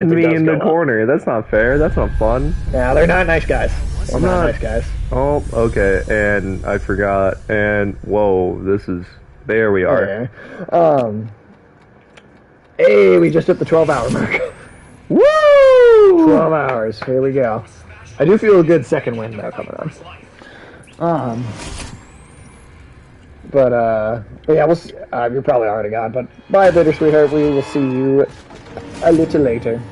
Me in the corner. That's not fair. That's not fun. Yeah, they're not nice guys. They're not nice guys. Oh, okay. And I forgot. And whoa, this is. There we are. Okay. Hey, we just hit the 12-hour mark. Woo! 12 hours. Here we go. I do feel a good second wind now coming on. But yeah, you're probably already gone. But bye, bitter sweetheart. We will see you a little later.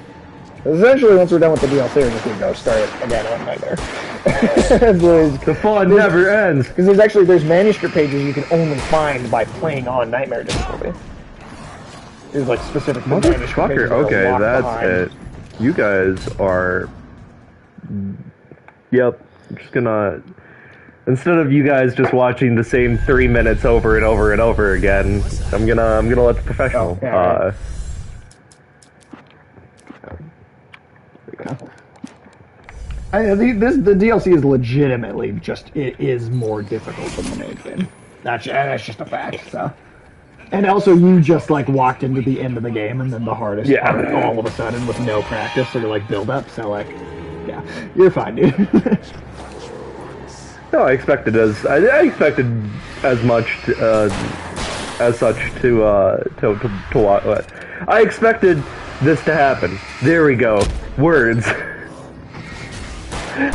Essentially, once we're done with the DLC, we're just gonna go start it again on Nightmare. The fun never ends. Because there's manuscript pages you can only find by playing on Nightmare difficulty. There's like specific motherfucker. Okay, that's it. You guys are. Yep. I'm just gonna. Instead of you guys just watching the same 3 minutes over and over and over again, I'm gonna let the professional. Right. The DLC is legitimately it is more difficult than the main game. That's just a fact. So, and also you just like walked into the end of the game and then the hardest part all of a sudden with no practice or like build up. So like, yeah, you're fine, dude. No, I expected as much as such to watch. I expected this to happen. There we go. Words.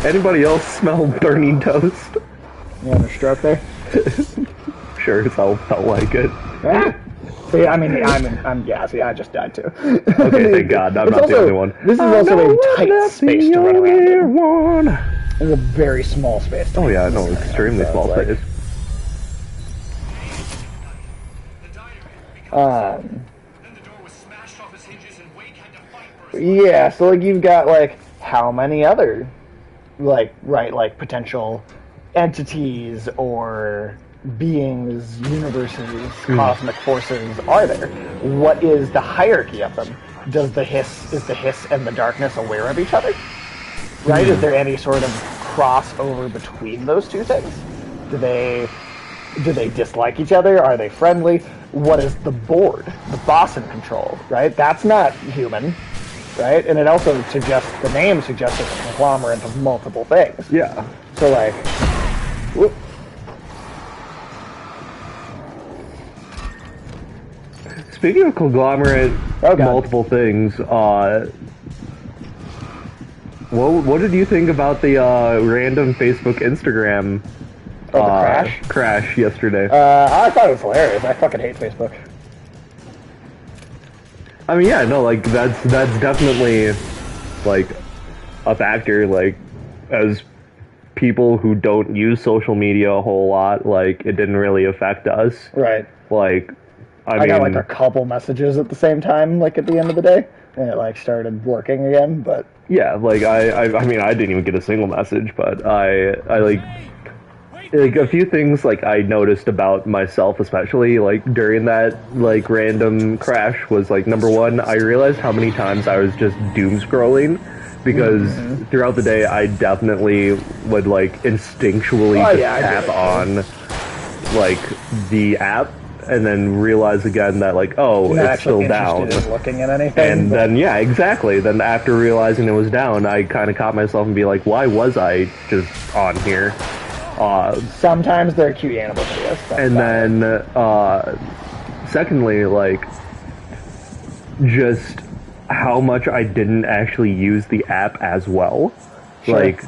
Anybody else smell burning toast? You have a stroke there? Sure as hell felt like it. Yeah. See, I mean, I'm gassy. I just died too. Okay, thank God. I'm not the only one. This is also a tight space to run around in. It's a very small space. Oh yeah, no, extremely small space. Yeah, so like you've got like how many other like potential entities or beings, universes, cosmic forces are there? What is the hierarchy of them? Is the hiss and the darkness aware of each other? Right? Is there any sort of crossover between those two things? Do they dislike each other? Are they friendly? What is the board? The boss in control, right? That's not human, right? And it also the name suggests it's a conglomerate of multiple things. Yeah. So like, whoop. Speaking of conglomerate, multiple things, what did you think about the random Facebook, Instagram crash yesterday? I thought it was hilarious. I fucking hate Facebook. I mean, yeah, no, like that's definitely like a factor. Like, as people who don't use social media a whole lot, like it didn't really affect us. Right. Like, I mean, got like a couple messages at the same time, like at the end of the day, and it like started working again. But yeah, like I mean, I didn't even get a single message, but I like a few things like I noticed about myself, especially like during that like random crash, was like, number one, I realized how many times I was just doom scrolling, because throughout the day I definitely would like instinctually tap on like the app and then realize again that like, oh, it's still down. Looking at anything, and then yeah, exactly. Then after realizing it was down, I kind of caught myself and be like, why was I just on here? Sometimes they're cute animal videos. And then, secondly, like, just how much I didn't actually use the app as well. Sure. Like,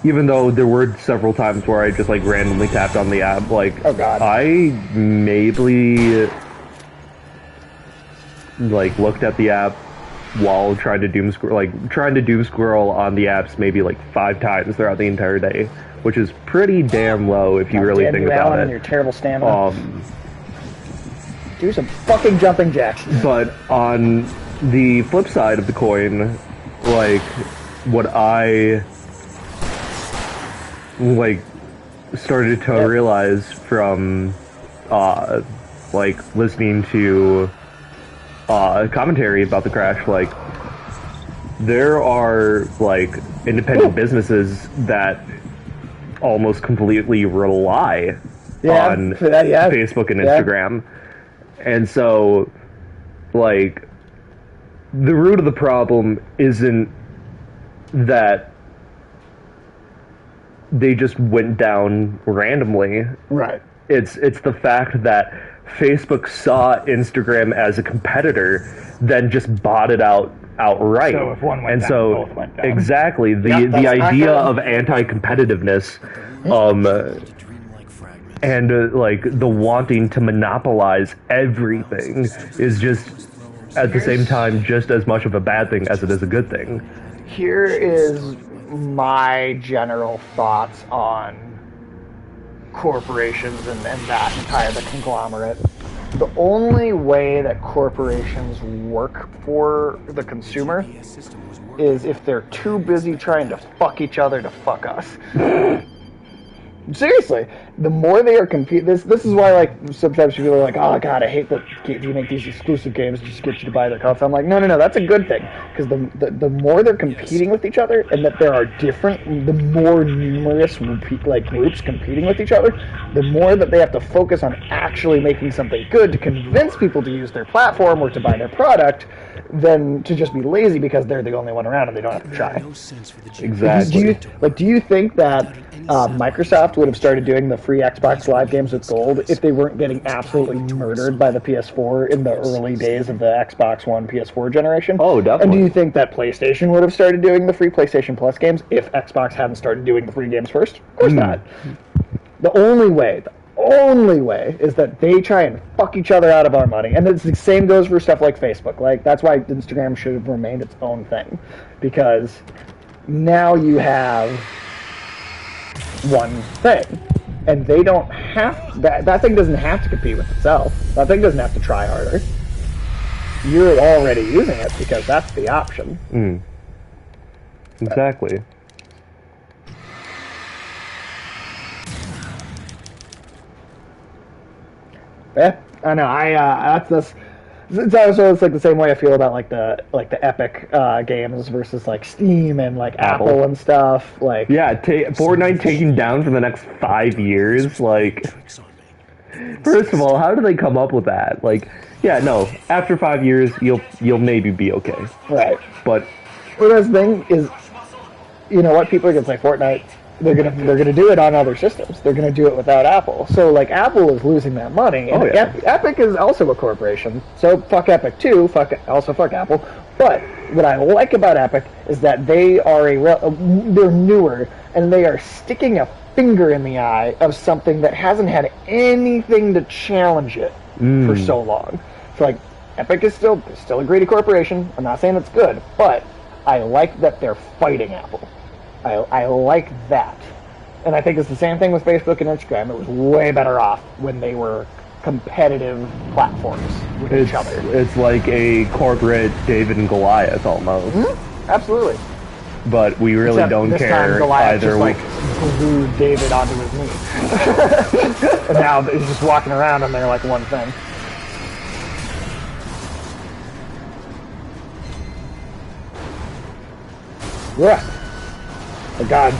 even though there were several times where I just, like, randomly tapped on the app, like, oh God. I maybe, like, looked at the app while trying to doom scroll on the apps maybe, like, 5 times throughout the entire day, which is pretty damn low if you really think about it. And your terrible stamina. Do some fucking jumping jacks. But on the flip side of the coin, like, what I like started to realize from like listening to commentary about the crash, like, there are like independent businesses that almost completely rely on Facebook and Instagram. And so, like, the root of the problem isn't that they just went down randomly. Right. It's the fact that Facebook saw Instagram as a competitor, then just bought it out outright. So if one went and down, so both went down. exactly the Yep, that's idea accurate. of anti-competitiveness, and like the wanting to monopolize everything is just at the same time just as much of a bad thing as it is a good thing. Here is my general thoughts on corporations and that entire the conglomerate. The only way that corporations work for the consumer is if they're too busy trying to fuck each other to fuck us. Seriously, the more they are competing, this is why, like, sometimes people are like, oh god, I hate that you make these exclusive games just to get you to buy their content. I'm like, no, that's a good thing, because the more they're competing with each other, and that there are the more numerous groups competing with each other, the more that they have to focus on actually making something good to convince people to use their platform or to buy their product, than to just be lazy because they're the only one around and they don't have to try. Exactly. Do you think that Microsoft would have started doing the free Xbox Live games with gold if they weren't getting absolutely murdered by the PS4 in the early days of the Xbox One PS4 generation? Oh, definitely. And do you think that PlayStation would have started doing the free PlayStation Plus games if Xbox hadn't started doing the free games first? Of course not. The only way is that they try and fuck each other out of our money. And the same goes for stuff like Facebook. Like, that's why Instagram should have remained its own thing. Because now you have one thing. And they don't have... That thing doesn't have to compete with itself. That thing doesn't have to try harder. You're already using it because that's the option. Exactly. Yeah, I know. That's this. It's also like the same way I feel about like the Epic games versus like Steam and like Apple and stuff. Like, yeah, Fortnite taking down for the next 5 years. Like, first of all, how do they come up with that? Like, yeah, no. After 5 years, you'll maybe be okay. Right. But the thing is, you know what? People are gonna play Fortnite. They're gonna do it on other systems. They're gonna do it without Apple. So like Apple is losing that money. And Epic is also a corporation. So fuck Epic too. Fuck Apple. But what I like about Epic is that they are they're newer and they are sticking a finger in the eye of something that hasn't had anything to challenge it for so long. So like Epic is still a greedy corporation. I'm not saying it's good, but I like that they're fighting Apple. I like that. And I think it's the same thing with Facebook and Instagram. It was way better off when they were competitive platforms with each other. It's like a corporate David and Goliath almost. Absolutely. But we really don't this care time Goliath either. Just like glued David onto his knee. And now he's just walking around and they're like one thing. Yeah. Oh god.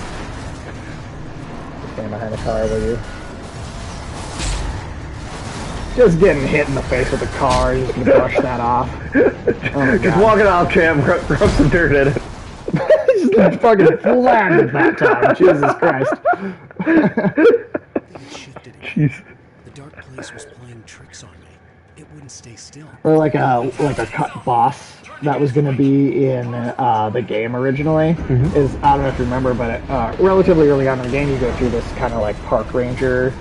Stand behind the car, will you? Just getting hit in the face with a car, you're just gonna brush that off. Oh just walking off, champ, rub some dirt in it. Just fucking flattened that time. Jesus Christ. Jeez. The dark place was playing tricks on me. It wouldn't stay still. Or like a cut boss that was going to be in the game originally. Is, I don't know if you remember, but relatively early on in the game, you go through this kind of like park ranger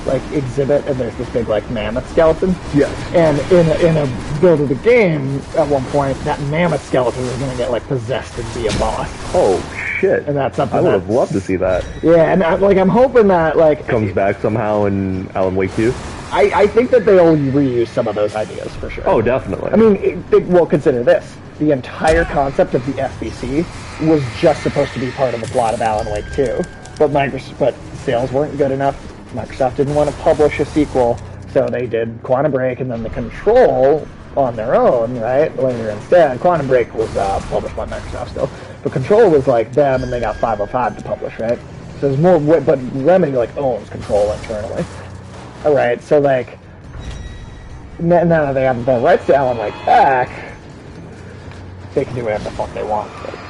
like exhibit, and there's this big like mammoth skeleton. Yes. And in a build of the game, at one point, that mammoth skeleton is going to get like possessed and be a boss. Oh shit! And that's something I would have loved to see that. Yeah, and I'm hoping that like comes back somehow in Alan Wake 2. I think that they'll reuse some of those ideas for sure. Oh, definitely. I mean, well, consider this. The entire concept of the FBC was just supposed to be part of the plot of Alan Wake 2. But sales weren't good enough. Microsoft didn't want to publish a sequel, so they did Quantum Break and then the Control on their own, right? Later instead. Quantum Break was published by Microsoft still. But Control was like them, and they got 505 to publish, right? So there's more, but Remedy like owns Control internally. Alright, so like, now that they have the rights to Alan Wake back, they can do whatever the fuck they want with it.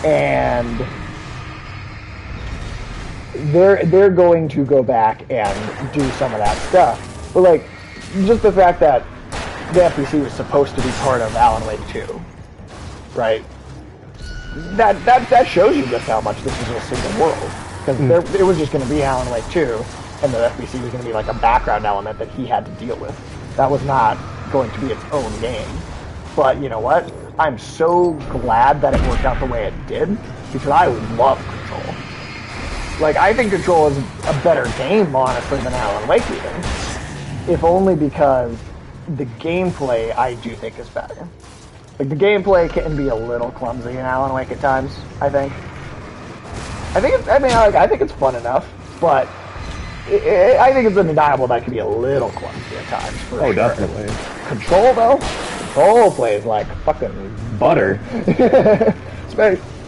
And they're going to go back and do some of that stuff. But like, just the fact that the FBC was supposed to be part of Alan Wake 2, right? That shows you just how much this is a single world. Because it was just going to be Alan Wake 2, and the FBC was going to be like a background element that he had to deal with. That was not going to be its own game. But you know what? I'm so glad that it worked out the way it did, because I love Control. Like, I think Control is a better game, honestly, than Alan Wake even. If only because the gameplay, I do think, is better. Like, the gameplay can be a little clumsy in Alan Wake at times, I think. I think it's fun enough, but I think it's undeniable that it can be a little clumsy at times, for sure. Definitely. Control, though? Control plays like fucking butter.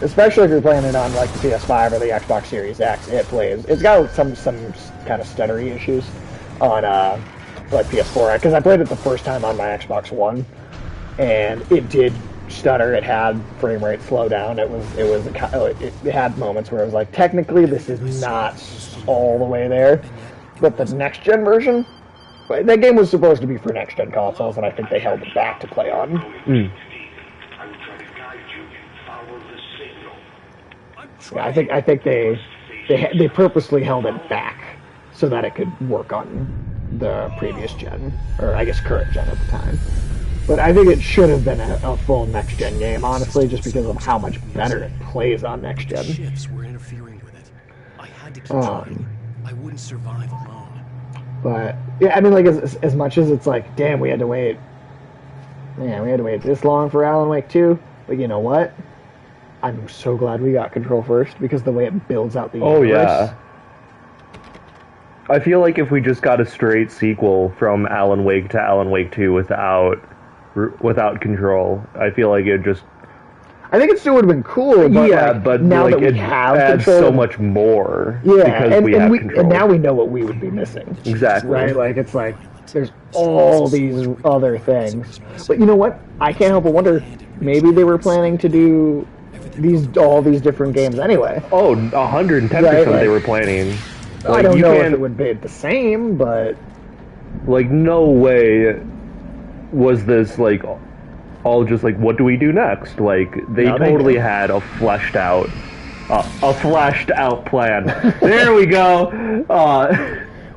Especially if you're playing it on, like, the PS5 or the Xbox Series X, it plays. It's got some kind of stuttery issues on, like, PS4, because I played it the first time on my Xbox One, and it did stutter. It had frame rate slow down. It had moments where it was like, technically this is not all the way there, but the next gen version, that game was supposed to be for next gen consoles, and I think they held it back to play on. Yeah, I think they purposely held it back so that it could work on the previous gen, or I guess current gen at the time. But I think it should have been a full next-gen game, honestly, just because of how much better it plays on next-gen. Shifts were interfering with it. I had to keep trying. I wouldn't survive alone. But, yeah, I mean, like, as much as it's like, damn, we had to wait this long for Alan Wake 2, but you know what? I'm so glad we got Control first, because the way it builds out the universe. Oh, yeah. I feel like if we just got a straight sequel from Alan Wake to Alan Wake 2 without Control, I feel like it just... I think it still would have been cool, but now that we have adds Control, so much more. Yeah, because we have Control. And now we know what we would be missing. Exactly. Right? Like, it's like, there's all these other things. But you know what? I can't help but wonder, maybe they were planning to do all these different games anyway. Oh, 110% right? Like, they were planning. I don't know if it would be the same, but... Like, no way was this, like, all just, like, what do we do next? Like, they totally had a fleshed out plan. There we go!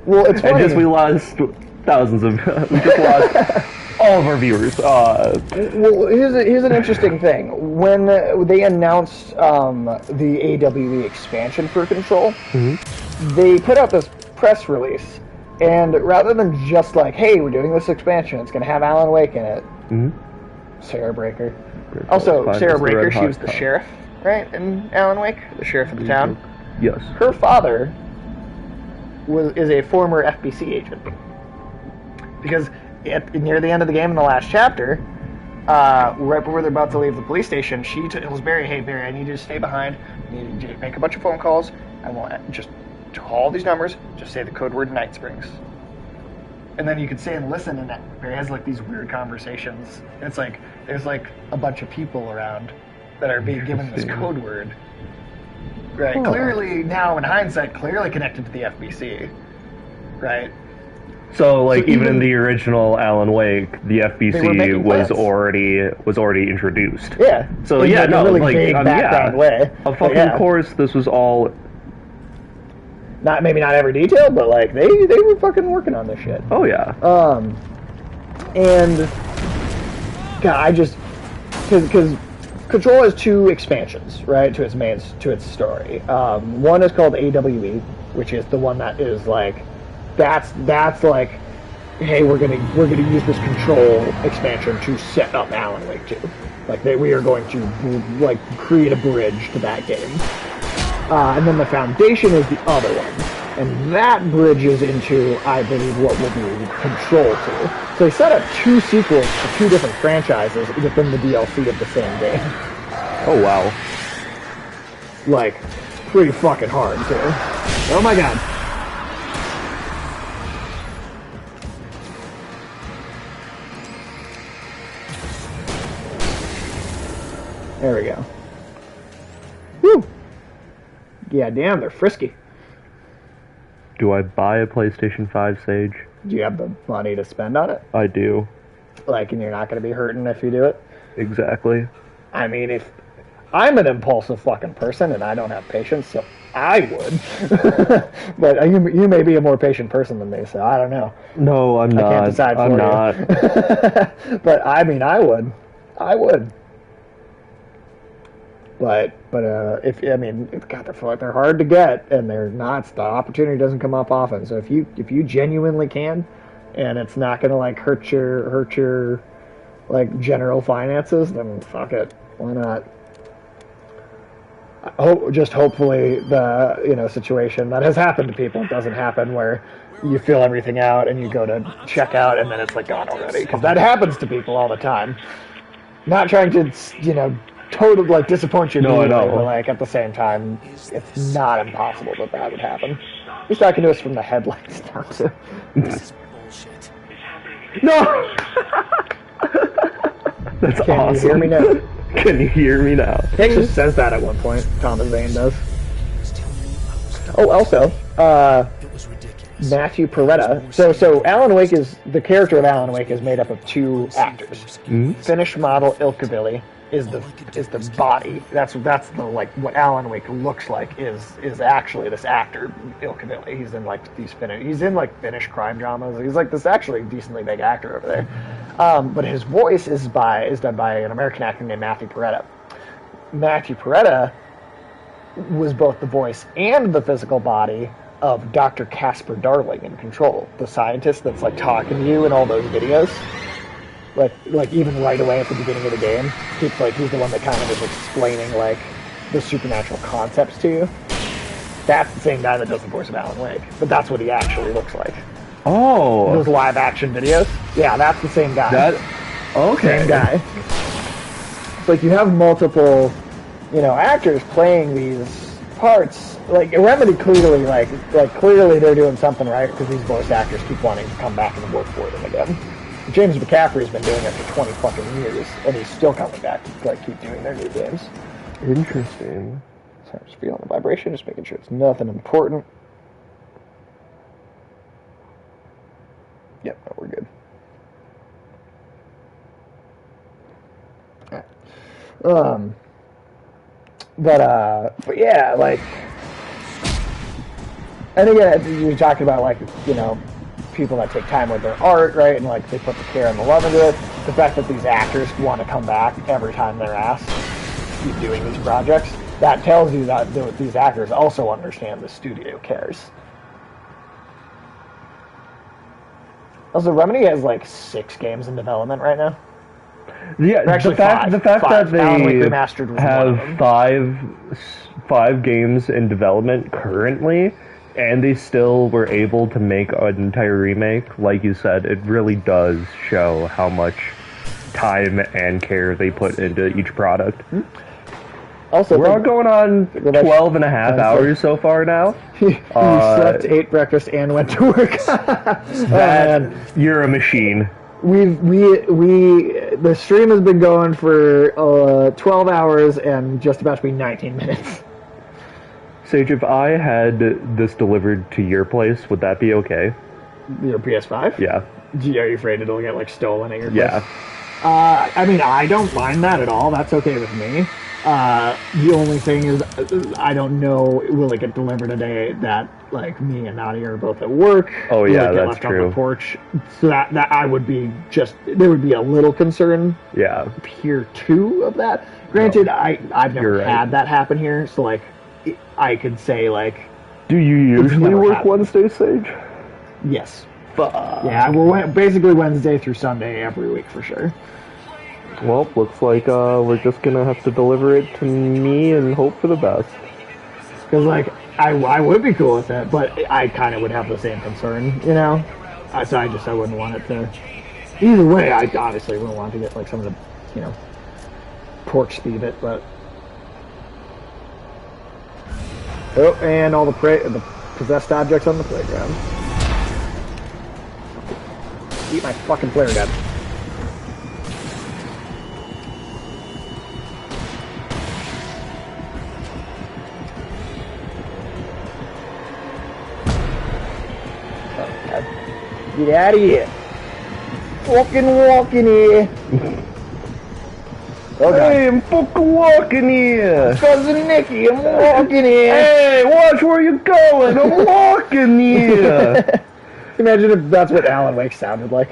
Well, it's funny. And we lost thousands of... we just lost all of our viewers. Well, here's an interesting thing. When they announced the AWE expansion for Control, they put out this press release, and rather than just like, hey, we're doing this expansion, it's going to have Alan Wake in it. Sarah Breaker. Also, Sarah Breaker, she was the sheriff, right, in Alan Wake? The sheriff of the town? Yes. Her father is a former FBC agent. Because near the end of the game, in the last chapter, right before they're about to leave the police station, she tells Barry, hey, Barry, I need you to stay behind. I need you to make a bunch of phone calls. I want just call these numbers. Just say the code word Night Springs. And then you can say and listen, and Barry has, like, these weird conversations. And it's like, there's, like, a bunch of people around that are being given this code word. Right? Clearly, now, in hindsight, clearly connected to the FBC. Right? So, like, even in the original Alan Wake, the FBC was already introduced. Yeah. So in yeah, like a really vague background way. Of fucking course, this was all. Maybe not every detail, but like they were fucking working on this shit. Oh yeah. And God, I just because Control has 2 expansions, right, to its story. One is called AWE, which is the one that is like. That's like, hey, we're gonna use this Control expansion to set up Alan Wake 2. Like we are going to like create a bridge to that game. And then the Foundation is the other one, and that bridges into, I believe, what will be Control 2. So they set up 2 sequels to 2 different franchises within the DLC of the same game. Oh wow. Like, pretty fucking hard too. Oh my god. There we go. Woo! Yeah, damn, they're frisky. Do I buy a PlayStation 5, Sage? Do you have the money to spend on it? I do. Like, and you're not going to be hurting if you do it? Exactly. I mean, if I'm an impulsive fucking person and I don't have patience, so I would. But you may be a more patient person than me, so I don't know. No, I'm not. I can't decide for I'm you. not. But I mean, I would. But if I mean, God, they're hard to get, and they're not. The opportunity doesn't come up often. So if you genuinely can, and it's not gonna like hurt your like general finances, then fuck it. Why not? Hopefully the situation that has happened to people doesn't happen where you fill everything out and you go to check out and then it's like gone already, because that happens to people all the time. Not trying to totally like disappoint you. No, I know. But like at the same time, it's not impossible that would happen. He's talking to us from the headlights now too. This is bullshit. No. That's Can awesome. you hear me now? Can you hear me now? He actually says that at one point. Thomas Zane does. He was telling me I was Oh, also, It was ridiculous. Matthew Peretta. So Alan Wake the character of Alan Wake is made up of two actors. Finished model Ilkavilli is the body. That's the like what Alan Wake looks like is actually this actor Ilkavilli. He's in like Finnish crime dramas. He's like this actually decently big actor over there. But his voice is done by an American actor named Matthew Peretta. Matthew Peretta was both the voice and the physical body of Dr. Casper Darling in Control, the scientist that's like talking to you in all those videos. Like even right away at the beginning of the game, he's the one that kind of is explaining like the supernatural concepts to you. That's the same guy that does the voice of Alan Wake, but that's what he actually looks like. Oh. Those live action videos, yeah, that's the same guy. Okay. Same guy. It's like you have multiple, actors playing these parts. Like Remedy clearly, clearly they're doing something right because these voice actors keep wanting to come back and work for them again. James McCaffrey's been doing it for 20 fucking years, and he's still coming back to keep doing their new games. Interesting. So I'm just feeling the vibration, just making sure it's nothing important. Yep, no, we're good. But yeah, like, and again, you're talking about people that take time with their art, right, and like they put the care and the love into it. The fact that these actors want to come back every time they're asked to keep doing these projects, that tells you that these actors also understand the studio cares. Also, Remedy has like 6 games in development right now. Yeah, actually the fact five. that Alan Wake they Remastered was one of them. have five games in development currently, and they still were able to make an entire remake, like you said, it really does show how much time and care they put into each product. Also, We're all going on 12 and a half hours so far now. You slept, ate breakfast, and went to work. You're a machine. The stream has been going for 12 hours and just about to be 19 minutes. Sage, if I had this delivered to your place, would that be okay? Your PS5? Yeah. Are you afraid it'll get stolen at your place? Yeah. I mean, I don't mind that at all. That's okay with me. The only thing is, I don't know, will it get delivered a day that, me and Nadia are both at work? Oh, yeah, will it get that's left true. on the porch? So that I would be there would be a little concern Yeah. here, too, of that. Granted, I've never You're had right. that happen here, so, I could say, Do you usually never work happened. Wednesday, Sage? yes. Fuck. Yeah, we're basically Wednesday through Sunday every week, for sure. Well, looks like we're just gonna have to deliver it to me and hope for the best. Because, I would be cool with it, but I kind of would have the same concern, So I wouldn't want it to... Either way, I obviously wouldn't want to get, someone to, porch speed it, but... Oh, and all the possessed objects on the playground. Eat my fucking player gun. Get out of here. Fucking walking here. Oh, hey, I'm fucking walking here. Cousin Nicky, I'm walking here. Hey, watch where you're going. I'm walking here. Imagine if that's what Alan Wake sounded like.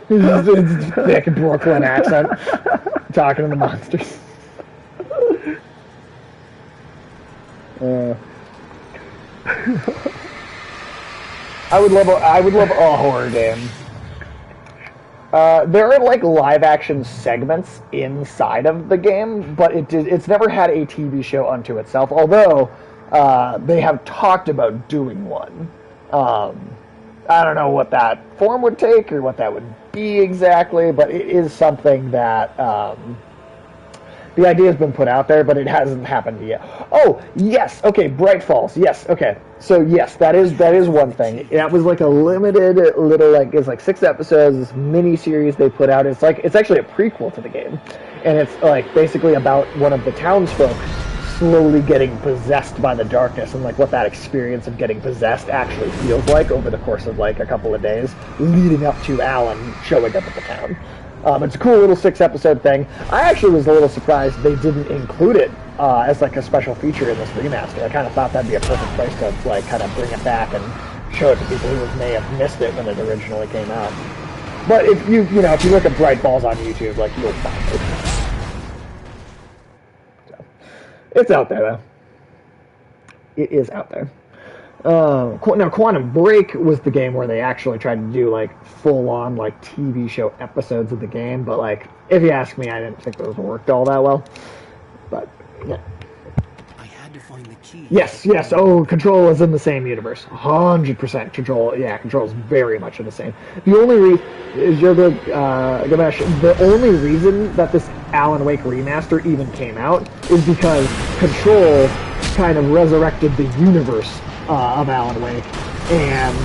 His thick Brooklyn accent. Talking to the monsters. I would love a horror game. There are like live action segments inside of the game, but it's never had a TV show unto itself. Although they have talked about doing one. I don't know what that form would take or what that would be exactly, but it is something that the idea has been put out there, but it hasn't happened yet. Oh, yes, okay, Bright Falls, yes, okay. So yes, that is one thing. That was like a limited little, like, it's like 6 episodes, this mini series they put out. It's actually a prequel to the game, and it's like basically about one of the townsfolk slowly getting possessed by the darkness, and like what that experience of getting possessed actually feels like over the course of like a couple of days leading up to Alan showing up at the town. It's a cool little 6-episode thing. I actually was a little surprised they didn't include it as like a special feature in this remaster. I kind of thought that'd be a perfect place to like kind of bring it back and show it to people who may have missed it when it originally came out. But if you look at Bright Falls on YouTube, like, you'll find it. So, it's out there though. It is out there. Now, Quantum Break was the game where they actually tried to do like full-on like TV show episodes of the game, but like if you ask me, I didn't think those worked all that well. But yeah. I had to find the key. Yes. Oh, Control is in the same universe. 100% Control. Yeah, Control is very much in the same. The only Gamesh, the only reason that this Alan Wake remaster even came out is because Control kind of resurrected the universe of Alan Wake, and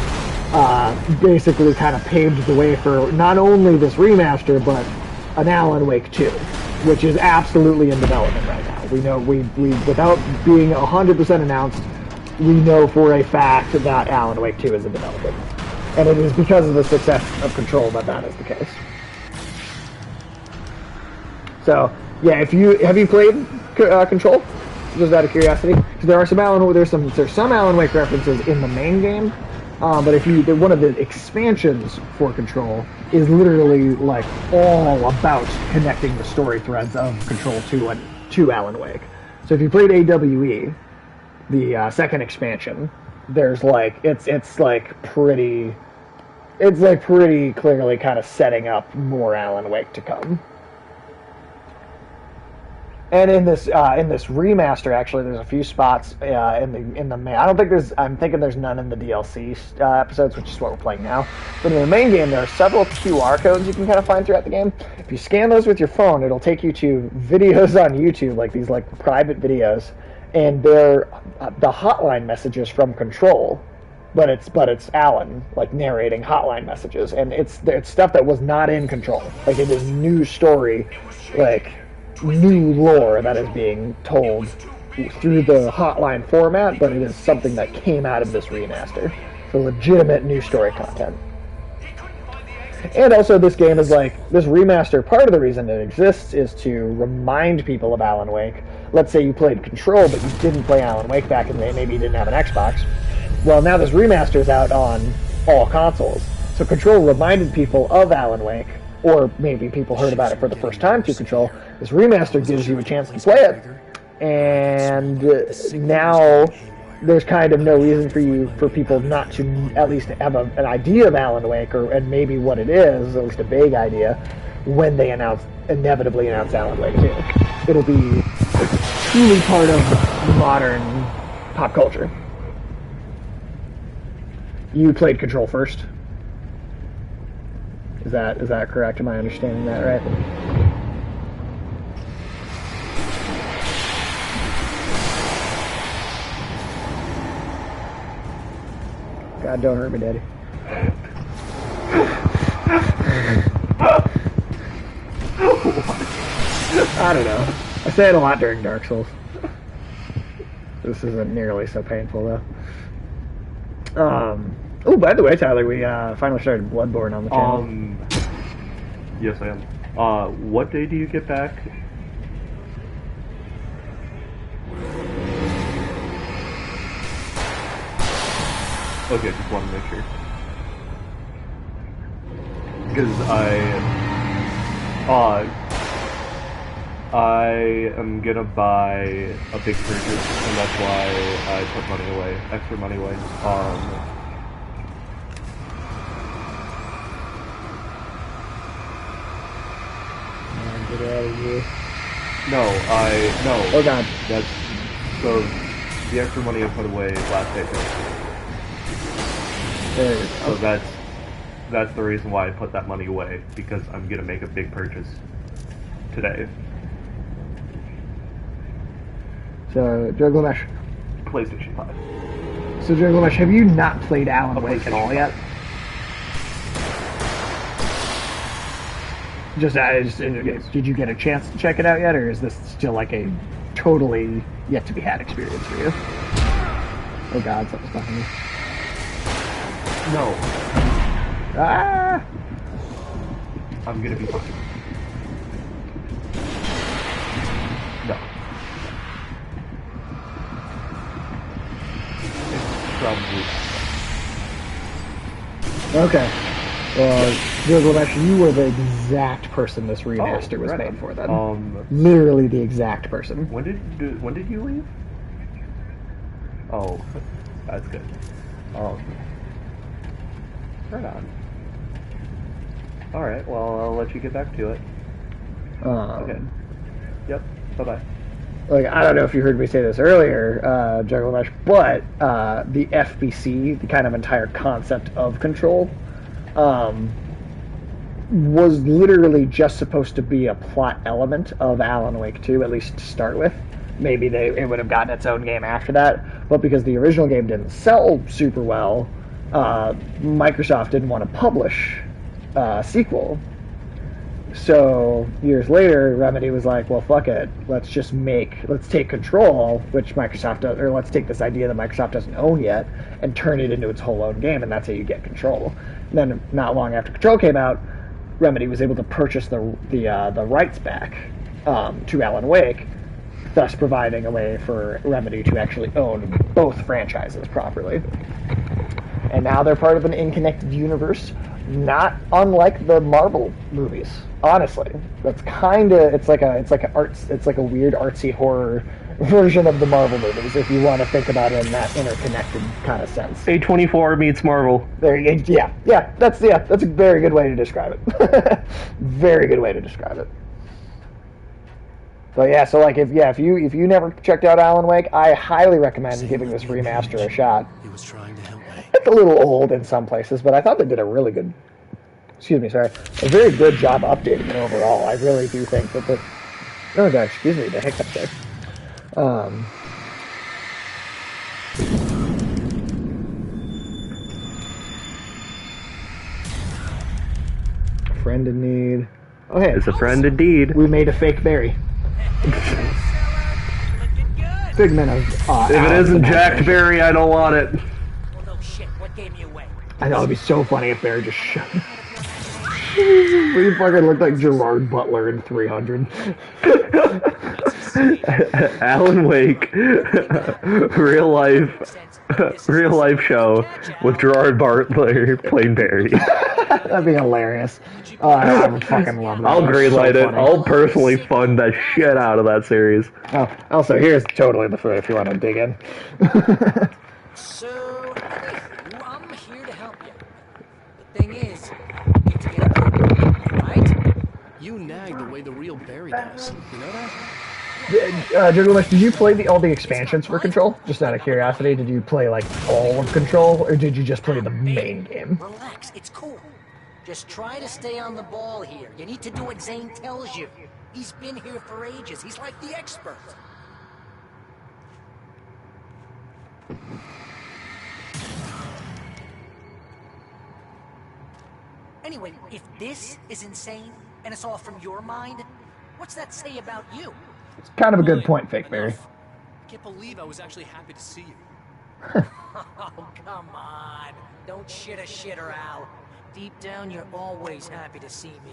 basically kind of paved the way for not only this remaster, but an Alan Wake 2, which is absolutely in development right now. We know, we without being 100% announced, we know for a fact that Alan Wake 2 is in development. And it is because of the success of Control that is the case. So, yeah, have you played Control? Just out of curiosity, because there's some Alan Wake references in the main game, but one of the expansions for Control is literally like all about connecting the story threads of Control 2 to Alan Wake. So if you played AWE, the second expansion, there's like it's pretty clearly kind of setting up more Alan Wake to come. And in this remaster, actually, there's a few spots in the main. I'm thinking there's none in the DLC episodes, which is what we're playing now. But in the main game, there are several QR codes you can kind of find throughout the game. If you scan those with your phone, it'll take you to videos on YouTube, like these like private videos, and they're the hotline messages from Control, but it's Alan like narrating hotline messages, and it's stuff that was not in Control. Like, it is new story, like new lore that is being told through the hotline format, but it is something that came out of this remaster. So legitimate new story content. And also, this game is like, this remaster, part of the reason it exists is to remind people of Alan Wake. Let's say you played Control, but you didn't play Alan Wake back in the day, maybe you didn't have an Xbox. Well, now this remaster is out on all consoles. So Control reminded people of Alan Wake, or maybe people heard about it for the first time through Control. This remaster gives you a chance to play it, and now there's kind of no reason for people not to at least have an idea of Alan Wake, and maybe what it is, at least a vague idea, when they inevitably announce Alan Wake 2. It'll be truly part of modern pop culture. You played Control first? Is that correct? Am I understanding that right? God, don't hurt me, Daddy. I don't know. I say it a lot during Dark Souls. This isn't nearly so painful, though. Oh, by the way, Tyler, we finally started Bloodborne on the channel. Yes, I am. What day do you get back? Okay, just want to make sure. Because I am gonna buy a big purchase, and that's why I put money away, extra money away. Get out of here. No. Oh god. That's so the extra money I put away last April. There it is. So that's the reason why I put that money away, because I'm gonna make a big purchase today. So, Juglamesh. PlayStation 5. So, Juglamesh, have you not played Alan Wake at all yet? Did you get a chance to check it out yet, or is this still like a totally yet to be had experience for you? Oh god, something's behind me. No. Ah! I'm gonna be fine. No. It's probably... Okay. Well, Juglamesh, you were the exact person this remaster was right made on. for then. Literally the exact person. When did you leave? Oh, that's good. Right on. Alright, well, I'll let you get back to it. Okay. Yep, bye-bye. Like, I don't know if you heard me say this earlier, Juglamesh, but the FBC, the kind of entire concept of Control, was literally just supposed to be a plot element of Alan Wake 2, at least to start with. Maybe it would have gotten its own game after that, but because the original game didn't sell super well, Microsoft didn't want to publish a sequel. So years later, Remedy was like, "Well, fuck it. Let's take Control, which Microsoft does, or let's take this idea that Microsoft doesn't own yet, and turn it into its whole own game, and that's how you get Control." And then, not long after Control came out, Remedy was able to purchase the rights back to Alan Wake, thus providing a way for Remedy to actually own both franchises properly. And now they're part of an in-connected universe, not unlike the Marvel movies. Honestly, that's it's like a weird artsy horror version of the Marvel movies, if you want to think about it in that interconnected kind of sense. A24 meets Marvel. Yeah, that's a very good way to describe it. Very good way to describe it. So yeah, so like if you never checked out Alan Wake, I highly recommend giving this remaster a shot. He was trying to help me. It's a little old in some places, but I thought they did a very good job updating it overall. I really do think that the hiccup there. Friend in need. Oh hey, It's a friend indeed. we made a fake berry. Figment of If it isn't Jack Berry, I don't want it. Well, no shit. What gave me away? I know it'd be so funny if Barry just shut. We fucking looked like Gerard Butler in 300. Alan Wake, real life show with Gerard Butler playing Barry. That'd be hilarious. I would fucking love that. I'll That's greenlight so it. funny. I'll personally fund the shit out of that series. Oh, also, here's totally the food if you want to dig in. So, anywho, I'm here to help you. The thing is, you need to get a right? You nag the way the real Barry does. You know that? Juggalush, did you play all the expansions for Control? Just out of curiosity, did you play like all of Control, or did you just play the main game? Relax, it's cool. Just try to stay on the ball here. You need to do what Zane tells you. He's been here for ages. He's like the expert. Anyway, if this is insane, and it's all from your mind, what's that say about you? It's kind of a good point, Fake Berry. I can't believe I was actually happy to see you. Oh, come on. Don't shit a shitter, Al. Deep down, you're always happy to see me.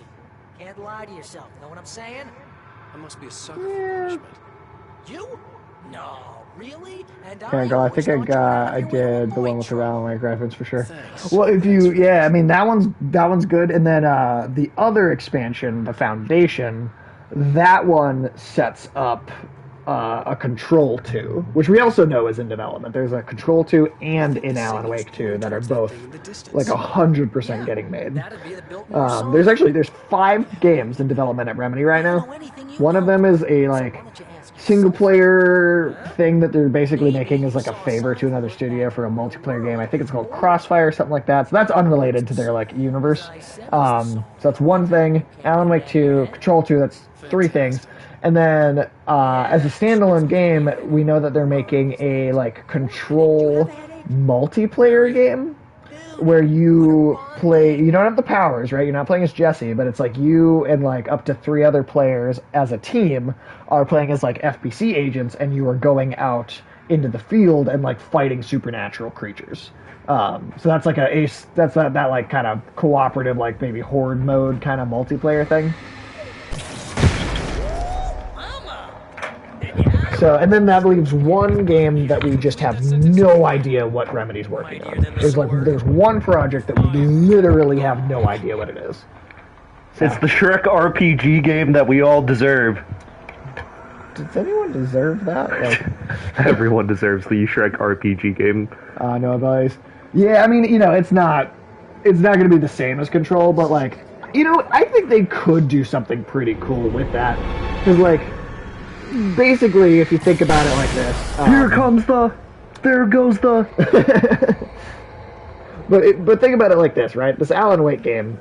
Can't lie to yourself, know what I'm saying? I must be a sucker for punishment. You? No, really? And Can't go. I think I always thought you were did a the one boy with the troll. Alan Wake reference for sure. Thanks. Well, if you, yeah, I mean that one's good, and then the other expansion, the Foundation, that one sets up a Control 2, which we also know is in development. There's a Control 2 and an Alan Wake 2 that are both like 100% getting made. That'd be the Biltmore song. There's 5 games in development at Remedy right now. One of them is a like single player thing that they're basically making as like a favor to another studio for a multiplayer game. I think it's called Crossfire or something like that. So that's unrelated to their like universe. So that's one thing. Alan Wake 2, Control 2, that's 3 things. And then as a standalone game, we know that they're making a like Control multiplayer game where you play, you don't have the powers, right? You're not playing as Jesse, but it's like you and like up to 3 other players as a team are playing as like FBC agents, and you are going out into the field and like fighting supernatural creatures. So that's like that like kind of cooperative, like maybe horde mode kind of multiplayer thing. So, and then that leaves one game that we just have no idea what Remedy's working on. There's one project that we literally have no idea what it is. It's the Shrek RPG game that we all deserve. Does anyone deserve that? Like, Everyone deserves the Shrek RPG game. no advice. Yeah, I mean, it's not going to be the same as Control, but like, I think they could do something pretty cool with that. Because like, basically, if you think about it like this, there goes the. but think about it like this, right? This Alan Wake game.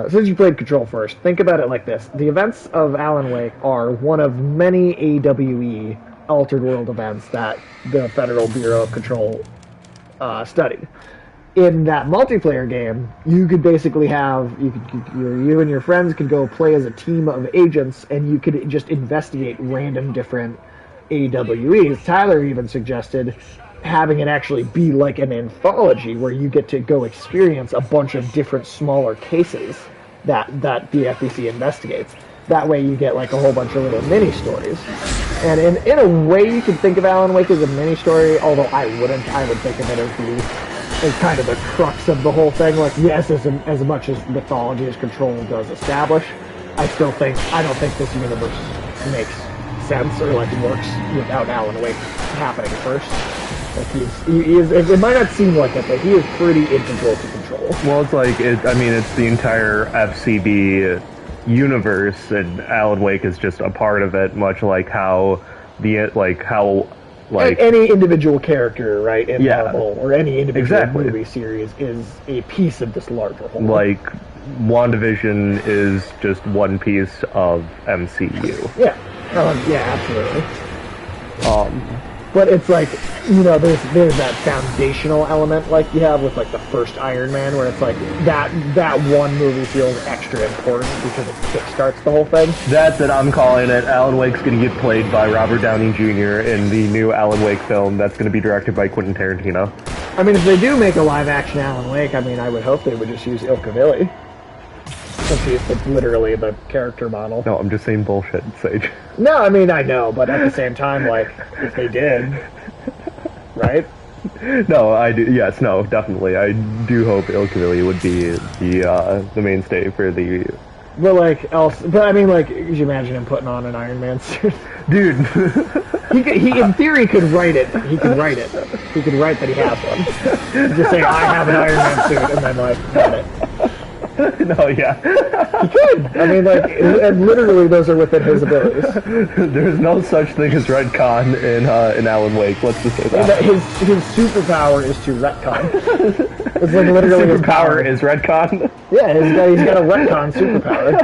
Since you played Control first, think about it like this: the events of Alan Wake are one of many AWE Altered World events that the Federal Bureau of Control studied. In that multiplayer game, you could basically have you and your friends could go play as a team of agents, and you could just investigate random different AWEs. Tyler even suggested having it actually be like an anthology where you get to go experience a bunch of different smaller cases that the FBC investigates. That way, you get like a whole bunch of little mini stories. And in a way, you could think of Alan Wake as a mini story, although I wouldn't. I would think of it as kind of the crux of the whole thing. Like, yes, as much as mythology as Control does establish, I don't think this universe makes sense or like works without Alan Wake happening first. Like he is. It might not seem like it, but he is pretty integral to Control. Well, it's like it's the entire FCB universe, and Alan Wake is just a part of it. Much like how any individual character, right, in Yeah. Marvel or any individual Exactly. movie series is a piece of this larger whole. like WandaVision is just one piece of MCU. Yeah, absolutely. But it's like, there's that foundational element like you have with like the first Iron Man, where it's like that one movie feels extra important because it kickstarts the whole thing. That's it, I'm calling it. Alan Wake's gonna get played by Robert Downey Jr. in the new Alan Wake film that's gonna be directed by Quentin Tarantino. I mean, if they do make a live-action Alan Wake, I mean, I would hope they would just use Ilkavilli, since it's literally the character model. No, I'm just saying bullshit, Sage. No, I mean, I know, but at the same time, like, if they did, right? No, I do. Yes, no, definitely. I do hope Ilkavilli would be the mainstay for the. But I mean, like, could you imagine him putting on an Iron Man suit? Dude. He in theory could write it. He could write it. He could write that he has one. Just say, I have an Iron Man suit, and then, like, got it. No, yeah. He could. I mean, like, and literally those are within his abilities. There's no such thing as retcon in Alan Wake. Let's just say that. His superpower is to retcon. It's like literally his superpower is retcon. Yeah, he's got a retcon superpower.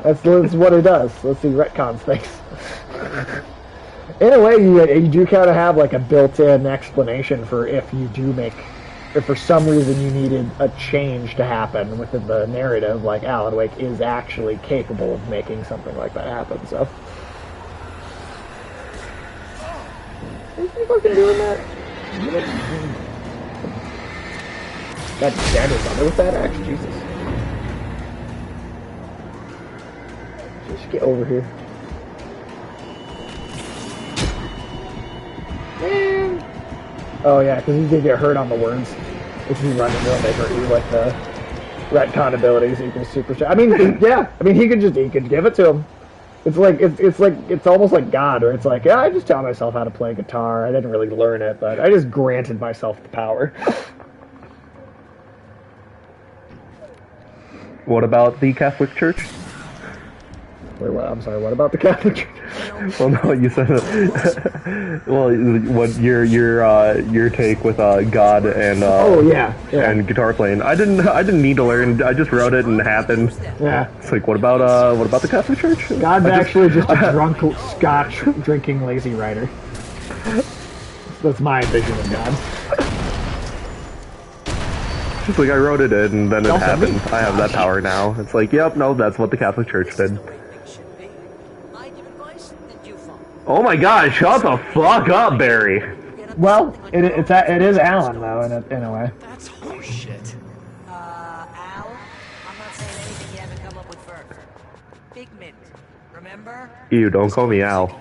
That's what he does. Let's see, retcons things. In a way, you do kind of have like a built-in explanation for if for some reason you needed a change to happen within the narrative, like Alan Wake is actually capable of making something like that happen, so. Is he fucking doing that? God damn it, brother, with that axe, Jesus. Just get over here. Man. Oh yeah, because you did get hurt on the words. If you run into them, they hurt you like the retcon abilities equals super shot. I mean, yeah. I mean, he could give it to him. It's almost like God, where it's like, yeah, I just taught myself how to play guitar. I didn't really learn it, but I just granted myself the power. What about the Catholic Church? Wait, what? I'm sorry. What about the Catholic Church? Well, no, you said. Well, what your take with God and Oh yeah. and guitar playing? I didn't need to learn. I just wrote it and it happened. Yeah. It's like, what about the Catholic Church? God's actually just a drunk scotch drinking lazy writer. That's my vision of God. Just like I wrote it in, and then it Also, happened. me. I have that power now. It's like, yep, no, that's what the Catholic Church did. I give advice, and you follow. Oh my God! Shut the fuck up, Barry. Well, it is Alan though in a way. That's horseshit. Al, I'm not saying anything you haven't come up with first. Figment, remember? Ew, don't call me Al.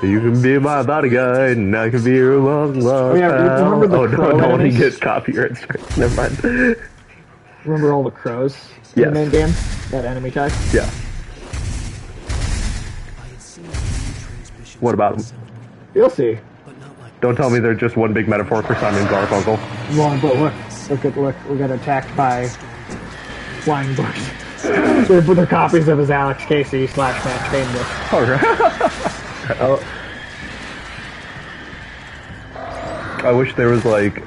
You can be my bodyguard, and I can be your long lost yeah, pal. remember the Oh no, crow don't want to enemies? get copyright strikes. Never mind. Remember all the crows in Yes. the main game? That enemy type? Yeah. What about them? You'll see. Don't tell me they're just one big metaphor for Simon Garfunkel. Well, but look, we got attacked by flying bugs. They put their copies of his Alex Casey / Max Payne book. Alright. Oh, I wish there was like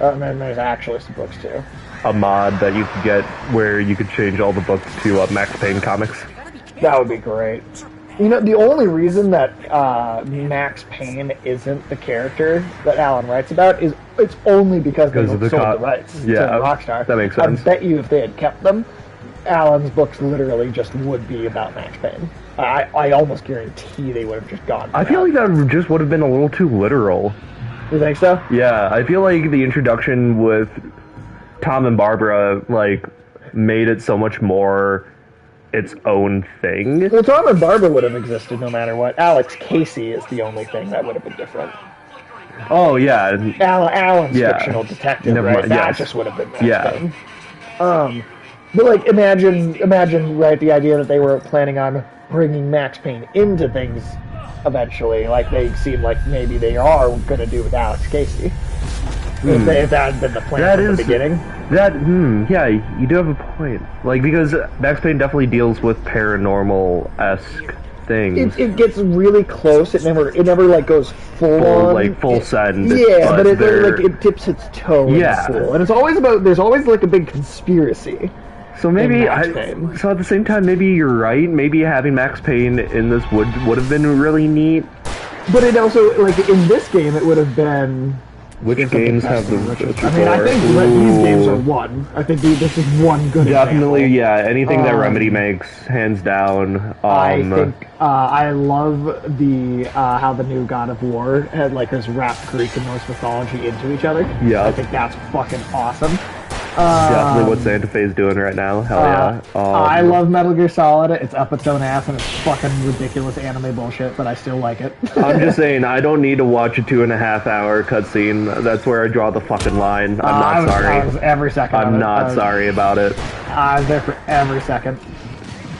and then there's actually some books too. a mod that you could get where you could change all the books to Max Payne comics. That would be great. You know, the only reason that Max Payne isn't the character that Alan writes about is it's only because they Because of sold the the rights to yeah, Rockstar. that makes sense. I bet you if they had kept them, Alan's books literally just would be about Max Payne. I almost guarantee they would have just gone. I feel like that just would have been a little too literal. You think so? Yeah, I feel like the introduction with Tom and Barbara like made it so much more its own thing. Well, Tom and Barbara would have existed no matter what. Alex Casey is the only thing that would have been different. Oh yeah, Alan's Yeah. fictional detective, Never right? mind, That yes. just would have been Max Yeah. Payne. But like, imagine, right? The idea that they were planning on bringing Max Payne into things eventually, like they seem like maybe they are going to do with Alex Casey. If that had been the plan That from is the beginning. yeah, you do have a point. Like because Max Payne definitely deals with paranormal-esque things. It gets really close. It never like goes full on, like full send. Yeah, but it dips its toe Yeah. in the pool, and it's always about. There's always like a big conspiracy. So maybe Max Payne. so at the same time, maybe you're right. Maybe having Max Payne in this would have been really neat. But it also like in this game, it would have been. Which games have the? I mean, I think these games are one. I think this is one good Definitely, example. yeah. Anything that Remedy makes, hands down. I think I love the how the new God of War had like this wrapped Greek and Norse mythology into each other. Yeah. I think that's fucking awesome. definitely what Santa Fe is doing right now. Hell yeah. I love Metal Gear Solid. It's up its own ass and it's fucking ridiculous anime bullshit, but I still like it. I'm just saying, I don't need to watch a 2.5-hour cutscene. That's where I draw the fucking line. I'm not sorry. I was every second. I'm of it. not sorry about it. I was there for every second.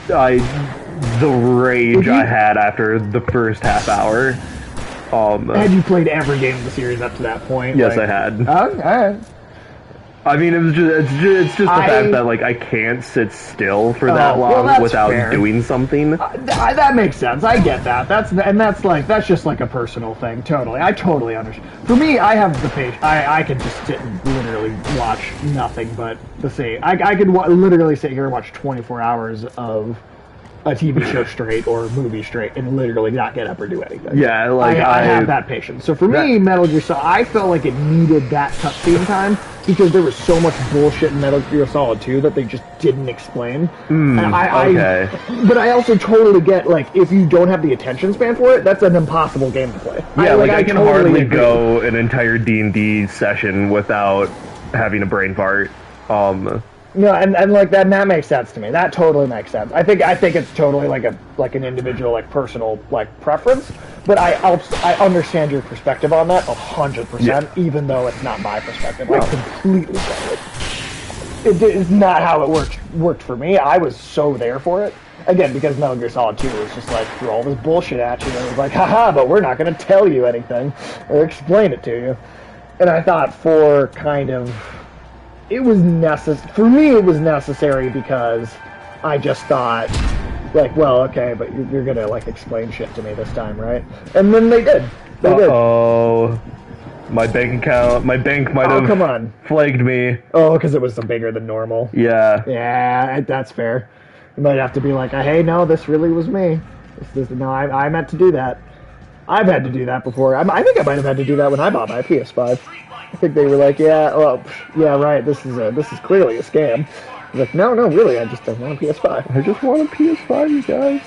The rage I had after the first half hour. Had you played every game of the series up to that point? Yes, like, I had. Oh, alright. I mean, it's just the fact that like I can't sit still for that well, long that's without fair. doing something. That makes sense. I get that. That's just like a personal thing. Totally. I totally understand. For me, I have the patience. I can just sit and literally watch nothing but the same. I could literally sit here and watch 24 hours of a TV show straight or a movie straight and literally not get up or do anything. Yeah, like I have that patience. So for me, Metal Gear Solid, I felt like it needed that cutscene time because there was so much bullshit in Metal Gear Solid 2 that they just didn't explain. Okay. But I also totally get, like, if you don't have the attention span for it, that's an impossible game to play. Yeah, I can totally hardly agree. go an entire D&D session without having a brain fart. No, and like that makes sense to me. That totally makes sense. I think it's totally like an individual, like, personal, like, preference. But I understand your perspective on that 100%, even though it's not my perspective. I completely get it. It's not how it worked for me. I was so there for it. Again, because Metal Gear Solid 2 was just like, threw all this bullshit at you, and it was like, haha, but we're not going to tell you anything, or explain it to you. And I thought for kind of, it was for me it was necessary because I just thought, like, well, okay, but you're going to, like, explain shit to me this time, right? And then they did. They did. Oh, my bank might have come on. flagged me. Oh, because it was bigger than normal. Yeah. Yeah, that's fair. You might have to be like, hey, no, this really was me. No, I meant to do that. I've had to do that before. I think I might have had to do that when I bought my PS5. I think they were like, yeah, right, this is clearly a scam. I was like, no, really, I just don't want a PS5. I just want a PS5, you guys.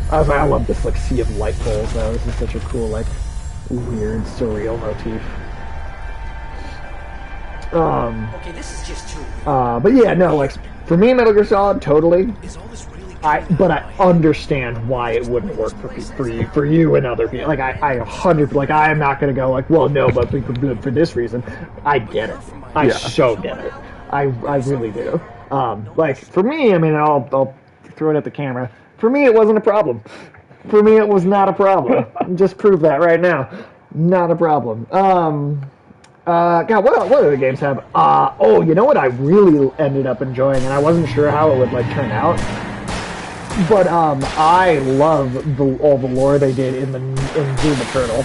I love this, like, sea of light poles, though. This is such a cool, like, weird, surreal motif. Okay, this is just too weird. But yeah, no, like, for me, Metal Gear Solid, totally. Is all this really But I understand why it wouldn't work for you and other people. Like, I am not gonna go like, well, no, but for this reason. I get it. I so get it. I really do. Like, for me, I mean, I'll throw it at the camera. For me, it wasn't a problem. For me, it was not a problem. Just prove that right now. Not a problem. God, what other games have? You know what I really ended up enjoying, and I wasn't sure how it would, like, turn out. But I love all the lore they did in Doom Eternal.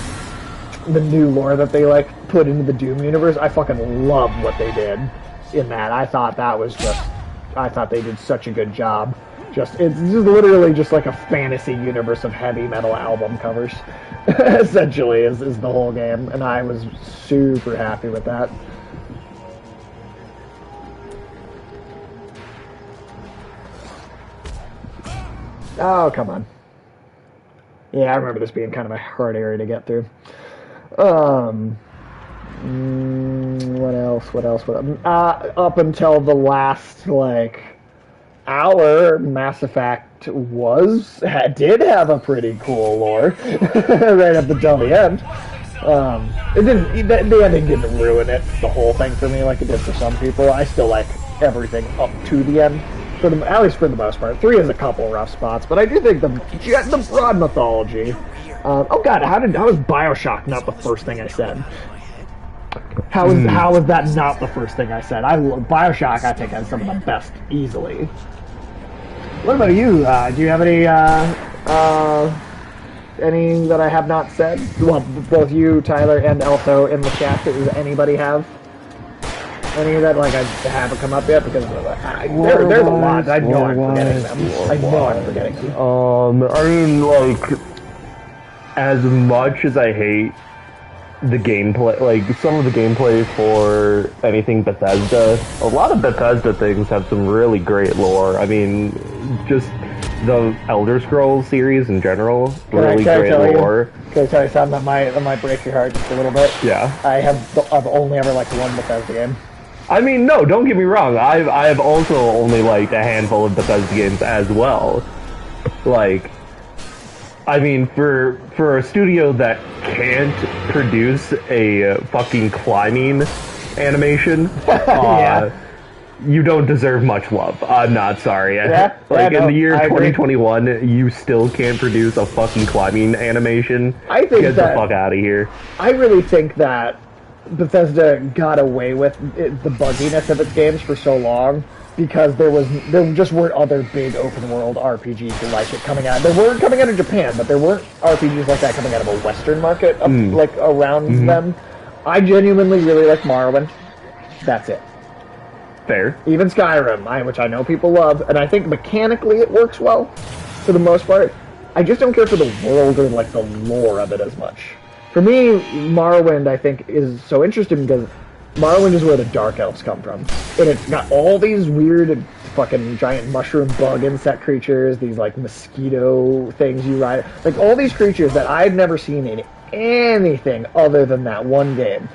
The new lore that they, like, put into the Doom universe. I fucking love what they did in that. I thought they did such a good job. It's just literally just like a fantasy universe of heavy metal album covers. Essentially is the whole game, and I was super happy with that. Oh, come on. Yeah, I remember this being kind of a hard area to get through. What else? Up until the last, like, hour, Mass Effect did have a pretty cool lore right up until the end. The ending didn't ruin it, the whole thing for me, like it did for some people. I still like everything up to the end, at least for the most part. 3 has a couple rough spots, but I do think the broad mythology. Oh god, how was BioShock not the first thing I said? How is that not the first thing I said? BioShock, I think, has some of the best easily. What about you? Do you have any that I have not said? Well, both you, Tyler, and also in the chat, does anybody have any that, like, I haven't come up yet? Because there's a lot. I know I'm forgetting them. I know I'm forgetting them. I mean, like, as much as I hate the gameplay, like, some of the gameplay for anything Bethesda, a lot of Bethesda things have some really great lore. I mean, just the Elder Scrolls series in general, really great lore. Can I tell you something that might break your heart just a little bit? Yeah. I've only ever liked one Bethesda game. I mean, no, don't get me wrong. I have also only liked a handful of Bethesda games as well. Like, I mean, for a studio that can't produce a fucking climbing animation, you don't deserve much love. I'm not sorry. In the year 2021, you still can't produce a fucking climbing animation. I think Get the fuck out of here. I really think that Bethesda got away with the bugginess of its games for so long because there just weren't other big open world RPGs like it coming out. They weren't coming out of Japan, but there weren't RPGs like that coming out of a Western market like around them. I genuinely really like Morrowind. That's it. Fair. Even Skyrim, which I know people love, and I think mechanically it works well for the most part. I just don't care for the world or like the lore of it as much. For me, Morrowind I think is so interesting because Morrowind is where the Dark Elves come from, and it's got all these weird fucking giant mushroom bug insect creatures, these like mosquito things you ride, like all these creatures that I've never seen in anything other than that one game.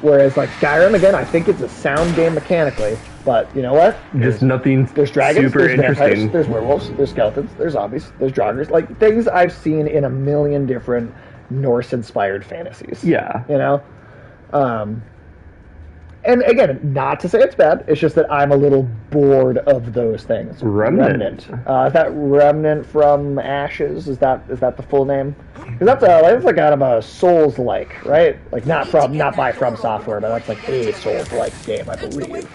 Whereas like Skyrim, again, I think it's a sound game mechanically, but you know what? Just nothing There's dragons, super there's vampires, interesting. there's werewolves, there's skeletons, there's zombies, there's joggers, like things I've seen in a million different Norse-inspired fantasies. Yeah. You know? And again, not to say it's bad, it's just that I'm a little bored of those things. Remnant. Is that Remnant from Ashes? Is that the full name? Because that's like out of a Souls-like, right? Like not by From Software, but that's like a Souls-like game, I believe.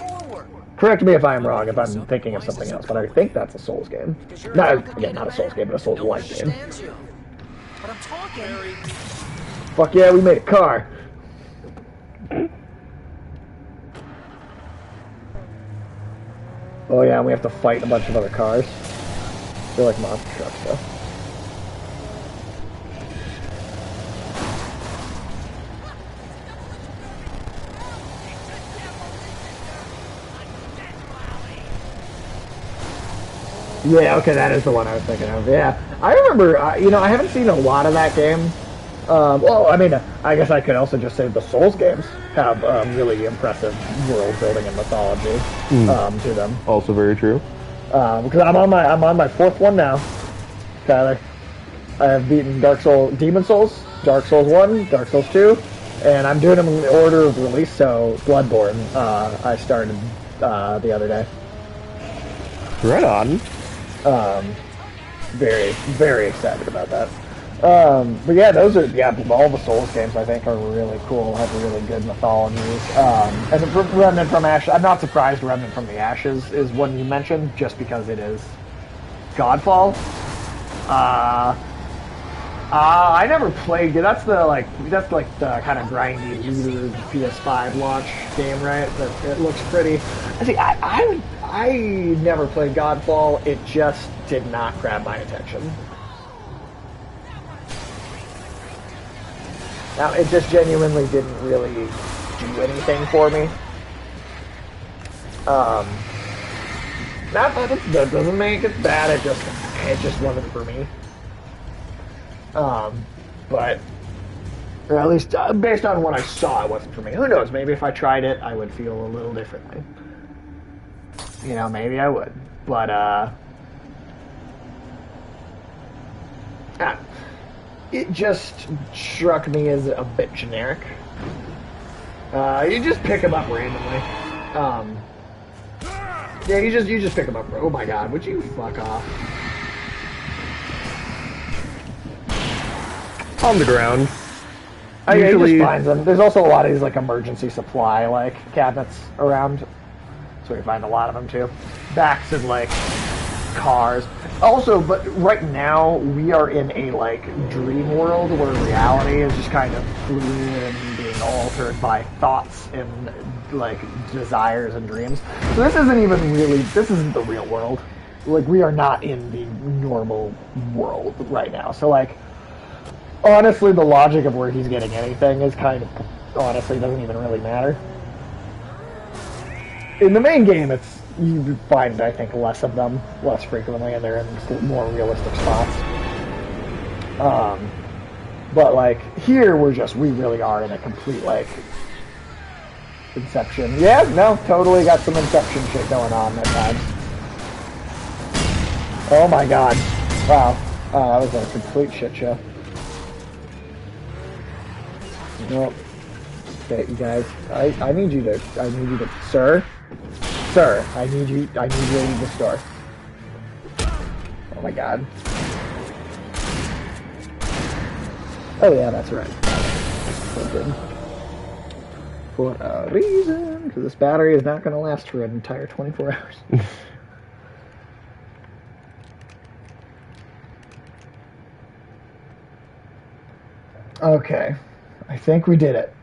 Correct me if I'm wrong, if I'm thinking of something else, but I think that's a Souls game. Not a Souls game, but a Souls-like game. But I'm talking. Fuck yeah, we made a car. Oh yeah, and we have to fight a bunch of other cars. They're like monster trucks, though. Yeah, okay, that is the one I was thinking of. Yeah, I remember. I haven't seen a lot of that game. Well, I mean, I guess I could also just say the Souls games have really impressive world building and mythology to them. Also very true. Because I'm on my fourth one now, Tyler. I have beaten Demon Souls, Dark Souls 1, Dark Souls 2, and I'm doing them in the order of release. So Bloodborne, I started the other day. Right on. Very, very excited about that. But yeah, all the Souls games I think are really cool, have really good mythologies. And Remnant from Ashes, I'm not surprised Remnant from the Ashes is one you mentioned, just because it is Godfall. I never played it. That's like the kind of grindy looter PS5 launch game, right? That it looks pretty. I never played Godfall. It just did not grab my attention. Now, it just genuinely didn't really do anything for me. Not that that doesn't make it bad. It just wasn't for me. But or at least based on what I saw, it wasn't for me. Who knows? Maybe if I tried it, I would feel a little differently. Maybe I would. But it just struck me as a bit generic. You just pick them up randomly. Yeah, you just pick them up. Oh my god, would you fuck off? On the ground. Yeah, he just finds them. There's also a lot of these like emergency supply like cabinets around. So we find a lot of them too. Backs of like cars. Also, but right now we are in a like dream world where reality is just kind of fluid and being altered by thoughts and like desires and dreams. So this isn't the real world. Like we are not in the normal world right now. So like honestly the logic of where he's getting anything is kind of honestly doesn't even really matter. In the main game, you find, I think, less of them, less frequently, and they're in more realistic spots. But, like, here we really are in a complete, like, Inception. Yeah, no, totally got some Inception shit going on at times. Oh my god. Wow. That was a complete shit show. Nope. Okay, you guys, I need you to, sir, I need you to leave the store. Oh my god. Oh yeah, that's right. So good. For a reason, because this battery is not going to last for an entire 24 hours. Okay, I think we did it.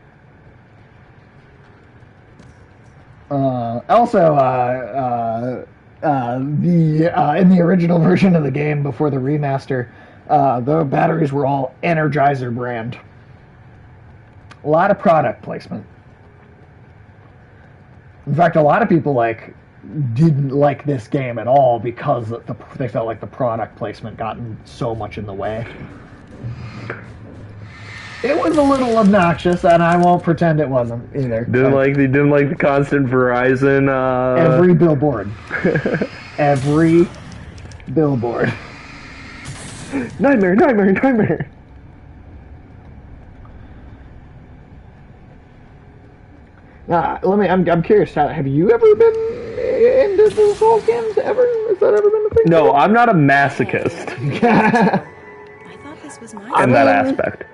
Also, in the original version of the game before the remaster, the batteries were all Energizer brand. A lot of product placement. In fact, a lot of people didn't like this game at all because they felt like the product placement got so much in the way. It was a little obnoxious, and I won't pretend it wasn't either. Didn't like the constant Verizon. Every billboard, every billboard. Nightmare, nightmare, nightmare. I'm curious. Have you ever been into the Souls games? Ever? Has that ever been a thing? No, I'm not a masochist I thought this was my in that aspect.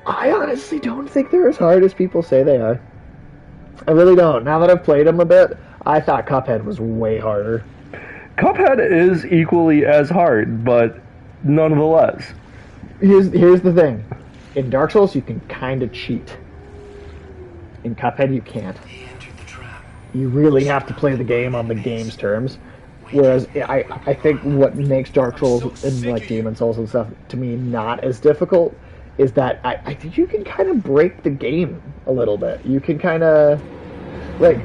I honestly don't think they're as hard as people say they are. I really don't. Now that I've played them a bit, I thought Cuphead was way harder. Cuphead is equally as hard, but nonetheless. Here's the thing. In Dark Souls, you can kind of cheat. In Cuphead, you can't. You really have to play the game on the game's terms. Whereas I think what makes Dark Souls and like Demon Souls and stuff to me not as difficult is that I think you can kind of break the game a little bit. You can kind of, like,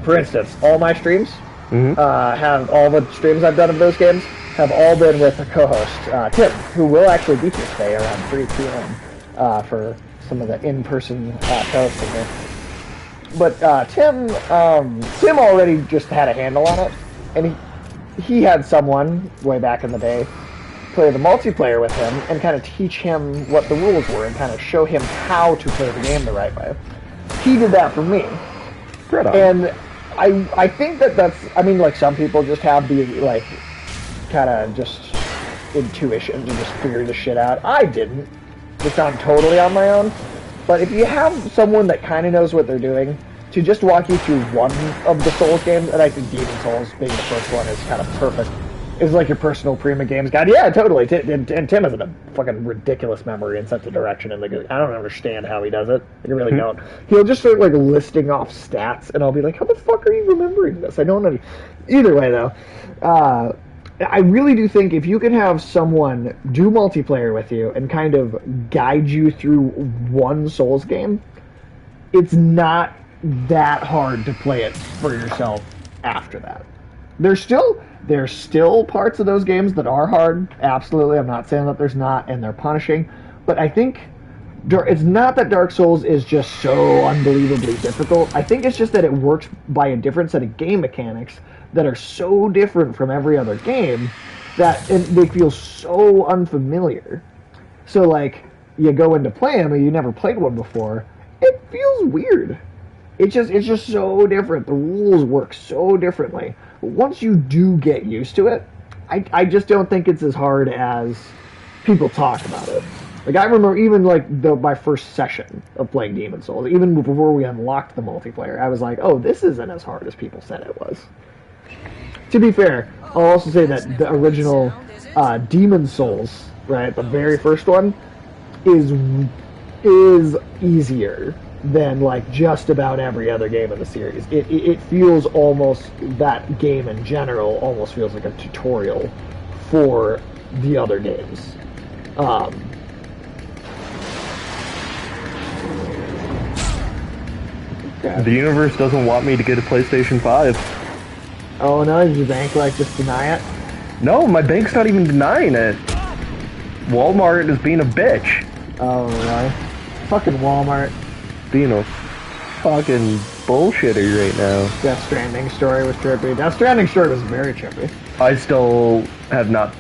for instance, all my streams have all the streams I've done of those games have all been with a co-host, Tim, who will actually be here today around 3 p.m. For some of the in-person co-hosting here. But Tim already just had a handle on it, and he had someone way back in the day play the multiplayer with him and kind of teach him what the rules were and kind of show him how to play the game the right way. He did that for me. Right on. And I think that's, I mean, like, some people just have the, like, kind of just intuition to just figure the shit out. I didn't. Just totally on my own. But if you have someone that kind of knows what they're doing, to just walk you through one of the Souls games, and I think Demon Souls being the first one is kind of perfect. It's like your personal Prima Games guide. Yeah, totally. And Tim has a fucking ridiculous memory and sense of direction. And I don't understand how he does it. I really don't. He'll just start, like, listing off stats, and I'll be like, how the fuck are you remembering this? I don't know. Either way, though, I really do think if you can have someone do multiplayer with you and kind of guide you through one Souls game, it's not that hard to play it for yourself after that. There's still parts of those games that are hard, absolutely. I'm not saying that there's not, and they're punishing. But I think it's not that Dark Souls is just so unbelievably difficult. I think it's just that it works by a different set of game mechanics that are so different from every other game that they feel so unfamiliar. So, like, you go into play them and you never played one before, it feels weird. It's just so different. The rules work so differently. But once you do get used to it, I just don't think it's as hard as people talk about it. Like, I remember even, like, my first session of playing Demon Souls, even before we unlocked the multiplayer, I was like, oh, this isn't as hard as people said it was. To be fair, I'll also say that the original Demon Souls, right, the very first one, is easier than, like, just about every other game in the series. It feels almost, that game in general almost feels like a tutorial for the other games. The universe doesn't want me to get a PlayStation 5. Oh no, did your bank, like, just deny it? No, my bank's not even denying it. Walmart is being a bitch. Oh, really? Fucking Walmart. Being a fucking bullshitter right now. Death Stranding story was trippy. Death Stranding story was very trippy. I still have not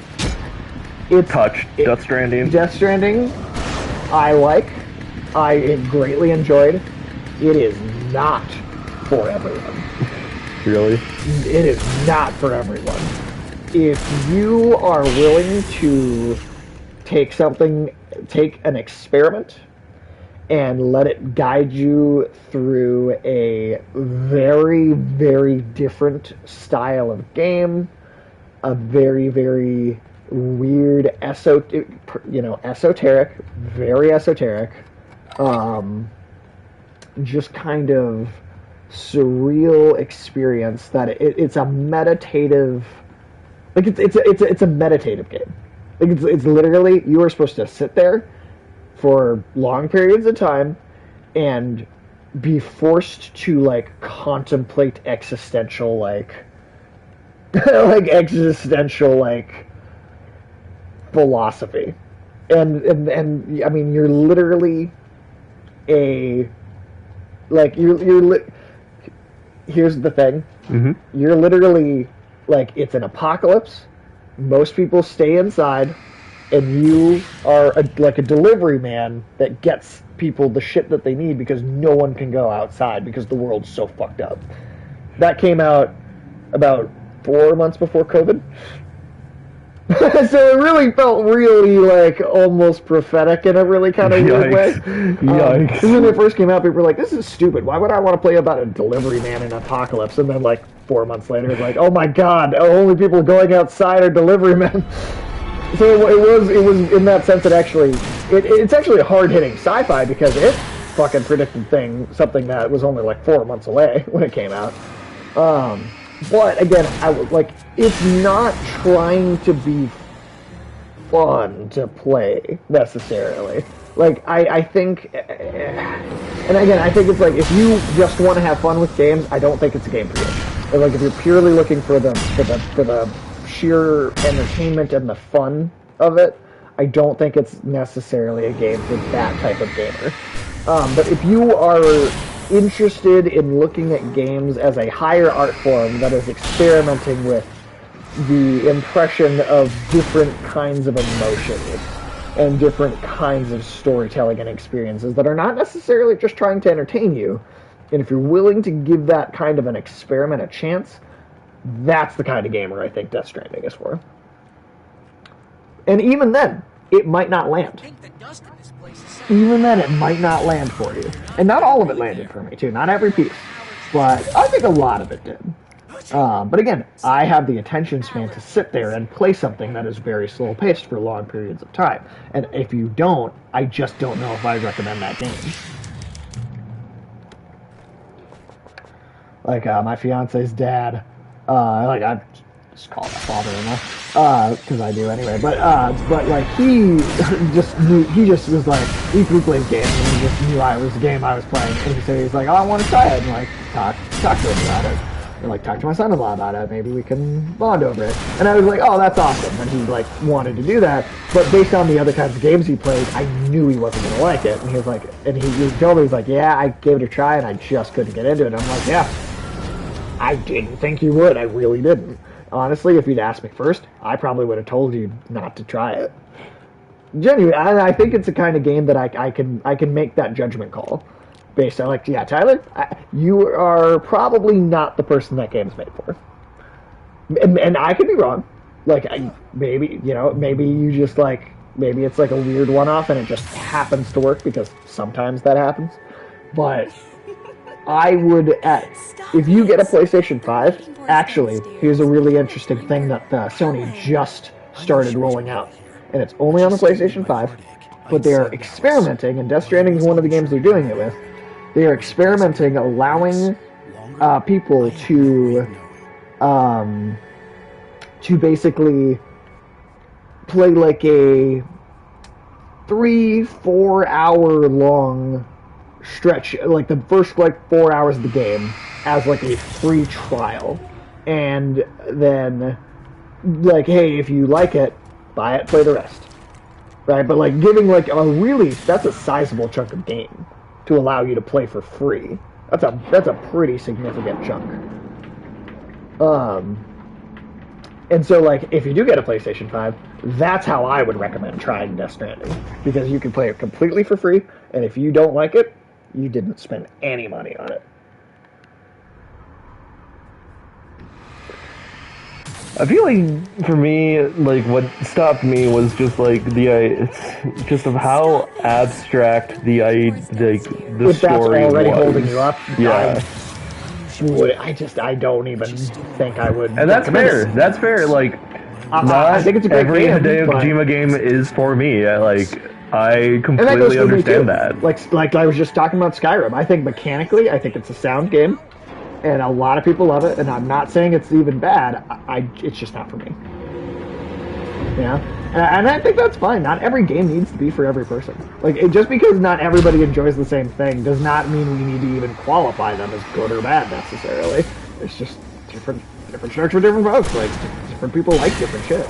touched Death Stranding. Death Stranding, I greatly enjoyed. It is not for everyone. Really? It is not for everyone. If you are willing to take an experiment and let it guide you through a very, very different style of game, a very, very weird, esoteric, very esoteric, just kind of surreal experience that it's a meditative, like it's a meditative game. Like it's literally, you are supposed to sit there for long periods of time and be forced to like contemplate existential like like existential like philosophy. And I mean, you're literally a like here's the thing. You're literally like, it's an apocalypse. Most people stay inside, and you are like a delivery man that gets people the shit that they need because no one can go outside because the world's so fucked up. That came out about 4 months before COVID. So it really felt really like almost prophetic in a really kind of weird way. Yikes. When it first came out, people were like, "This is stupid. Why would I want to play about a delivery man in an apocalypse?" And then like 4 months later, it's like, "Oh my god, only people going outside are delivery men." So it was in that sense that actually it's actually a hard hitting sci-fi because it fucking predicted something that was only like 4 months away when it came out. But again, it's not trying to be fun to play necessarily. Like I think, and again, I think it's like, if you just want to have fun with games, I don't think it's a game for you. Or like if you're purely looking for the sheer entertainment and the fun of it, I don't think it's necessarily a game for that type of gamer. But if you are interested in looking at games as a higher art form that is experimenting with the impression of different kinds of emotions and different kinds of storytelling and experiences that are not necessarily just trying to entertain you, and if you're willing to give that kind of an experiment a chance, that's the kind of gamer I think Death Stranding is for. And even then, it might not land. Even then, it might not land for you. And not all of it landed for me, too. Not every piece. But I think a lot of it did. But again, I have the attention span to sit there and play something that is very slow-paced for long periods of time. And if you don't, I just don't know if I recommend that game. Like, my fiance's dad, I just call that father-in-law, because I do anyway, but like, he just was like, he played games, and he just knew I was the game I was playing, and he's like, oh, I want to try it, and like, talk to him about it, and like, talk to my son-in-law about it, maybe we can bond over it, and I was like, oh, that's awesome, and he like, wanted to do that, but based on the other kinds of games he played, I knew he wasn't going to like it, and he was like, and he told me, he's like, yeah, I gave it a try, and I just couldn't get into it, and I'm like, yeah, I didn't think you would, I really didn't. Honestly, if you'd asked me first, I probably would have told you not to try it. Genuinely, I think it's the kind of game that I can make that judgment call based on, like, yeah, Tyler, you are probably not the person that game's made for. And I could be wrong. Like, maybe you just like, maybe it's like a weird one-off and it just happens to work because sometimes that happens. But I would, if you get a PlayStation 5, actually, here's a really interesting thing that Sony just started rolling out. And it's only on the PlayStation 5, but they are experimenting, and Death Stranding is one of the games they're doing it with. They are experimenting, allowing people to basically play like a 3-4 hour long stretch, like the first like 4 hours of the game as like a free trial, and then like, hey, if you like it, buy it, play the rest, right? But like giving like that's a sizable chunk of game to allow you to play for free. That's a pretty significant chunk. And so like, if you do get a PlayStation 5, that's how I would recommend trying Death Stranding, because you can play it completely for free, and if you don't like it, you didn't spend any money on it. I feel like for me, like what stopped me was just like it's just of how abstract the if story that's already was. holding you up, Yeah. I don't even think I would. And that's fair. That's fair. Like, I not think it's a great every game, Hideo but- Kojima game is for me. I And that goes completely for me too. understand that. Like I was just talking about Skyrim. I think mechanically, I think it's a sound game. and a lot of people love it. And I'm not saying it's even bad. It's just not for me. Yeah, and I think that's fine. Not every game needs to be for every person. Like, just because not everybody enjoys the same thing does not mean we need to even qualify them as good or bad necessarily. It's just different strokes for different folks. Like, different people like different shit,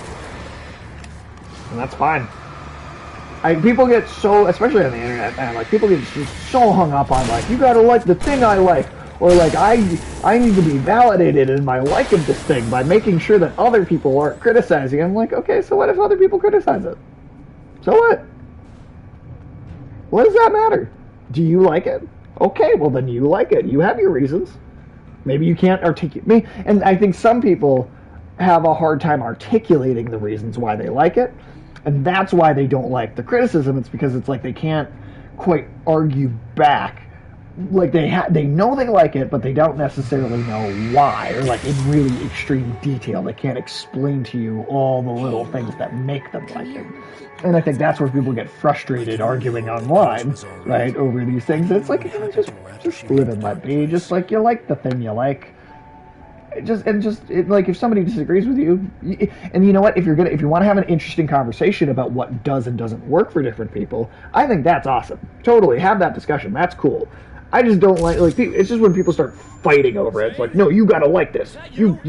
and that's fine. People get so, especially on the internet, man, like, people get so hung up on, like, you gotta like the thing I like, or like, I need to be validated in my like of this thing by making sure that other people aren't criticizing. I'm like, okay, so what if other people criticize it? So what? What does that matter? Do you like it? Okay, well then you like it. You have your reasons. Maybe you can't articulate me, and I think some people have a hard time articulating the reasons why they like it. And that's why they don't like the criticism. It's because it's like they can't quite argue back. Like they know they like it, but they don't necessarily know why, or like in really extreme detail. They can't explain to you all the little things that make them like it. And I think that's where people get frustrated arguing online, right, over these things. It's like, just live and let be. Just like, you like the thing you like. Like, if somebody disagrees with you, and you know what, if you want to have an interesting conversation about what does and doesn't work for different people, I think that's awesome. Totally, have that discussion. That's cool. I just don't like it's just when people start fighting over it. It's like, no, you gotta like this. You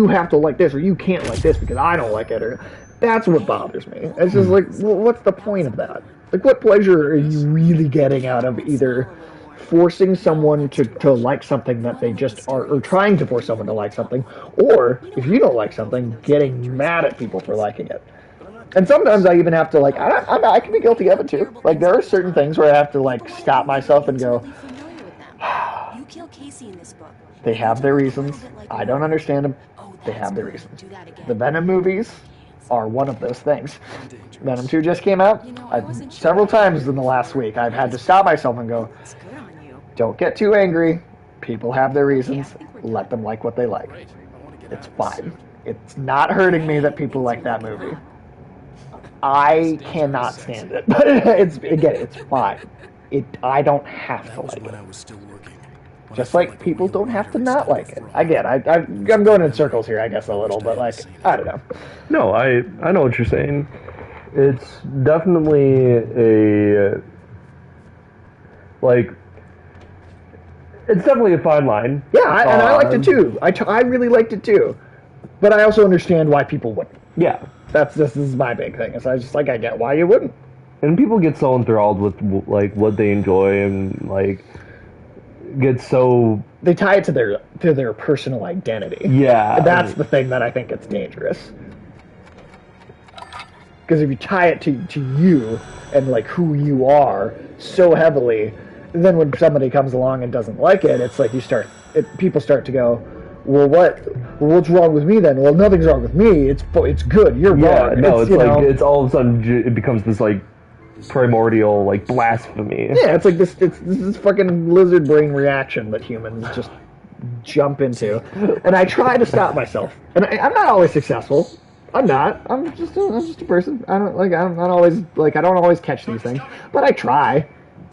have to like this, or you can't like this because I don't like it. Or that's what bothers me. It's just like, well, what's the point of that? Like, what pleasure are you really getting out of either forcing someone to like something that they just are, or trying to force someone to like something, or if you don't like something, getting mad at people for liking it? And sometimes I even have to, like, I can be guilty of it too. Like, there are certain things where I have to, like, stop myself and go, they have their reasons. I don't understand them. They have their reasons. The Venom movies are one of those things. Venom 2 just came out. Several times in the last week, I've had to stop myself and go, don't get too angry. People have their reasons. Let them like what they like. It's fine. It's not hurting me that people like that movie. I cannot stand it. But it's fine. I don't have to like it. Just like people don't have to not like it. Again, I'm going in circles here, I guess, a little, but, like, I don't know. No, I know what you're saying. It's definitely it's definitely a fine line. Yeah, and I liked it too. I really liked it too. But I also understand why people wouldn't. Yeah. This is my big thing. So I just, like, I get why you wouldn't. And people get so enthralled with, like, what they enjoy and, like, get so... They tie it to their personal identity. Yeah. That's the thing that I think it's dangerous. Because if you tie it to you and, like, who you are so heavily, then when somebody comes along and doesn't like it, it's like people start to go, well, what's wrong with me then? Well, nothing's wrong with me. It's good. You're wrong. No, it's all of a sudden it becomes this, like, primordial, like, blasphemy. Yeah, it's like this fucking lizard brain reaction that humans just jump into. And I try to stop myself. And I'm not always successful. I'm not. I'm just a person. I'm not always, like, I don't always catch these things. But I try.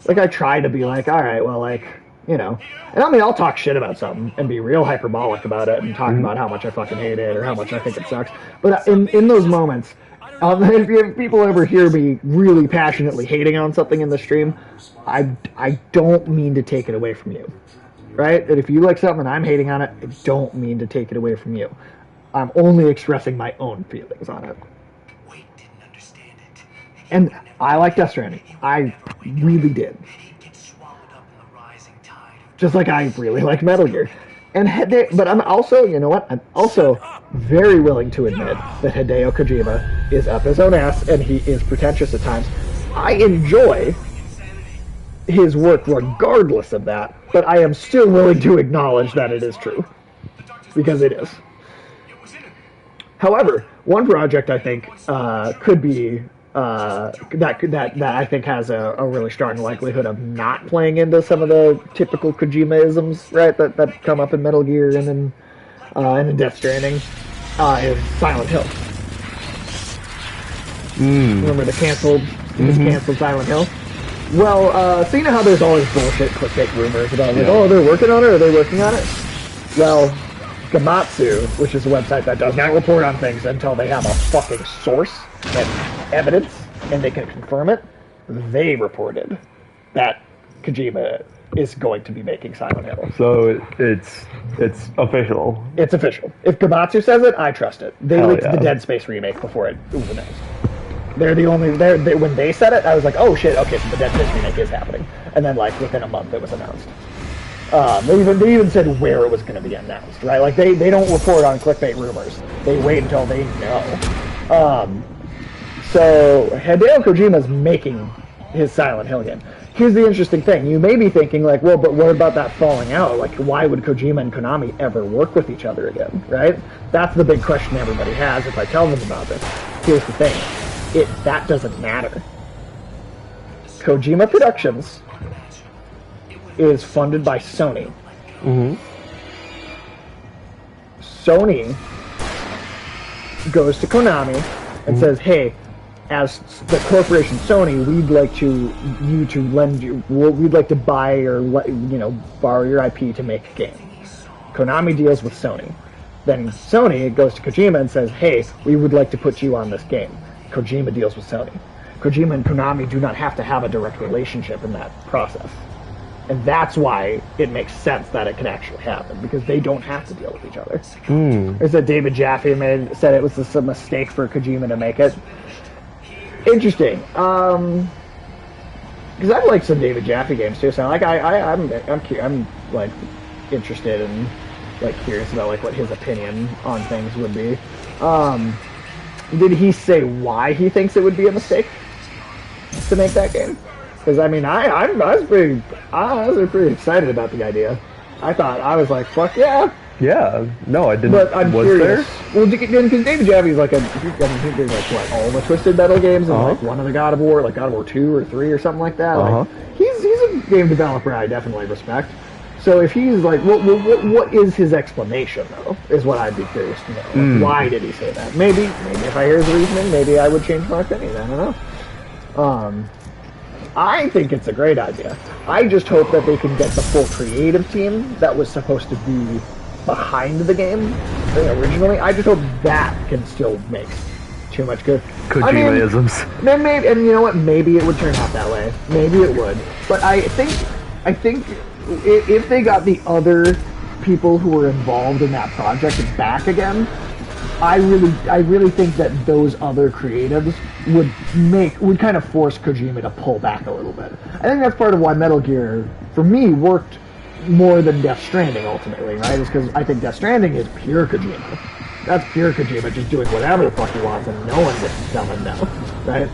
Like, I try to be like, all right, well, like, you know. And I mean, I'll talk shit about something and be real hyperbolic about it and talk about how much I fucking hate it or how much I think it sucks. But in those moments, if people ever hear me really passionately hating on something in the stream, I don't mean to take it away from you, right? And if you like something and I'm hating on it, I don't mean to take it away from you. I'm only expressing my own feelings on it. And I like Death Stranding. I really did. Just like I really like Metal Gear. But I'm also, you know what? I'm also very willing to admit that Hideo Kojima is up his own ass and he is pretentious at times. I enjoy his work regardless of that, but I am still willing to acknowledge that it is true. Because it is. However, one project I think could be that I think has a really strong likelihood of not playing into some of the typical Kojima-isms, right, that come up in Metal Gear and in Death Stranding, is Silent Hill. Remember the canceled Silent Hill? Well, so you know how there's always bullshit clickbait rumors about, like, oh, they're working on it, or are they working on it? Well, Gamatsu, which is a website that does not report on things until they have a fucking source and evidence and they can confirm it, they reported that Kojima is going to be making Silent Hill. So it's official. It's official. If Gamatsu says it, I trust it. They Hell leaked yeah. the Dead Space remake before it was announced. They're the only. When they said it, I was like, oh shit, okay, so the Dead Space remake is happening. And then like within a month, it was announced. They even said where it was going to be announced, right? Like they don't report on clickbait rumors. They wait until they know. So Hideo Kojima's making his Silent Hill game. Here's the interesting thing. You may be thinking like, well, but what about that falling out? Like, why would Kojima and Konami ever work with each other again, right? That's the big question everybody has if I tell them about this. Here's the thing. That doesn't matter. Kojima Productions is funded by Sony. Mm-hmm. Sony goes to Konami and says, hey, as the corporation Sony, we'd like we'd like to buy or borrow your IP to make a game. Konami deals with Sony. Then Sony goes to Kojima and says, hey, we would like to put you on this game. Kojima deals with Sony. Kojima and Konami do not have to have a direct relationship in that process. And that's why it makes sense that it can actually happen, because they don't have to deal with each other. Is that David Jaffe said it was a mistake for Kojima to make it. Interesting. Because I've liked some David Jaffe games too, so like I'm like interested and like curious about like what his opinion on things would be. Did he say why he thinks it would be a mistake to make that game? Because I mean, I was pretty excited about the idea. I was like, fuck yeah. Yeah. No, I didn't. But I'm was curious. there? Well, because David Jaffe's like I think there's like what, all the Twisted Metal games and like one of the God of War, like God of War 2 or 3 or something like that. Like, he's a game developer I definitely respect. So if he's like, what is his explanation though? Is what I'd be curious to know. Like, why did he say that? Maybe if I hear his reasoning, maybe I would change my opinion. I don't know. I think it's a great idea. I just hope that they can get the full creative team that was supposed to be behind the game originally. I just hope that can still make too much good. Kojima-isms. Then maybe, and you know what? Maybe it would turn out that way. Maybe it would. But I think if they got the other people who were involved in that project back again, I really think that those other creatives would kind of force Kojima to pull back a little bit. I think that's part of why Metal Gear, for me, worked more than Death Stranding ultimately, right? Is because I think Death Stranding is pure Kojima. That's pure Kojima just doing whatever the fuck he wants and no one gets to tell him no, right?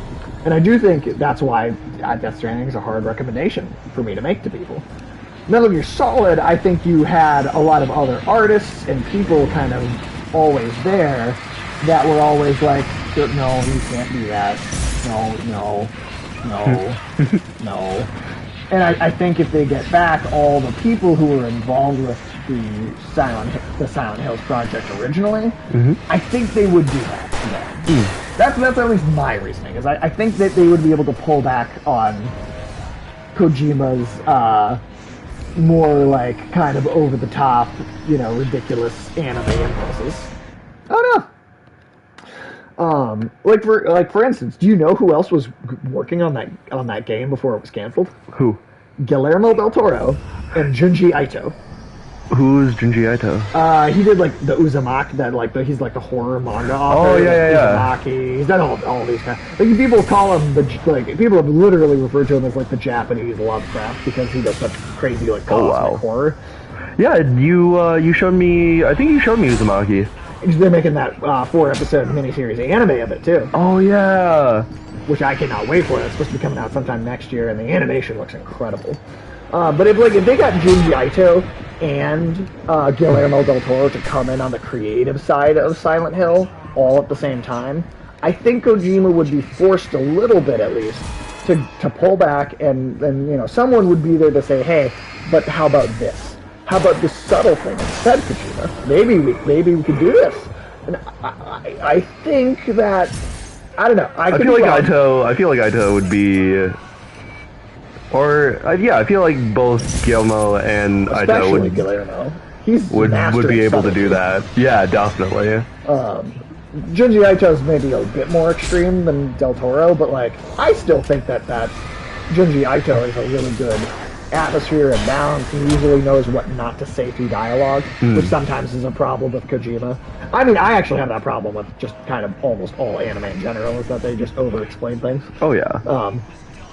And I do think that's why Death Stranding is a hard recommendation for me to make to people. Metal Gear Solid, I think you had a lot of other artists and people kind of always there that were always like, no, you can't do that. No. And I think if they get back all the people who were involved with the Silent Hills project originally, I think they would do that again. That's at least my reasoning. Is I think that they would be able to pull back on Kojima's more like kind of over the top, ridiculous anime impulses. I don't know. For instance, do you know who else was working on that game before it was canceled? Who? Guillermo del Toro and Junji Ito. Who's Junji Ito? He did like the Uzumaki, he's like the horror manga author. Oh yeah. Uzumaki. He's done all these kind. Like people call him people have literally referred to him as like the Japanese Lovecraft because he does such crazy like cosmic horror. Yeah, you showed me. I think you showed me Uzumaki. They're making that 4-episode miniseries anime of it too. Oh yeah. Which I cannot wait for. It's supposed to be coming out sometime next year, and the animation looks incredible. But if they got Junji Ito and Guillermo del Toro to come in on the creative side of Silent Hill all at the same time, I think Kojima would be forced a little bit at least to pull back, and someone would be there to say, hey, but how about this? How about this subtle thing instead, Kojima? Maybe we could do this. And I think that, I don't know. I feel like Ito would be, I feel like both Guillermo and Ito would. Guillermo. he's would be mastering able to do subtlety. that. Yeah, definitely. Junji Ito's maybe a bit more extreme than Del Toro, but like I still think that Junji Ito is a really good atmosphere and balance. He usually knows what not to say through dialogue, which sometimes is a problem with Kojima. I mean, I actually have that problem with just kind of almost all anime in general, is that they just over-explain things. Oh yeah.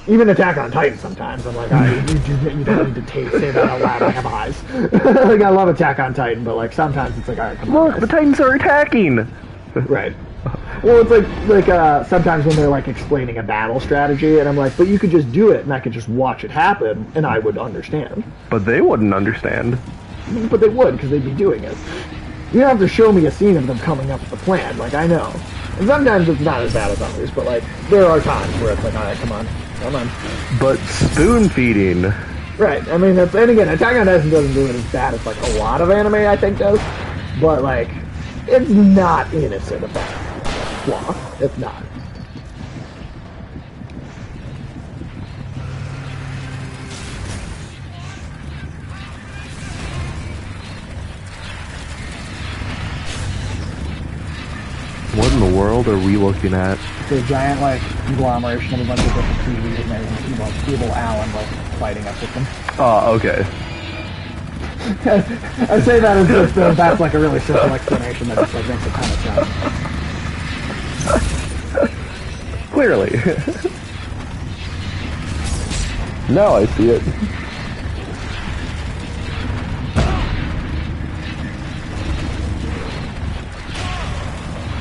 Even Attack on Titan sometimes, I'm like, you don't need to say that out loud, I have eyes. Like, I love Attack on Titan, but like sometimes it's like, alright, come on, Look, the Titans are attacking. right. Well, it's like sometimes when they're like explaining a battle strategy, and I'm like, but you could just do it, and I could just watch it happen, and I would understand. But they wouldn't understand. But they would, because they'd be doing it. You don't have to show me a scene of them coming up with a plan, like I know. And sometimes it's not as bad as others, but like there are times where it's like, alright, come on. But spoon feeding. Right. I mean, and again, Attack on Titan doesn't do it as bad as like a lot of anime I think does, but like it's not innocent of that flaw. It's not. What in the world are we looking at? It's a giant like conglomeration of a bunch of different TVs and there's like evil Alan like fighting up with them. Oh, okay. I say that as if that's like a really simple explanation that just like makes a ton of sense. Clearly. Now I see it.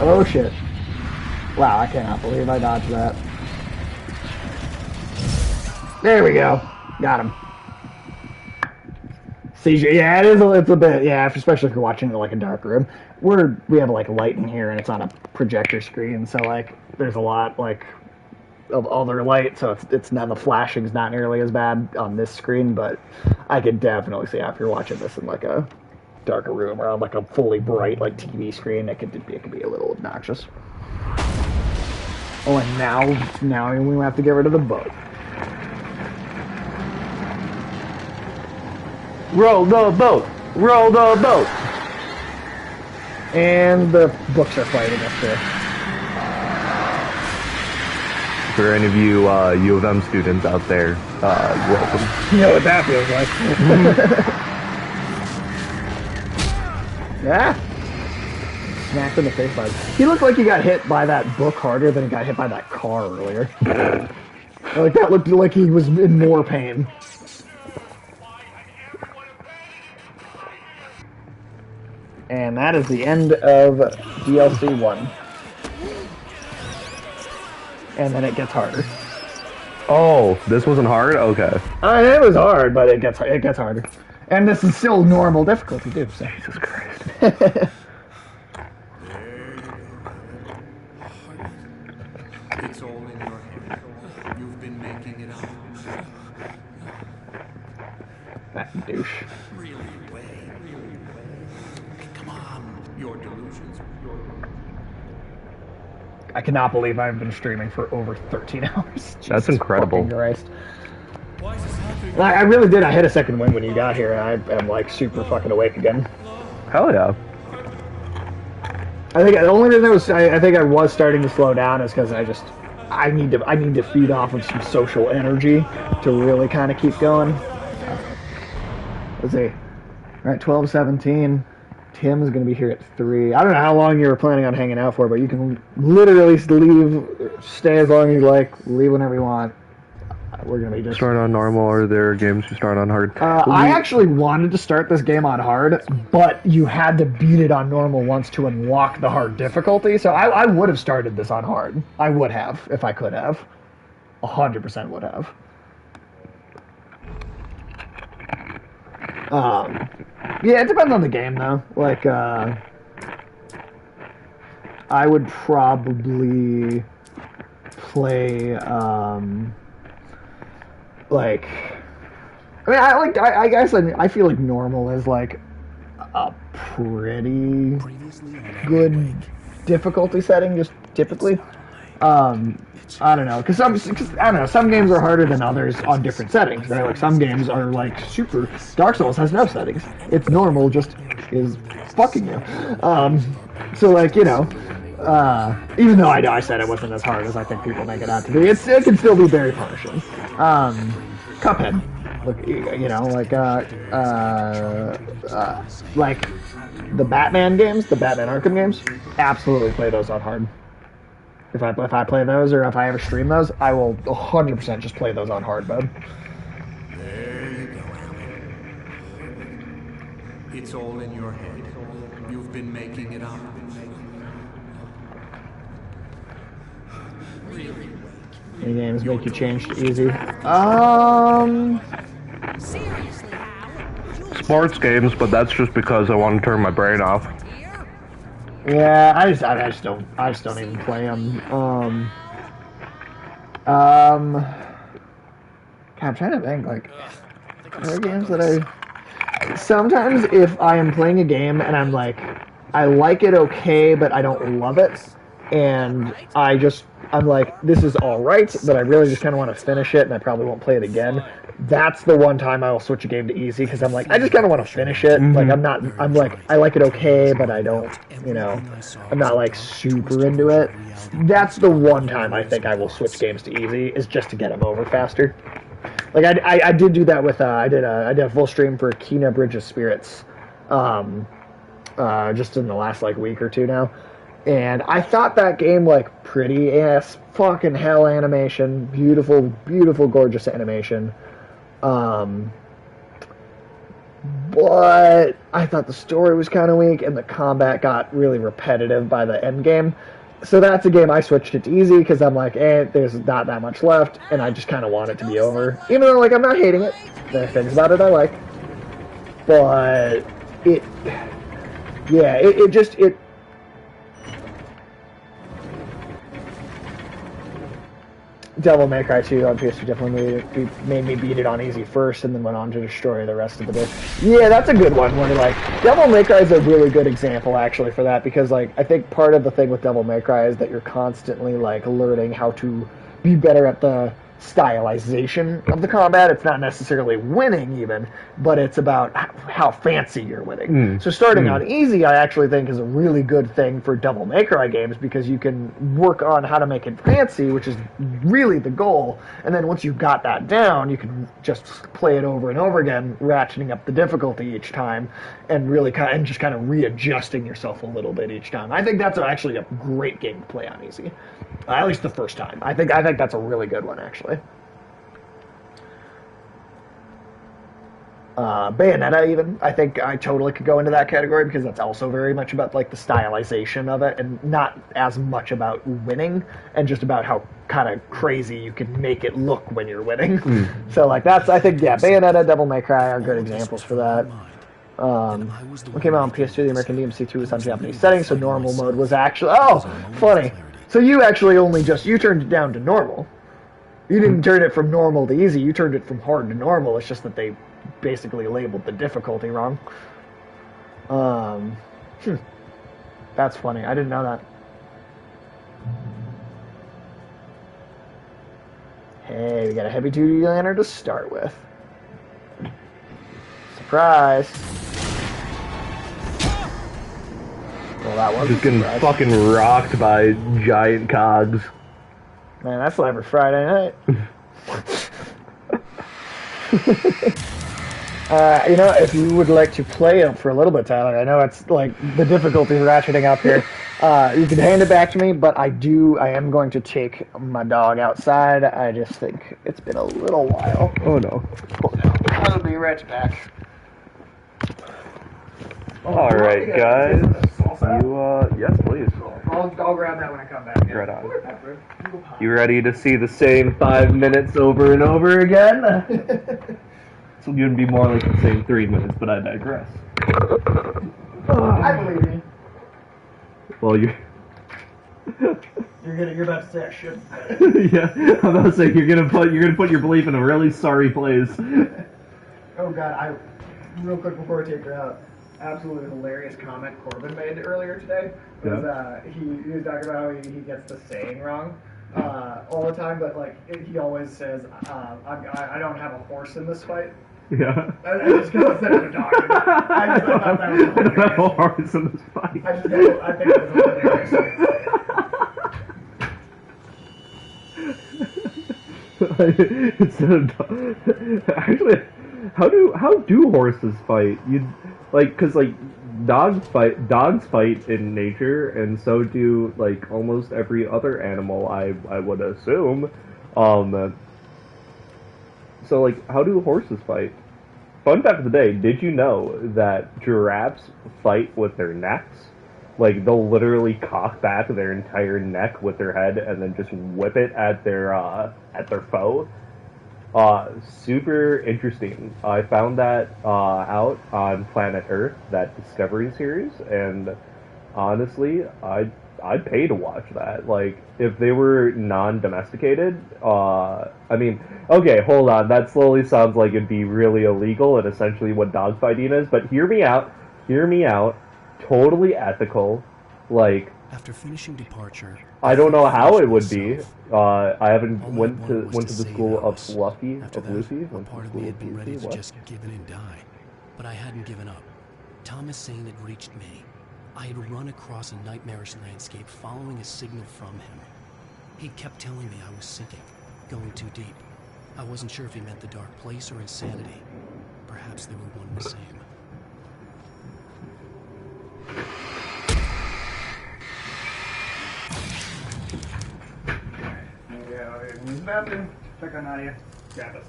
Oh shit. Wow, I cannot believe I dodged that. There we go. Got him. CG, yeah, it's a bit, yeah, especially if you're watching in like a dark room. We have like light in here and it's on a projector screen, so like there's a lot like of other light, so it's not, the flashing's not nearly as bad on this screen, but I could definitely see after you're watching this in like a darker room or on like a fully bright like TV screen, it could be a little obnoxious. Oh, and now we have to get rid of the boat. Roll the boat! Roll the boat! And the books are fighting up there. For any of you U of M students out there, welcome. You know what that feels like. Yeah. Smacked in the face by it. He looked like he got hit by that book harder than he got hit by that car earlier. Like that looked like he was in more pain. And that is the end of DLC 1. And then it gets harder. Oh, this wasn't hard? Okay. It was hard, but it gets harder. And this is still normal difficulty, too. So. Jesus Christ. It's all in your head. You've been making it up. That douche. Really way. Come on. Your delusions. I cannot believe I've been streaming for over 13 hours. That's incredible. fucking Christ. Why is this happening? I really did. I hit a second win when you got here, and I am like super fucking awake again. Hell yeah. I think the only reason I think I was starting to slow down is because I need to feed off of some social energy to really kind of keep going. Let's see. All right, 12:17. Tim's going to be here at 3. I don't know how long you were planning on hanging out for, but you can literally stay as long as you like, leave whenever you want. We're going to be just... Start on normal, or there are games you start on hard? I actually wanted to start this game on hard, but you had to beat it on normal once to unlock the hard difficulty, so I would have started this on hard. I would have, if I could have. 100% would have. Yeah, it depends on the game, though. Like, I would probably play, like, I guess I feel like normal is, like, a pretty good difficulty setting, just typically. I don't know, because I don't know, some games are harder than others on different settings, right? Like some games are like super. Dark Souls has no settings; it's normal, just is fucking you. So like even though I said it wasn't as hard as I think people make it out to be, it can still be very punishing. Cuphead, look, like the Batman games, the Batman Arkham games, absolutely play those on hard. If I play those or if I ever stream those, I will 100% just play those on hard mode. There you go, Alan. It's all in your head. You've been making it up. Any games make you change to easy? Seriously, Hal? Sports games, but that's just because I want to turn my brain off. Yeah, I just don't even play them. God, I'm trying to think, like, are there games that sometimes if I am playing a game and I'm like, I like it okay, but I don't love it, and I'm like, this is alright, but I really just kind of want to finish it, and I probably won't play it again. That's the one time I will switch a game to easy, because I'm like, I just kind of want to finish it. Like, I'm like, I like it okay, but I don't, I'm not like super into it. That's the one time I think I will switch games to easy, is just to get them over faster. Like, I did do that with, I did a full stream for Kena Bridge of Spirits, just in the last, like, week or two now. And I thought that game, like, pretty ass fucking hell animation. Beautiful, beautiful, gorgeous animation. But I thought the story was kind of weak, and the combat got really repetitive by the end game. So that's a game I switched it to easy, because I'm like, there's not that much left, and I just kind of want it to be over. Even though, like, I'm not hating it. There are things about it I like. But it Devil May Cry 2 on PS2 definitely made me beat it on easy first, and then went on to destroy the rest of the day. Yeah, that's a good one. Where like Devil May Cry is a really good example actually for that, because like I think part of the thing with Devil May Cry is that you're constantly like learning how to be better at the stylization of the combat. It's not necessarily winning even, but it's about how fancy you're winning. So starting on easy, I actually think is a really good thing for Devil May Cry games, because you can work on how to make it fancy, which is really the goal. And then once you've got that down, you can just play it over and over again, ratcheting up the difficulty each time, and really just kind of readjusting yourself a little bit each time. I think that's actually a great game to play on easy. At least the first time. I think that's a really good one, actually. Bayonetta, even. I think I totally could go into that category, because that's also very much about like the stylization of it, and not as much about winning, and just about how kind of crazy you can make it look when you're winning. So like I think Bayonetta, Devil May Cry are good examples for that. What came out on PS2, the American DMC 2 was on Japanese settings, so normal mode was actually... Oh, funny. So you actually you turned it down to normal. You didn't turn it from normal to easy, you turned it from hard to normal. It's just that they basically labeled the difficulty wrong. That's funny. I didn't know that. Hey, we got a heavy-duty lantern to start with. Surprise! Well, that was just getting fucking rocked by giant cogs. Man, that's like every Friday night. If you would like to play it for a little bit, Tyler, I know it's like the difficulty ratcheting up here. You can hand it back to me, but I am going to take my dog outside. I just think it's been a little while. Oh no. I'll be right back. Alright, guys. Yes, please. I'll grab that when I come back. Right on. You ready to see the same 5 minutes over and over again? It's going to be more like the same 3 minutes, but I digress. I believe you. Well, you're about to say I shouldn't. Yeah, I'm about to say you're gonna put your belief in a really sorry place. Oh God, real quick before we take her out. Absolutely hilarious comment Corbin made earlier today. Was, he was talking about how he gets the saying wrong. all the time, but like he always says, I don't have a horse in this fight. Yeah. Just because instead of a dog. I thought that was I don't have a horse in this fight. I think it was hilarious. Instead of actually, how do horses fight? You like because like dogs fight in nature, and so do like almost every other animal. I would assume. So like, how do horses fight? Fun fact of the day: did you know that giraffes fight with their necks? Like they'll literally cock back their entire neck with their head and then just whip it at their foe. Super interesting. I found that out on Planet Earth, that Discovery series, and honestly, I'd pay to watch that. Like, if they were non-domesticated, I mean, okay, hold on, that slowly sounds like it'd be really illegal and essentially what dogfighting is, but hear me out, totally ethical, like, After finishing departure, I don't know how it would myself. be. I haven't All I went to wanted was the save school of Alice. Luffy, After of that, Luffy, a went to part the of me school had of been ready Luffy, to what? just give in and die. But I hadn't given up. Thomas Sane had reached me. I had run across a nightmarish landscape following a signal from him. He kept telling me I was sinking, going too deep. I wasn't sure if he meant the dark place or insanity. Perhaps they were one and the same. Yeah, use the bathroom. Check on Nadia. Grab us.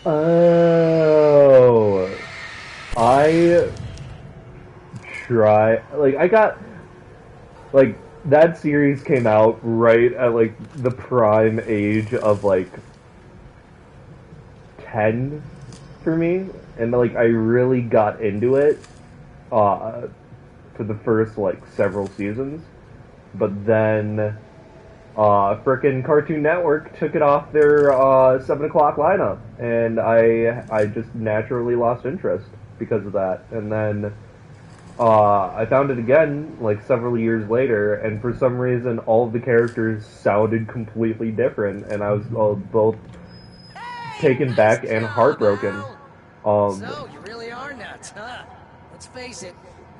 Oh, I got like that series came out right at like the prime age of like 10 for me, and like I really got into it for the first like several seasons, but then frickin' Cartoon Network took it off their 7 o'clock lineup, and I just naturally lost interest because of that. And then I found it again like several years later, and for some reason all of the characters sounded completely different, and I was both taken back and heartbroken. So, you really are nuts, huh? Let's face it.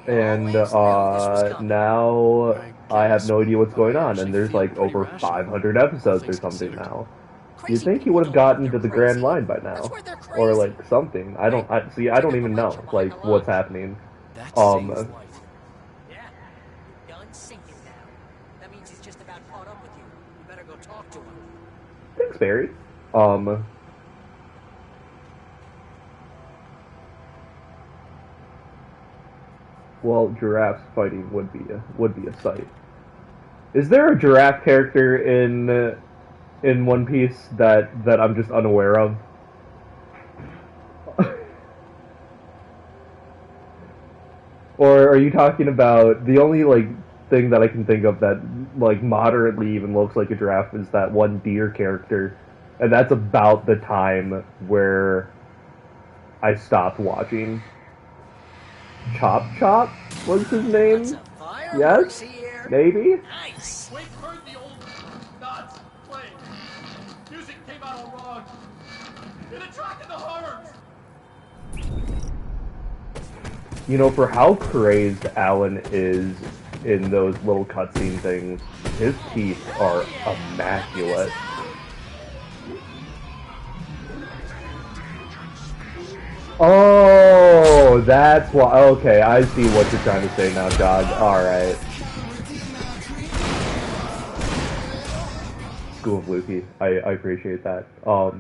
we And always knew this was coming. now I have no idea what's going on, Actually and there's feel like pretty over rational, 500 all episodes or things something considered. now. You'd Crazy think he people would have don't know gotten to they're the Grand crazy. Line by now, That's where they're or crazy. like something. I don't even know like what's happening. That's Sane's life. Yeah. Done sinking now. That means he's just about caught up with you. You better go talk to him. Thanks, Barry. Well, giraffes fighting would be a sight. Is there a giraffe character in One Piece that I'm just unaware of? Or are you talking about the only like thing that I can think of that like moderately even looks like a giraffe is that one deer character, and that's about the time where I stopped watching. Chop Chop was his name? Lots of Yes? fireworks here. Maybe? Nice. Wait, heard the old gods play. Music came out all wrong. It attracted the horrors. You know, for how crazed Alan is in those little cutscene things, his teeth are immaculate. Oh, that's why. Okay, I see what you're trying to say now, Jog. Alright. School of Luffy. I appreciate that. Lots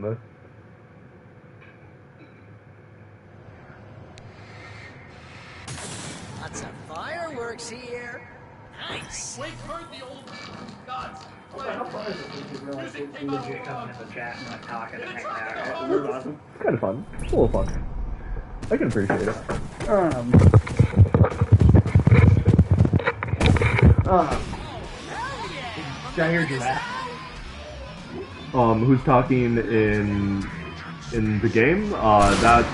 of fireworks here. Nice. Wait, heard the old gods play. How far is it we could realize Music we came out legit all coming wrong. in the chat and like talking and It hanging attracted the out? It was horrors. awesome. It's kind of fun. It's a little fun. I can appreciate it. Did I hear giraffe? Who's talking in the game? That's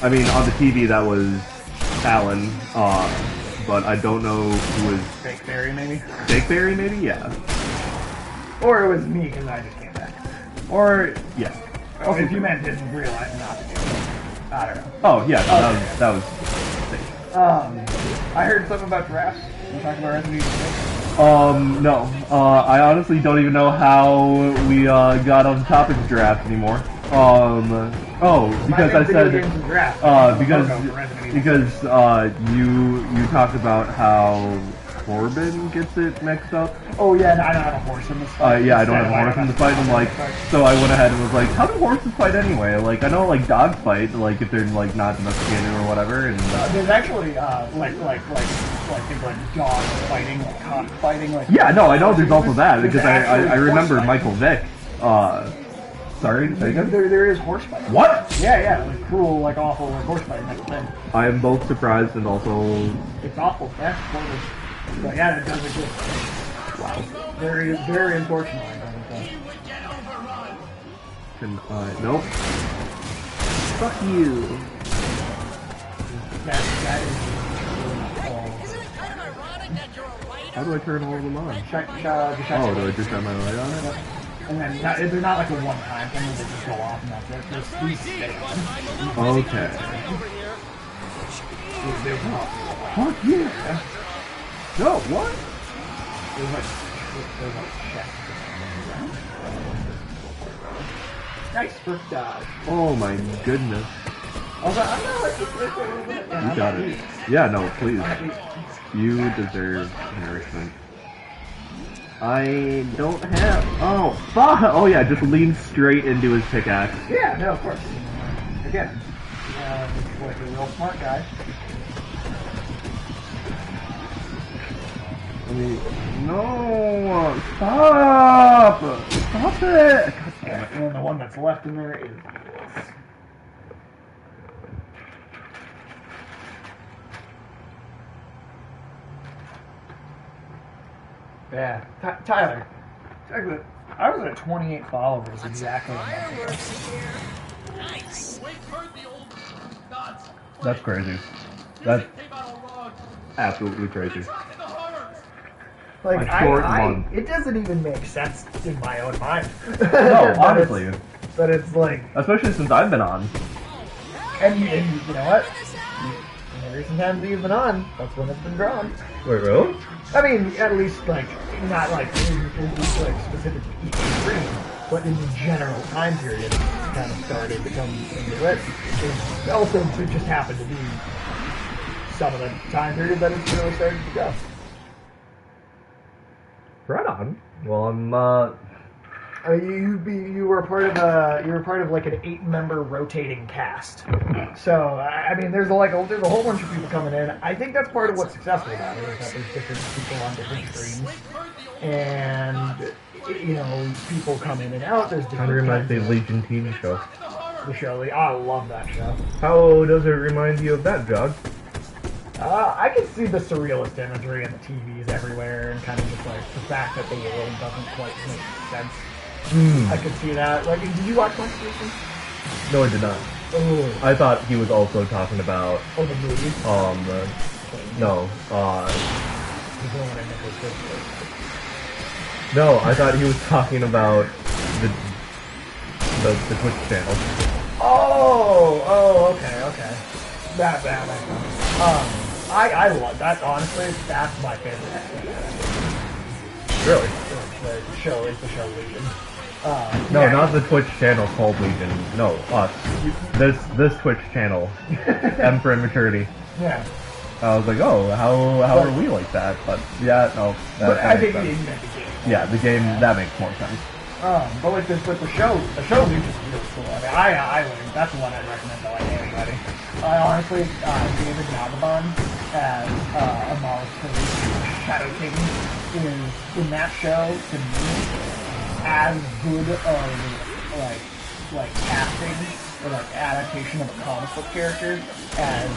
I mean, on the TV that was Alan, but I don't know who was Fake Fairy, maybe? Fake Barry, maybe? Yeah. Or it was me, because I just came back. Or, yeah. Oh, if you meant didn't realize not to do it. I don't know. Oh, yeah, no, that was I heard something about drafts. You talking about Resident Evil 6? no. I honestly don't even know how we got on the topic of draft anymore. Because I said because you talked about how Corbin gets it mixed up. Oh yeah, I don't have a horse in this fight. Yeah, I don't have a horse in the fight. I'm like, so I went ahead and was like, how do horses fight anyway? Like, I know like dogs fight, like if they're like not domesticated or whatever. And there's actually things like dogs fighting, like cock fighting. Like yeah, no, I know there's also that because I remember Michael Vick. Sorry, say again? There is horse fighting. What? Yeah, like cruel, like awful, like horse fighting. That's the thing. I am both surprised and also. It's awful. That's horrible. But yeah, it does exist. Wow. Very, very unfortunate. Can I? Nope. Fuck you. That is. How do I turn all of them on? Check, Oh, do I just have my light on it? and then they're not like a one-time thing where they just go off and that's it. These stay on. Okay. Fuck yeah! No, what? There's like check. Nice first dodge. Oh my goodness. I was like, I'm not like You got it. Yeah, no, please. You deserve nourishment. I don't have. Oh, fuck! Oh, yeah, just lean straight into his pickaxe. Yeah, no, of course. Again, like a real smart guy. I mean, no! Stop! Stop it! God damn it. And then the one that's left in there is this. Yeah, Tyler, check this. I was at 28 followers exactly a month ago. Nice. That's crazy. That's absolutely crazy. Like, A short month. it doesn't even make sense in my own mind. No, honestly. But it's like, Especially since I've been on. and you know what? In the recent times that you've been on, that's when it's been drawn. Wait, really? I mean, at least, like, not like in like specific to each stream, but in the general time period, it kind of started to come into it. It also just happened to be some of the time period that it's really started to go. Right on. Well, I'm, You were part of like an 8-member rotating cast. So I mean, there's a whole bunch of people coming in. I think that's part of what's successful about it is that there's different people on different streams, and you know, people come in and out. There's different. kind of reminds me kinds of Legion TV show. of the show. I love that show. How does it remind you of that, Jog? I can see the surrealist imagery and the TVs everywhere, and kind of just like the fact that the world doesn't quite make sense. I could see that. Like, did you watch Constitution? No, I did not. Oh, I thought he was also talking about, the movie. no, He's the one in Nicolas Cage. no, I thought he was talking about the Twitch channel. Oh, okay. That. I love that. Honestly, that's my favorite. Really? The show is the show Legion. No, yeah. not the Twitch channel called Legion. No, us. This Twitch channel. M for iMmaturity. Yeah. I was like, oh, how are we like that? But yeah, no. But I think makes you sense. meant the game. Yeah, the game, that makes more sense. But with the show Legion's really cool. I mean, I would. That's the one I'd recommend to like anybody. I honestly, David Nagabon as Amaris Shadow King is in that show to me as good of like casting or like adaptation of a comic book character as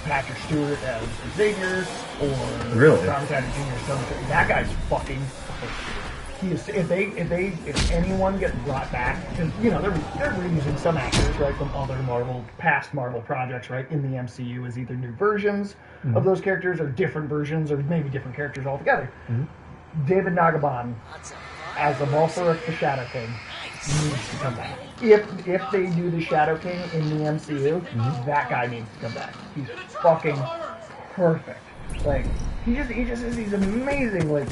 Patrick Stewart as Xavier or Really? Robert Downey Jr. So that guy's fucking. if anyone gets brought back, because they're reusing some actors, right, from other past Marvel projects, right, in the MCU as either new versions of those characters or different versions or maybe different characters altogether. David Nagaban as the Malfuric the Shadow King needs to come back. If they do the Shadow King in the MCU, that guy needs to come back. He's fucking perfect. Like he just has these amazingly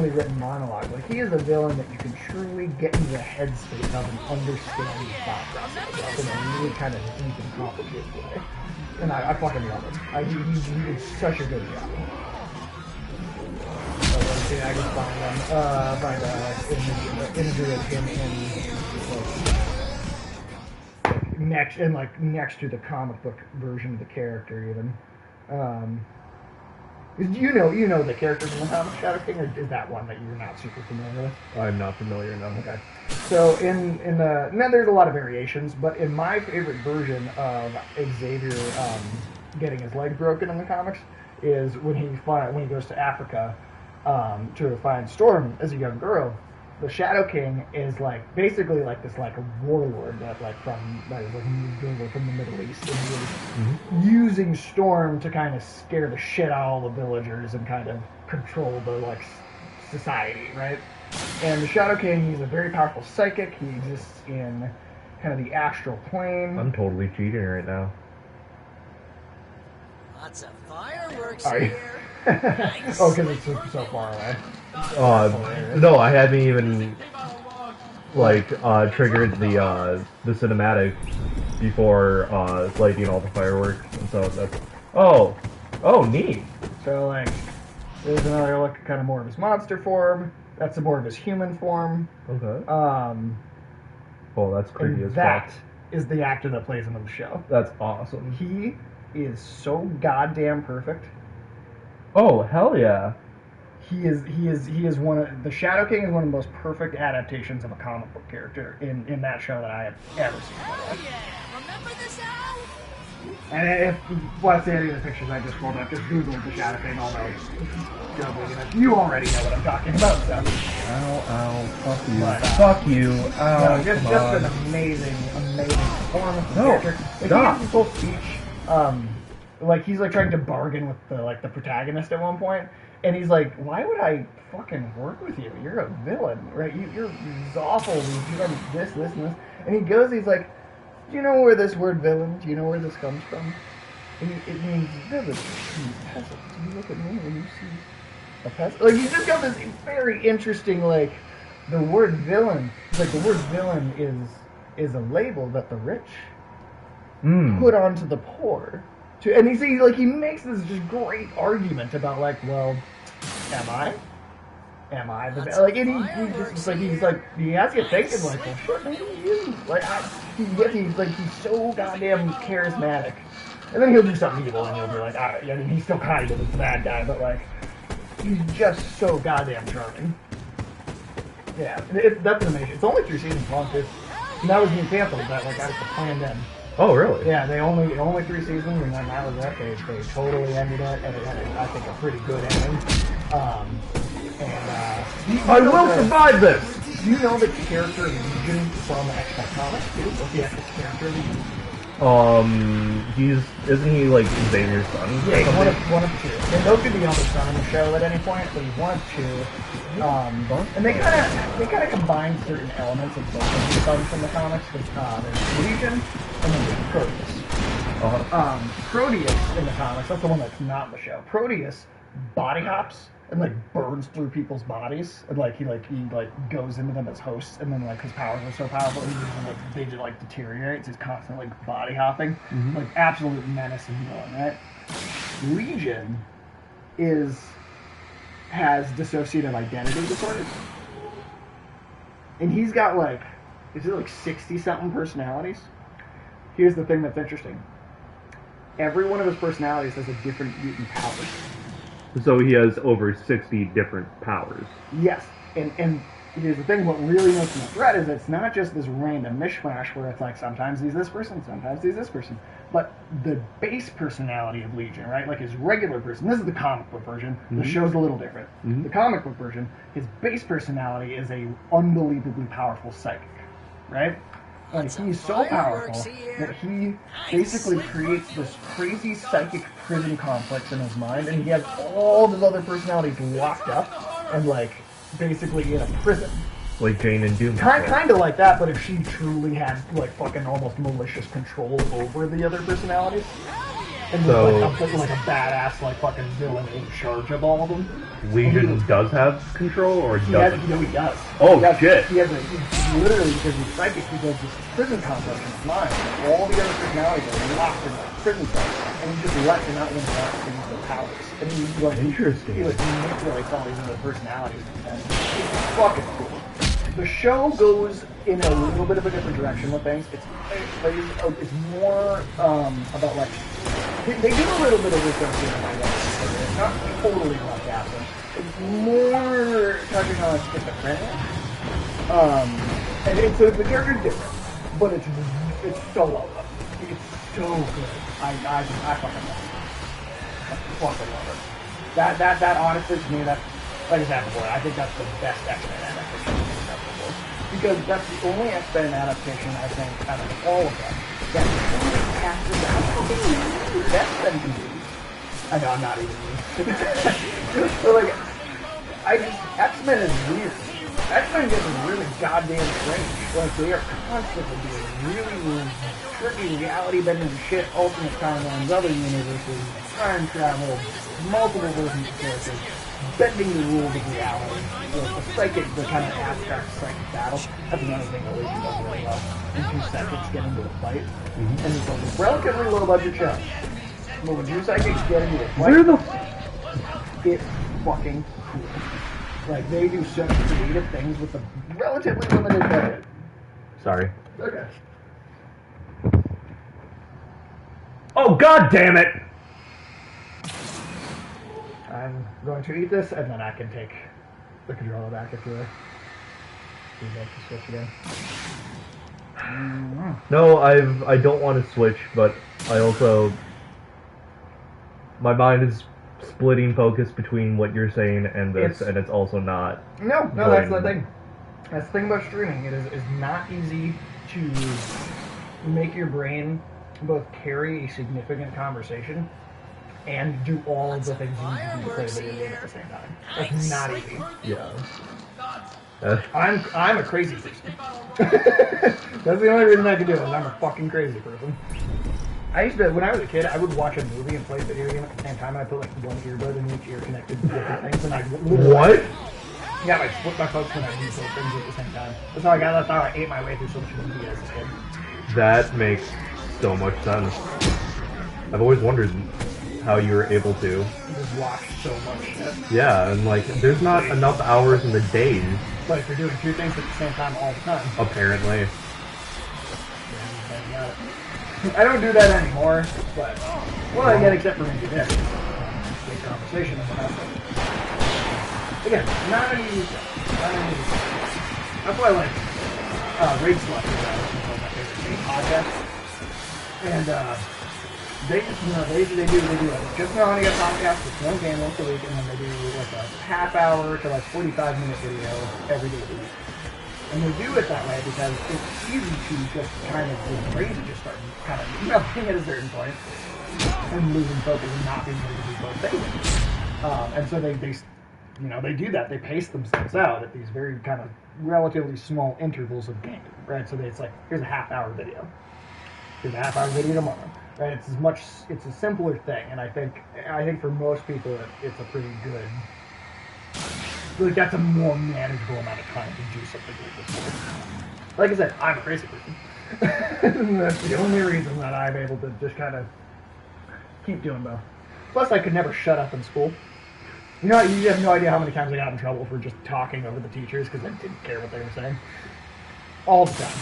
written monologues. Like he is a villain that you can truly get into the headspace of and understand the thought process of in a really kind of deep and complicated way. And I fucking love him. He did such a good job. So let's see, I can find the imagery of him next to the comic book version of the character even. You know the characters in the comic Shadow King, or is that one that you're not super familiar with? I'm not familiar, no. Okay. So now there's a lot of variations, but in my favorite version of Xavier getting his leg broken in the comics is when he goes to Africa to find Storm as a young girl. The Shadow King is basically this warlord that from the Middle East, and he was using Storm to kind of scare the shit out of all the villagers and kind of control the society, right? And the Shadow King, he's a very powerful psychic. He exists in kind of the astral plane. I'm totally cheating right now. Lots of fireworks Are you? here. Nice. Oh, because it's so far away. No, I hadn't even triggered the cinematic before lighting all the fireworks, and so that's neat. So there's another look at kind of more of his monster form. That's more of his human form. Okay. That's creepy as fuck. That is the actor that plays him in the show. That's awesome. He is so goddamn perfect. Oh, hell yeah. He is one of the Shadow King is one of the most perfect adaptations of a comic book character in that show that I have ever seen. Oh yeah, remember this now? And if you want to see any of the pictures I just pulled up, just Google the Shadow King, although you already know what I'm talking about, so. Ow, fuck you. But, fuck you. Ow, no, just an amazing performance of the character. Stop. He has this whole speech, he's trying to bargain with the protagonist at one point, and he's like, "Why would I fucking work with you? You're a villain, right? You're awful. You done this, and this." And he goes, he's like, "Do you know where this word villain? Do you know where this comes from? It means village. It means peasant. Do you look at me and you see a peasant?" He just got this very interesting, the word villain. It's the word villain is a label that the rich put onto the poor. And he makes this just great argument about am I the and he has you thinking well shit, maybe you he's so goddamn charismatic, and then he'll do something evil and you'll be like, all right, he's still kind of the bad guy, but he's just so goddamn charming. Yeah, that's an amazing. It's only 3 seasons long too, and that was being canceled. That I was planned in. Oh, really? Yeah, they only 3 seasons, and then that was it. They totally ended it, and it had, I think, a pretty good ending. I will survive this! Do you know the character Legion from X-Men Comics, too? What's the actual character Legion? Isn't he Xavier's son? Yeah, he's one of 2. And those could be on the son on the show at any point, but he's one of 2. And they kind of combine certain elements of both of the sons from the comics. There's Legion, and then there's Proteus. Proteus in the comics, that's the one that's not in the show. Proteus body hops and burns through people's bodies, and he goes into them as hosts, and then his powers are so powerful they just deteriorate. So he's constantly body hopping, absolute menace and villain, right? Legion has dissociative identity disorder, and he's got 60-something personalities. Here's the thing that's interesting: every one of his personalities has a different mutant power. So he has over 60 different powers. Yes, and here's the thing, what really makes him a threat is it's not just this random mishmash where it's like sometimes he's this person, sometimes he's this person, but the base personality of Legion, right? Like his regular person, this is the comic book version, the show's a little different. The comic book version, his base personality is a unbelievably powerful psychic, right? Like he's so powerful that he basically creates this crazy psychic prison complex in his mind, and he has all of his other personalities locked up and like basically in a prison. Like Jane and Doom. Kind of like that, but if she truly had like fucking almost malicious control over the other personalities, and was like a badass like fucking villain in charge of all of them. Legion does have control, or doesn't? He does. Oh, shit! He literally, because he's psychic, he builds this prison complex in his mind. All the other personalities are locked in the prison cell, and he just lets them out when he wants to use their powers. And he like Interesting. He like manipulates all these other personalities, and it's fucking cool. The show goes in a little bit of a different direction with things. It's more about like they do a little bit of this stuff here. It's not totally like absent. It's more touching on schizophrenia. And it's the character's different, but it's so well done. It's so good. I fucking love it. I fucking love it. That honestly to me, that's like I said before, I think that's the best X-Men adaptation I've ever before. Because that's the only X-Men adaptation I think out of all of them that truly captures how fucking weird X-Men can be. I know I'm not even but like X-Men is weird. X-Men gets really goddamn strange. Like they are constantly doing really tricky reality bending shit, alternate timelines, other universes, time travel, multiple versions of characters, bending the rules of reality. The kind of abstract psychic battle. That's another thing that Legion does really well. In 2 seconds get into a fight. And it's a relatively low budget show. But when 2 seconds get into a fight, it's fucking cool. Like, they do such creative things with a relatively limited budget. Sorry. Okay. Oh, god damn it! I'm going to eat this, and then I can take the controller back if you'd like to switch again. No, I don't want to switch, but I also... My mind is splitting focus between what you're saying and this, and it's also not. No, that's the thing. That's the thing about streaming. It is not easy to make your brain both carry a significant conversation and do all of the things you need to do to play a video game at the same time. It's not easy. Yeah. I'm a crazy person. That's the only reason I can do it. Is I'm a fucking crazy person. I used to, when I was a kid, I would watch a movie and play a video game at the same time, and I put like one earbud in each ear connected to different things, and I literally... What? Yeah, I split my focus when I do both things at the same time. That's how I got. That's how I ate my way through so much movie as a kid. That makes so much sense. I've always wondered how you were able to. You just watch so much shit. Yeah, and like, there's not enough hours in the day. But if you're doing 2 things at the same time all the time. Apparently. I don't do that anymore, but well, I get except for maybe this. Big conversation about that. Again, not an easy thing. That's why I like Raid Select is my favorite game podcast. And they do like just know how to get podcast with one game once a week, and then they do like a half hour to like 45-minute video every day of the week. And they do it that way because it's easy to just kind of, the brain just start kind of melting at a certain point and losing focus and not being able to do both things. And so they do that. They pace themselves out at these very kind of relatively small intervals of game, right? So it's like, here's a half-hour video. Here's a half-hour video tomorrow, right? It's a simpler thing, and I think for most people it's a pretty good. Like, that's a more manageable amount of time to do something like this. Like I said, I'm a crazy person. That's the only reason that I'm able to just kind of keep doing both. Plus, I could never shut up in school. You know, you have no idea how many times I got in trouble for just talking over the teachers because I didn't care what they were saying. All the time.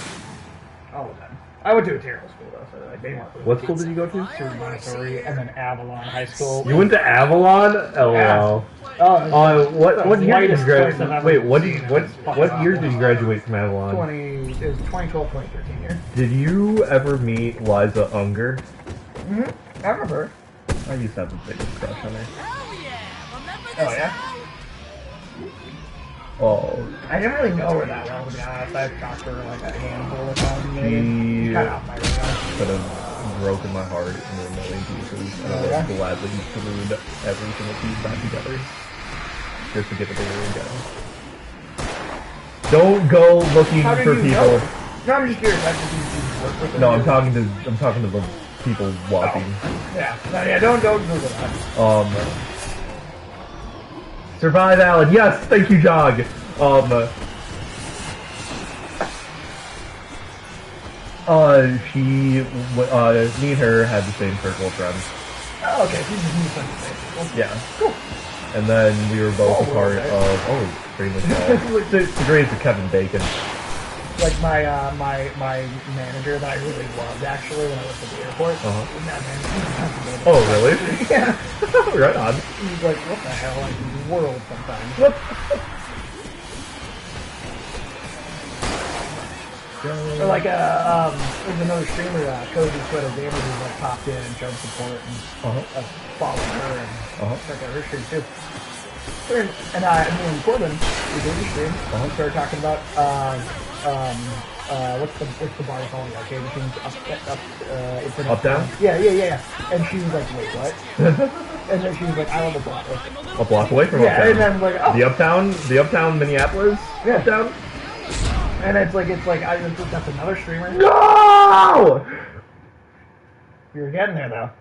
All the time. I went to a terrible school though, so like they weren't. What school did you go to? Montessori, and then Avalon High School. You went to Avalon? LOL. Yeah. What year did you whitest place I've graduate? ever Wait, what seen. what year did you graduate from Avalon? 20. It was 2012, 2013 year. Did you ever meet Liza Unger? I remember. I used to have a big crush on her. Oh yeah. Oh, I didn't really know her that well, to be honest. I've talked to her like a handful of times. Maybe. she Kind of off my radar. could have broken my heart into a million pieces, and I would have gladly glued every single piece back together just to get the bigger again. Don't go looking How did for you people. know? No, I'm just curious. I just you work with her. No, I'm talking to the people watching. Yeah. No, yeah. Don't Google that. Survive, Alan. Yes, thank you, Jog. Me and her had the same circle of friends. Oh, okay. So you just knew something. Yeah. Cool. And then we were both a part of, extremely small. It's the grades of Kevin Bacon. Like my manager that I really loved actually when I was at the airport. That man, Oh, really? Yeah. Right on. He's like, what the hell? Like the world sometimes. What? Or like there's another streamer, Cody Twitter Gamer, who like popped in and showed support and followed her and checked out her stream too. And me and Corbin, we did the stream. We started talking about what's the bar called? The arcade machines Up down? Yeah. And she was like, wait, what? And then she was like, I live a block away. A block away from Yeah, Uptown. and then I'm like, oh. The Uptown Minneapolis? Yeah. Uptown? And it's like that's another streamer. No! You're getting there though.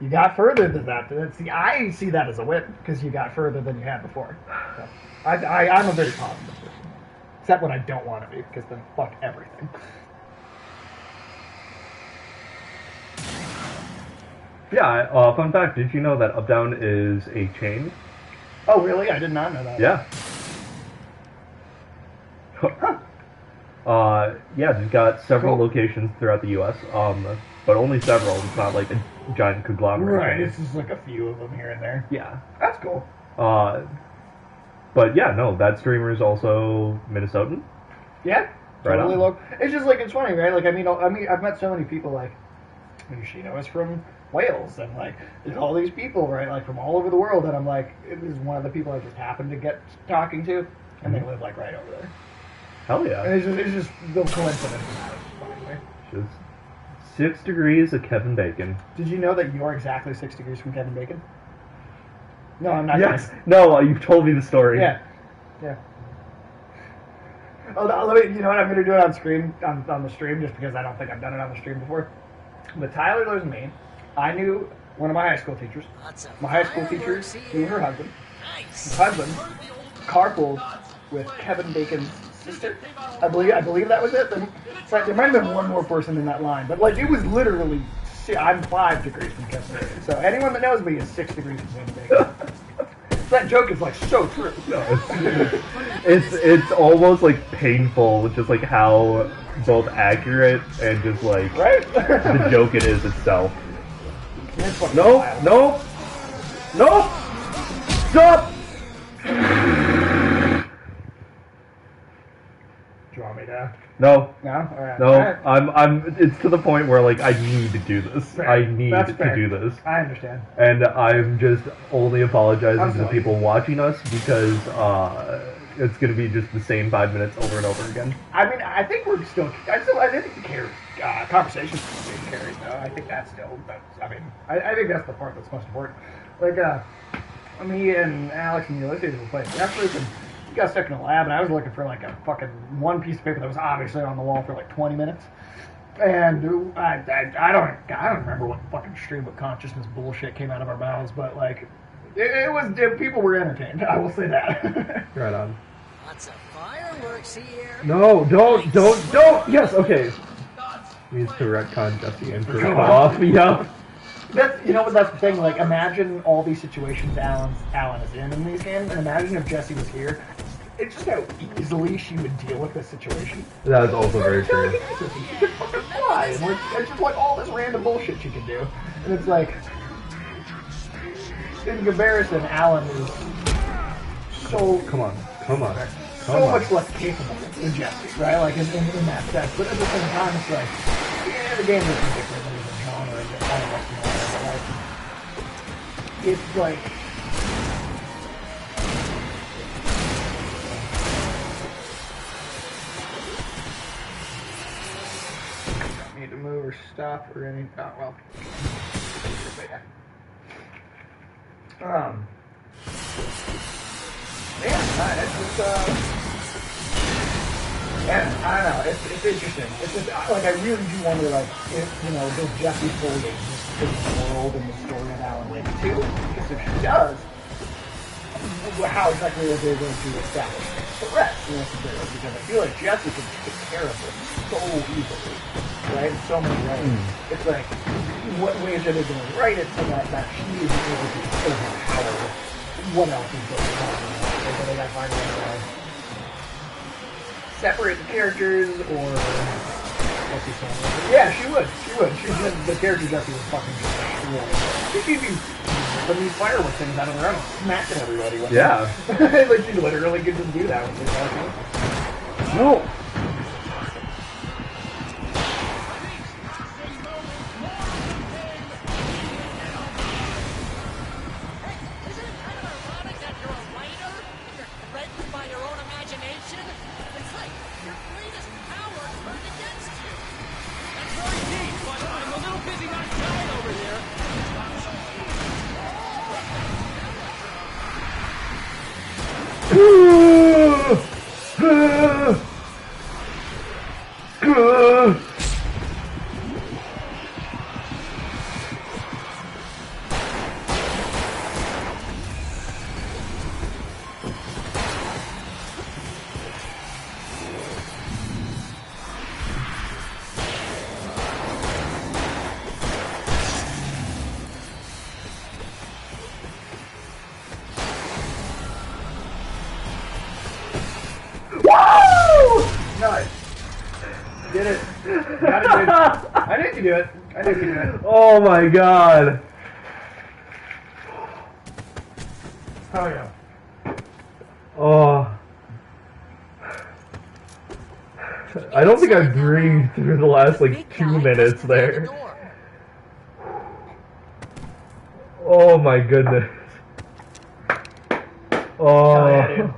You got further than that. I see that as a win because you got further than you had before. So, I'm a very positive person, except when I don't want to be, because then fuck everything. Yeah, fun fact, did you know that Uptown is a chain? Oh really? I did not know that. Yeah. Yeah, they've got several locations throughout the U.S., but only several. It's not like a giant conglomerate. Right, it's just like a few of them here and there. Yeah. That's cool. But yeah, no, that streamer is also Minnesotan. Yeah. Right Totally on. local. It's just like, it's funny, right? Like, I mean, I've met so many people, like, she knows from Wales, and like, there's all these people, right? Like, from all over the world, and I'm like, it was one of the people I just happened to get talking to, and they live, like, right over there. Hell yeah. And it's just the coincidence of that. Funny. Just 6 degrees of Kevin Bacon. Did you know that you're exactly 6 degrees from Kevin Bacon? No, I'm not. Yes. No, you've told me the story. Yeah. Oh, let me. You know what? I'm gonna do it on screen on the stream, just because I don't think I've done it on the stream before. But Tyler lives in Maine. I knew one of my high school teachers. My high school teacher knew her husband. His husband carpooled with Kevin Bacon's sister. I believe that was it. There might have been one more person in that line, but like it was literally. I'm 5 degrees from Kevin Bacon. So anyone that knows me is 6 degrees from Kevin Bacon. That joke is like so true. No, it's almost like painful, just like how both accurate and just like Right? the joke it is itself. It's fucking No, wild. no, stop! Do you want me to? No, No? Alright. no, Alright. I'm. It's to the point where like I need to do this. Fair. I need That's to fair. do this. I understand. And I'm just only apologizing I'm to the sorry. people watching us because it's going to be just the same 5 minutes over and over again. I mean, I think we're still. I think the conversation's still being carried, though. I think that's still. I think that's the part that's most important. Like, me and Alex and Ulysses were playing Deathloop, and we got stuck in a lab, and I was looking for like a fucking one piece of paper that was obviously on the wall for like 20 minutes. And I don't remember what fucking stream of consciousness bullshit came out of our mouths, but like, people were entertained. I will say that. Right on. Lots of fireworks here. No, don't. Yes, okay. Needs to retcon Jesse and Bruce off. Yeah. That's that's the thing. Like, imagine all these situations Alan is in these games, and imagine if Jesse was here. It's just how easily she would deal with this situation. That is also very true. She could fucking fly. die. And it's just like all this random bullshit she can do. And it's like, in comparison, Alan is so Come on. much less capable than Jesse, right? Like in that sense. But at the same time, it's like, yeah, the game is ridiculous in the genre and all of us know, but like, it's like. Need to move or stop or anything. Oh, well. But yeah. It's just, yeah, I don't know. It's interesting. It's just, like, I really do wonder, like, if, does Jessie fully exist in the world and the story of Alan Wake 2? Because if she does, how exactly are they going to establish the rest necessarily? Because I feel like Jessie can take care of them so easily, right? In so many ways. It's like, what ways are they going to write it so that she is able to overpower what else is going on? Whether they got to find a way to separate the characters or what's he saying? Yeah, she would. The character Jessie was fucking destroyed. She'd be putting these firework things out of her own, smacking everybody with Yeah. them. Like, she literally could just do that with this. No. Nice. Did it. Got it, dude. I knew you could do it. Oh my god. Oh, yeah. Oh. I don't think I breathed through the last, like, 2 minutes there. Oh my goodness. Oh. Yeah,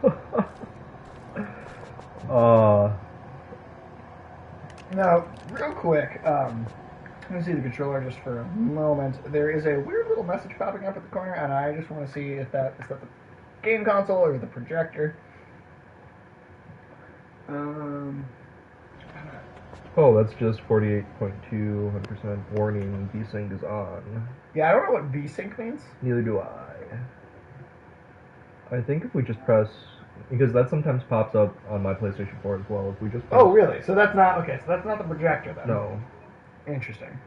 Now, real quick, let me see the controller just for a moment. There is a weird little message popping up at the corner, and I just want to see if that is that the game console or the projector. Oh, that's just 48.2, 100% warning, VSync is on. Yeah, I don't know what VSync means. Neither do I. I think if we just press, because that sometimes pops up on my PlayStation 4 as well, if we just press... Oh, really? So that's not, okay, so that's not the projector then? No. Interesting.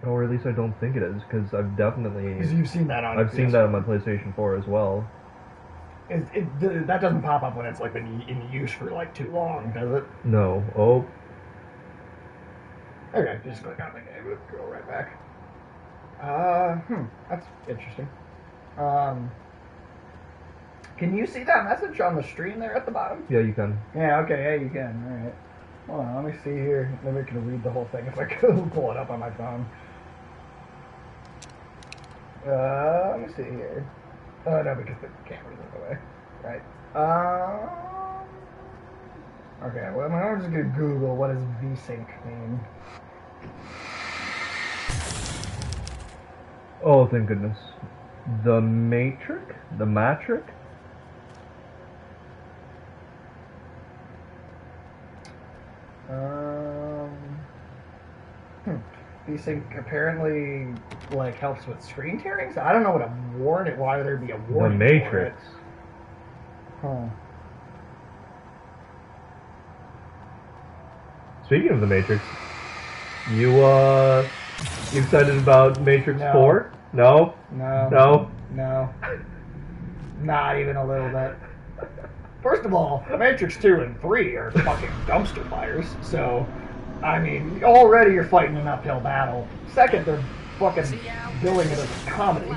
Or at least I don't think it is, because I've definitely... Because you've seen that on... I've seen that on my PlayStation 4 as well. That doesn't pop up when it's like been in use for like too long, does it? No. Oh. Okay, just click on the game. We'll go right back. That's interesting. Can you see that message on the stream there at the bottom? Yeah, you can. Yeah, okay, yeah, you can. Alright. Hold on, let me see here. Maybe I can read the whole thing if I could pull it up on my phone. Let me see here. Oh, no, because the camera's in the way. Right. Okay, well, I'm just gonna Google what does VSync mean. Oh, thank goodness. The Matrix? The Matrix? VSync apparently like helps with screen tearing. So I don't know what a warning. Why would there be a warning? The Matrix. Huh. Speaking of the Matrix, you excited about Matrix 4? No? No. No? No. Not even a little bit. First of all, Matrix 2 and 3 are fucking dumpster fires. So, I mean, already you're fighting an uphill battle. Second, they're fucking billing it as a comedy,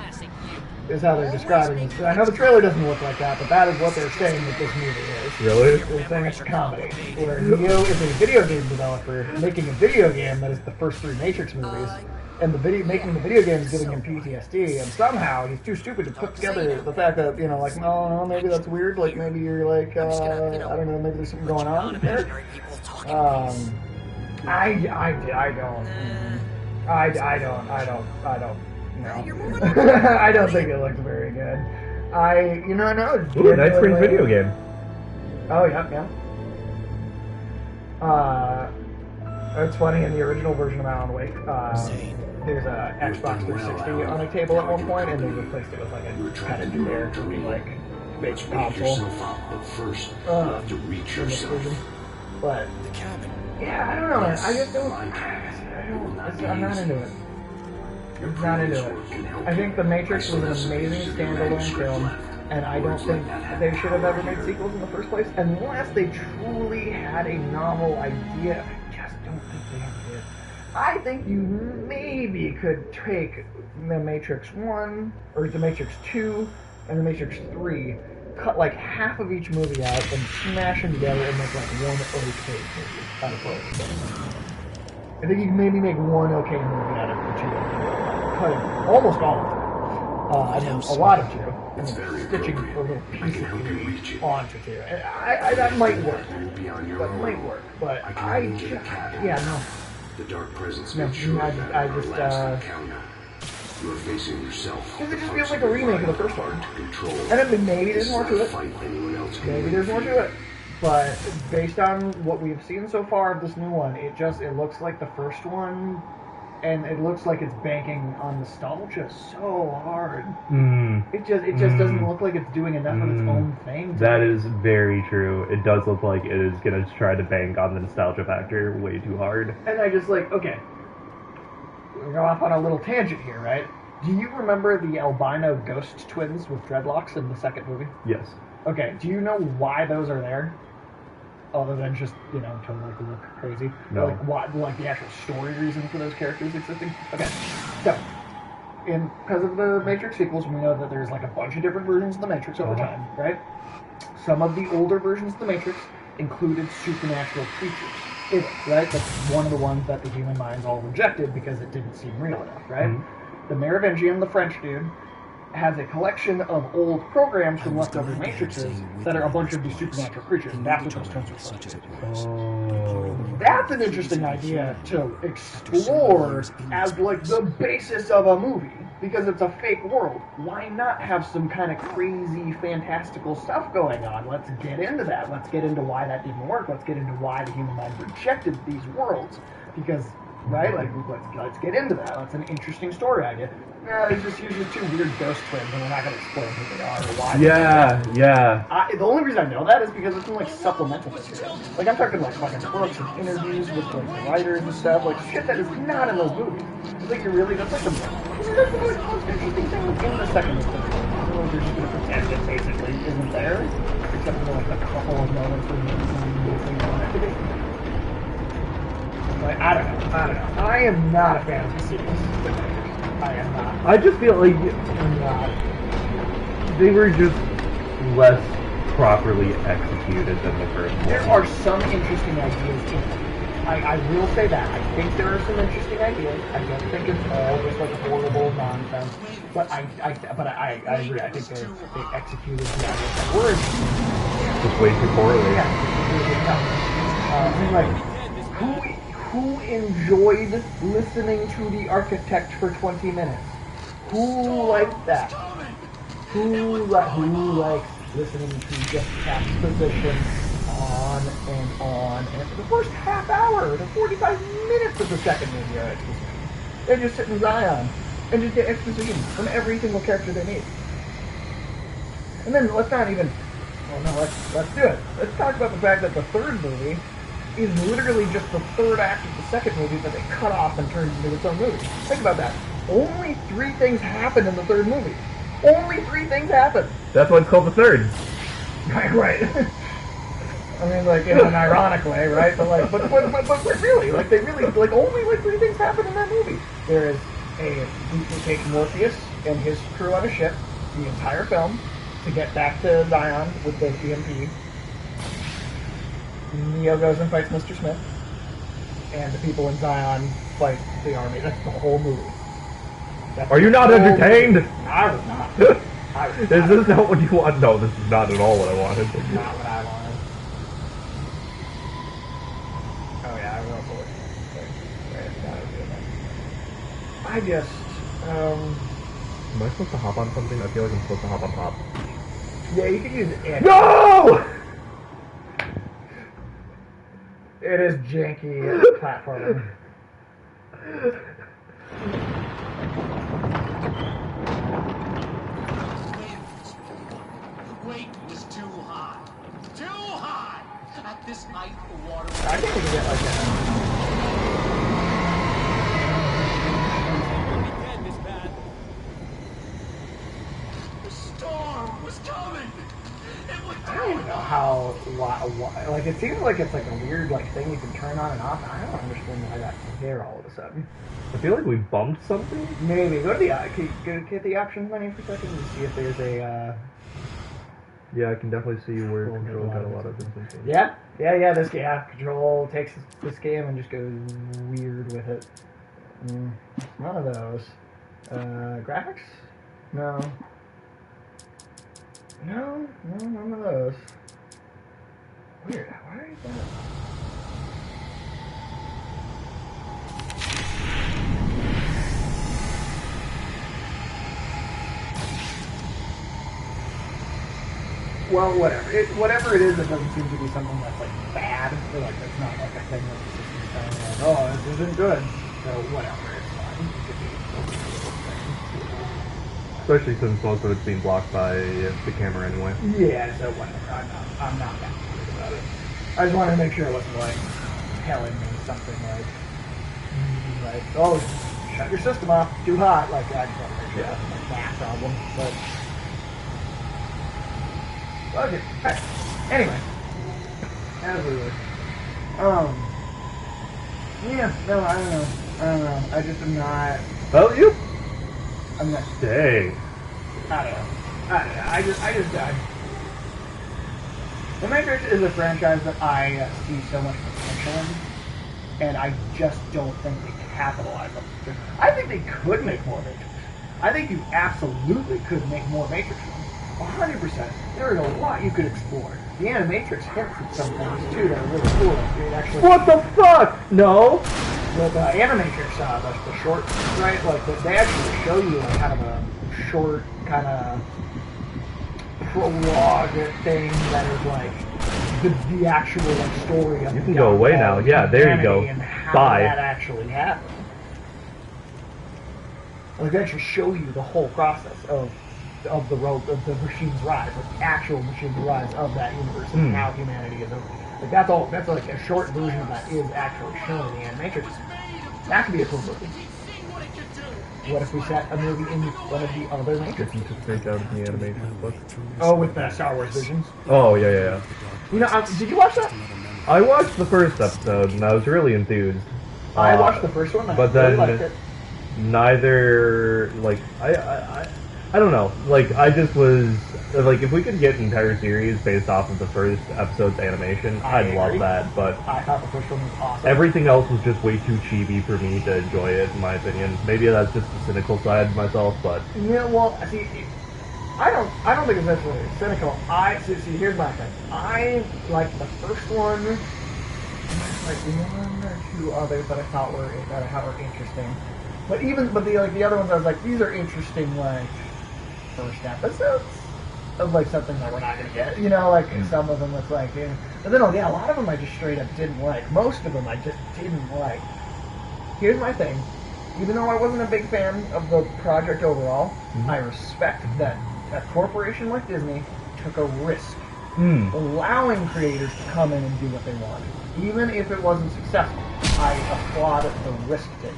is how they're describing it. I know the trailer doesn't look like that, but that is what they're saying that this movie is. Really? They're saying it's a comedy, where Neo is a video game developer making a video game that is the first 3 Matrix movies, and making the video game is giving him PTSD, and somehow he's too stupid to put together the fact that, you know, like, no, maybe that's weird, like, maybe you're like, I don't know, maybe there's something going on there. I don't. No. I don't think it looks very good. No. Ooh, Night Springs video game. Oh, yeah. It's funny, in the original version of Alan Wake, there's a Xbox 360 on a table at one point, and they replaced it with like a kind of generic looking like big console. But first, you have to reach yourself. But The cabin. yeah, I don't know. I just don't. I'm not into it. I'm not into it. I think The Matrix was an amazing standalone film, and I don't think they should have ever made sequels in the first place, unless they truly had a novel idea. I just don't think they ever did. I think you maybe could take The Matrix 1, or The Matrix 2, and The Matrix 3, cut like half of each movie out, and smash them together and make like one okay movie out of both. I think you can maybe make one okay movie out of the two. Cut almost all of them. And then a lot of two. And then stitching a little piece of two onto two. That might work. That might work. But no. The dark presence No, you're facing yourself. Because it just feels like a remake of the first one. And then maybe there's more to it. Maybe there's more to it. But based on what we've seen so far of this new one, it looks like the first one, and it looks like it's banking on nostalgia so hard. It just doesn't look like it's doing enough of its own thing. That is very true. It does look like it is going to try to bank on the nostalgia factor way too hard. And I just okay, we'll go off on a little tangent here, right? Do you remember the albino ghost twins with dreadlocks in the second movie? Yes. Okay, do you know why those are there? Other than just, to look crazy? No. Like the actual story reason for those characters existing? Okay, so, because of the Matrix sequels, we know that there's like a bunch of different versions of the Matrix over time, right? Some of the older versions of the Matrix included supernatural creatures in it, right? That's one of the ones that the human minds all rejected because it didn't seem real enough, right? The Merovingian, the French dude, has a collection of old programs from leftover matrices that are a bunch of these supernatural creatures. That's what those twins are supposed to be. That's an interesting idea to explore as like the basis of a movie, because it's a fake world. Why not have some kind of crazy, fantastical stuff going on? Let's get into that. Let's get into why that didn't work. Let's get into why the human mind rejected these worlds. Because, right, let's get into that. That's an interesting story idea. There's just usually two weird ghost twins, and we're not going to explain who they are or why. Yeah. The only reason I know that is because it's in like supplemental material. Like I'm talking like fucking books and interviews with like the writers and stuff, like shit that is not in those movies. It's like that's like the most interesting thing in the second movie. They're just going to pretend it basically isn't there, except for like a couple of moments where you want it to be. Like, I don't know. I am not a fan of the sequels. I am not. I just feel like I'm not. they were just less properly executed than the first one. There are some interesting ideas in it. I will say that. I think there are some interesting ideas. I don't think it's all just like horrible nonsense. But I agree. I think they executed the ideas that were interesting. Just way too poorly. Yeah. Who enjoyed listening to The Architect for 20 minutes? Who liked that? Who likes listening to just exposition on and on? And for the first half hour, the 45 minutes of the second movie are exposition. They just sit in Zion and just get exposition from every single character they meet. And then let's do it. Let's talk about the fact that the third movie is literally just the third act of the second movie that they cut off and turned into its own movie. Think about that. Only 3 things happen in the third movie. Only 3 things happen. That's why it's called the third. Right. I mean, like, in an ironic way, right? But like, but really, like, they really, like, only like 3 things happen in that movie. There is we take Morpheus and his crew on a ship the entire film to get back to Zion with the EMP. Neo goes and fights Mr. Smith, and the people in Zion fight the army. That's the whole movie. Are you not entertained? I was not. Is this not what you want? No, this is not at all what I wanted. Not what I wanted. Oh yeah, I will for it. I just, Am I supposed to hop on something? I feel like I'm supposed to hop on top. yeah, you could use it. No! It is janky platforming. The weight was too high. Too high! At this height, the water was... I think we can get like that. The storm was coming! It would I don't even know how, why, like, it seems like it's like a weird, like, thing you can turn on and off. I don't understand why that's there all of a sudden. I feel like we bumped something. Maybe. Go to the, can you get the options menu for a second and see if there's a, Yeah, I can definitely see where We'll Control get a got a lot lot of of this. yeah, this game, yeah, Control takes this game and just goes weird with it. None of those. Graphics? No. No, none of those. Weird, why is that? Well, whatever it is, it doesn't seem to be something that's like bad. Or like it's not like a thing that the system's saying like, oh, this isn't good. So whatever, it's fine. It could be. Especially since most of it's being blocked by the camera anyway. Yeah, so whatever. I'm not that worried about it. I just wanted to make sure it wasn't like telling me something like, oh, shut your system off, too hot. Like I just want to make sure it wasn't like that problem, but. Okay. Alright. Anyway. As we were. Yeah, no, I don't know. I just am not. Oh, you? I'm not. Dang. I don't know. I just died. The Matrix is a franchise that I see so much potential in, and I just don't think they capitalize on it. I think they could make more Matrix. I think you absolutely could make more Matrix films. 100%. There is a lot you could explore. The Animatrix hints at some things too that are really cool. Like it actually. What the fuck? No. The Animatrix, the short, right? Like they actually show you like kind of a short kind of prologue thing that is like the actual like story of. You can go away now. Yeah, there you go. And how Bye. that actually happened. Like they actually show you the whole process of the machine's rise, like the actual machine's rise of that universe and how humanity is over. Like that's all. That's like a short version of that is actually shown in the Animatrix. That could be a cool movie. What if we set a movie in one of the other Matrix? You took page out of the animation book. Oh, with the Star Wars Visions. Oh yeah. You know, did you watch that? I watched the first episode and I was really enthused. I watched the first one, but really then liked it. neither like I don't know. Like I just was like if we could get an entire series based off of the first episode's animation, I'd love that. But I thought the first one was awesome. everything else was just way too chibi for me to enjoy it, in my opinion. Maybe that's just the cynical side of myself, but yeah, well, see, I don't think it's necessarily cynical. See, here's my thing. I like the first one. Like one or two others that I thought were interesting, but the other ones I was like, these are interesting like first episodes of like something that we're not gonna get, you know, like some of them it's like, but then a lot of them I just straight up didn't like. Most of them I just didn't like. Here's my thing: even though I wasn't a big fan of the project overall, I respect that a corporation like Disney took a risk. Allowing creators to come in and do what they wanted. Even if it wasn't successful, I applaud the risk taking.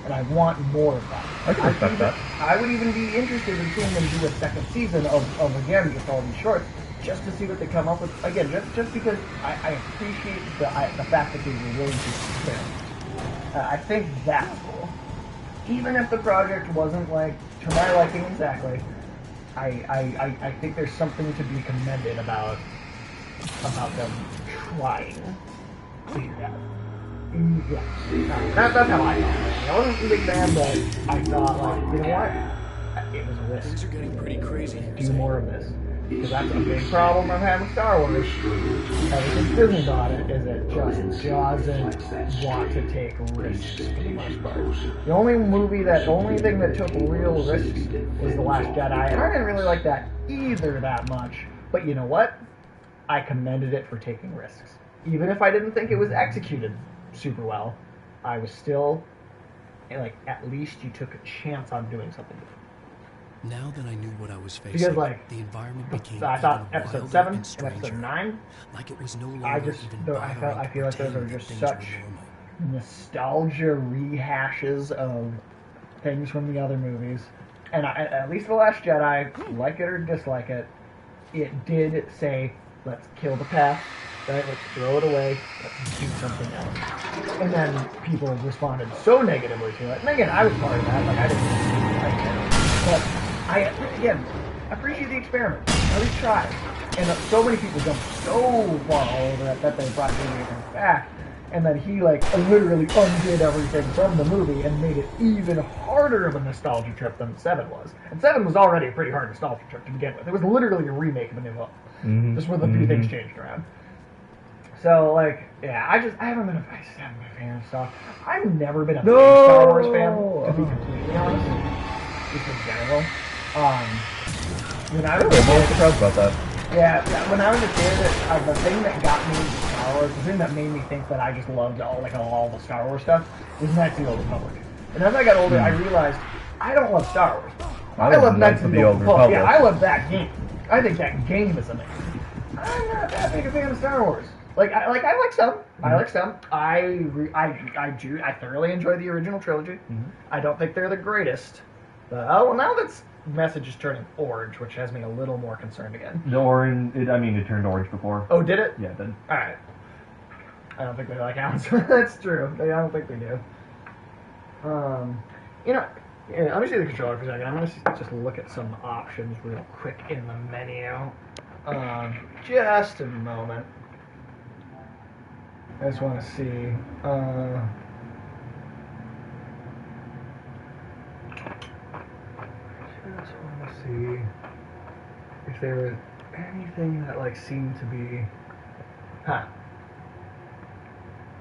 And I want more of that. I can respect that. I would even be interested in seeing them do a second season of again, just all these shorts, just to see what they come up with. Again, just because I appreciate the fact that they were willing to experiment. I think that's cool. Even if the project wasn't like to my liking exactly, I think there's something to be commended about them trying to do that. Yeah, that's how I felt. I wasn't a big fan, but I thought, like, you know what? It was a risk. Things are getting pretty crazy. Do more of this. Because that's a big problem I've had with Star Wars. Ever since Disney bought it, is it just doesn't want to take risks for the most part. The only thing that took real risks was The Last Jedi, and I didn't really like that either that much. But you know what? I commended it for taking risks. Even if I didn't think it was executed super well, I was still, like, at least you took a chance on doing something different. Now that I knew what I was facing, Because, like, the environment became I thought even episode wilder 7 and and stranger. episode 9, Like it was no longer I feel like those are just such nostalgia rehashes of things from the other movies. And at least The Last Jedi, like it or dislike it, it did say, let's kill the past, right? Let's throw it away, let's do something else. And then people responded so negatively to it. And again, I was part of that. Like, I didn't like it. But I, again, appreciate the experiment. At least try. And so many people jumped so far all over it that they brought J.J. Abrams back. And then he, like, literally undid everything from the movie and made it even harder of a nostalgia trip than 7 was. And 7 was already a pretty hard nostalgia trip to begin with. It was literally a remake of A New Hope. Just with a few things changed around. So, like, yeah, I haven't been a fan of stuff. I've never been a big Star Wars fan, to be completely honest. Just in general. When I was a kid, surprised about that. yeah, when I was a kid, the thing that got me into Star Wars, the thing that made me think that I just loved all the Star Wars stuff, was Knights of the Old Republic. And as I got older, I realized I don't love Star Wars. I love Knights of the Old Republic. Yeah, I love that game. I think that game is amazing. I'm not that big a fan of Star Wars. I like some. I like some. I thoroughly enjoy the original trilogy. I don't think they're the greatest. Now that's message is turning orange, which has me a little more concerned again. The orange, it turned orange before. Oh, did it? Yeah, it did. Alright. I don't think they like Alan, so that's true. I don't think they do. Let me see the controller for a second. I'm going to just look at some options real quick in the menu. Just a moment. I just want to see. Just want to see if there was anything that seemed to be. Huh.